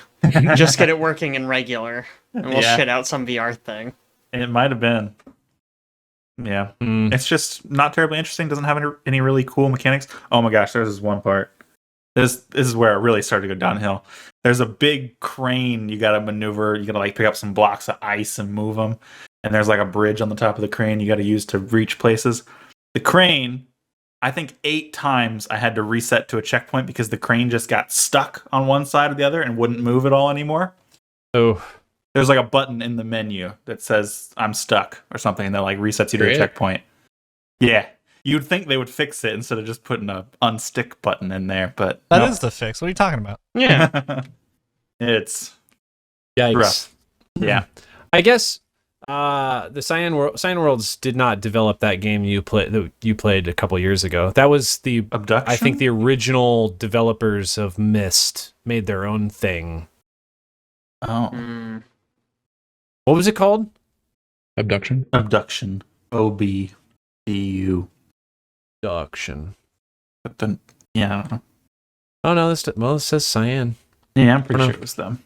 Just get it working in regular, and we'll Yeah. shit out some VR thing. It might have been. Yeah, Mm. it's just not terribly interesting. Doesn't have any really cool mechanics. Oh my gosh, there's this one part. This is where it really started to go downhill. There's a big crane you gotta maneuver. You gotta like pick up some blocks of ice and move them. And there's like a bridge on the top of the crane you gotta use to reach places. The crane, I think 8 times I had to reset to a checkpoint because the crane just got stuck on one side or the other and wouldn't move at all anymore. Oh, There's like a button in the menu that says I'm stuck or something that like resets you to a Really? checkpoint. Yeah. You'd think they would fix it instead of just putting a unstick button in there, but That no. is the fix. What are you talking about? Yeah. It's Yikes. Rough. Yeah. I guess the Cyan Worlds did not develop that game you played a couple years ago. That was the Abduction. I think the original developers of Myst made their own thing. Oh. Mm. What was it called? Abduction. Abduction. OBDU. Abduction. But then, yeah, I don't know. Oh no, it says Cyan. Yeah, I'm pretty I don't sure know. it was them.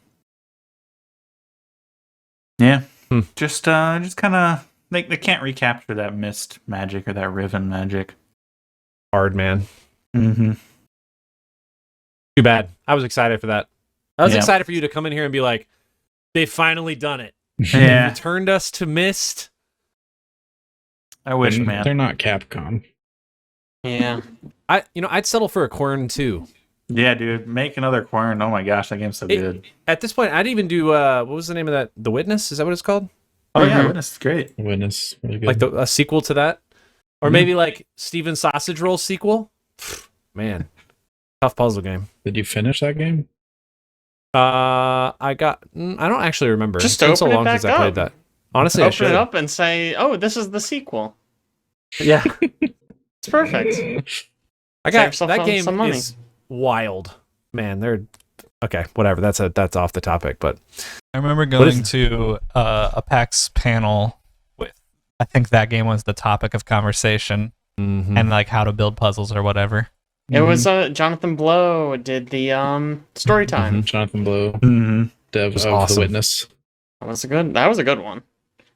Yeah. Hmm. Just kind of they can't recapture that mist magic or that riven magic. Hard, man. Mm-hmm. Too bad. I was excited for that. I was Yeah. excited for you to come in here and be like, they've finally done it. They Yeah. returned us to Myst. I wish, They're man. not Capcom. Yeah. I'd settle for a Quern too. Yeah, dude. Make another Quern. Oh my gosh, that game's so good. At this point, I'd even do what was the name of that? The Witness? Is that what it's called? Oh yeah, Mhm. Witness is great. Witness. Really good. Like a sequel to that? Or Mhm. maybe like Steven Sausage Roll sequel? Man, tough puzzle game. Did you finish that game? I don't actually remember. Just It's been so open it long back since I played up. that. Honestly, I Open should. it up and say, "Oh, this is the sequel." Yeah, It's perfect. I Save got yourself that game some money. is wild. Man, they're okay. Whatever. That's off the topic, but I remember What is going to a PAX panel with, I think that game was the topic of conversation, mhm. and like how to build puzzles or whatever. It was Jonathan Blow did the story time. Jonathan Blow, Mm-hmm. dev was of awesome. The Witness. That was a good one.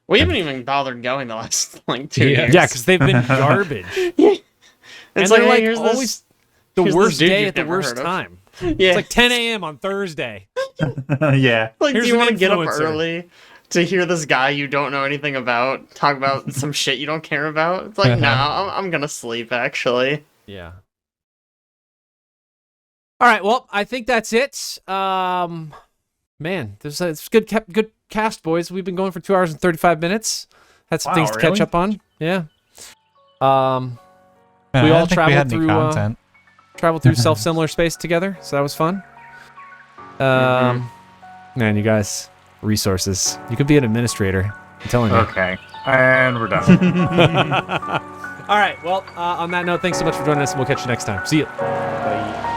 We haven't even bothered going the last like 2 Yeah. years. Yeah, because they've been garbage. It's And like, they're, hey, like, here's always this. The Here's this worst dude day you've at the never worst heard of. time. Yeah, It's like 10 a.m. on Thursday. Yeah. like, here's do you an want to get up influencer. early to hear this guy you don't know anything about talk about some shit you don't care about? It's like, nah, I'm gonna sleep actually. Yeah. All right. Well, I think that's it. Man, it's good cast, boys. We've been going for 2 hours and 35 minutes. Had some Wow, things to catch really? up on. Yeah. Man, We I all don't think we traveled had any through, content. Traveled through self-similar space together, so that was fun. Man, you guys, resources. You could be an administrator. I'm telling you. Okay, and we're done. All right. Well, on that note, thanks so much for joining us, and we'll catch you next time. See you. Bye.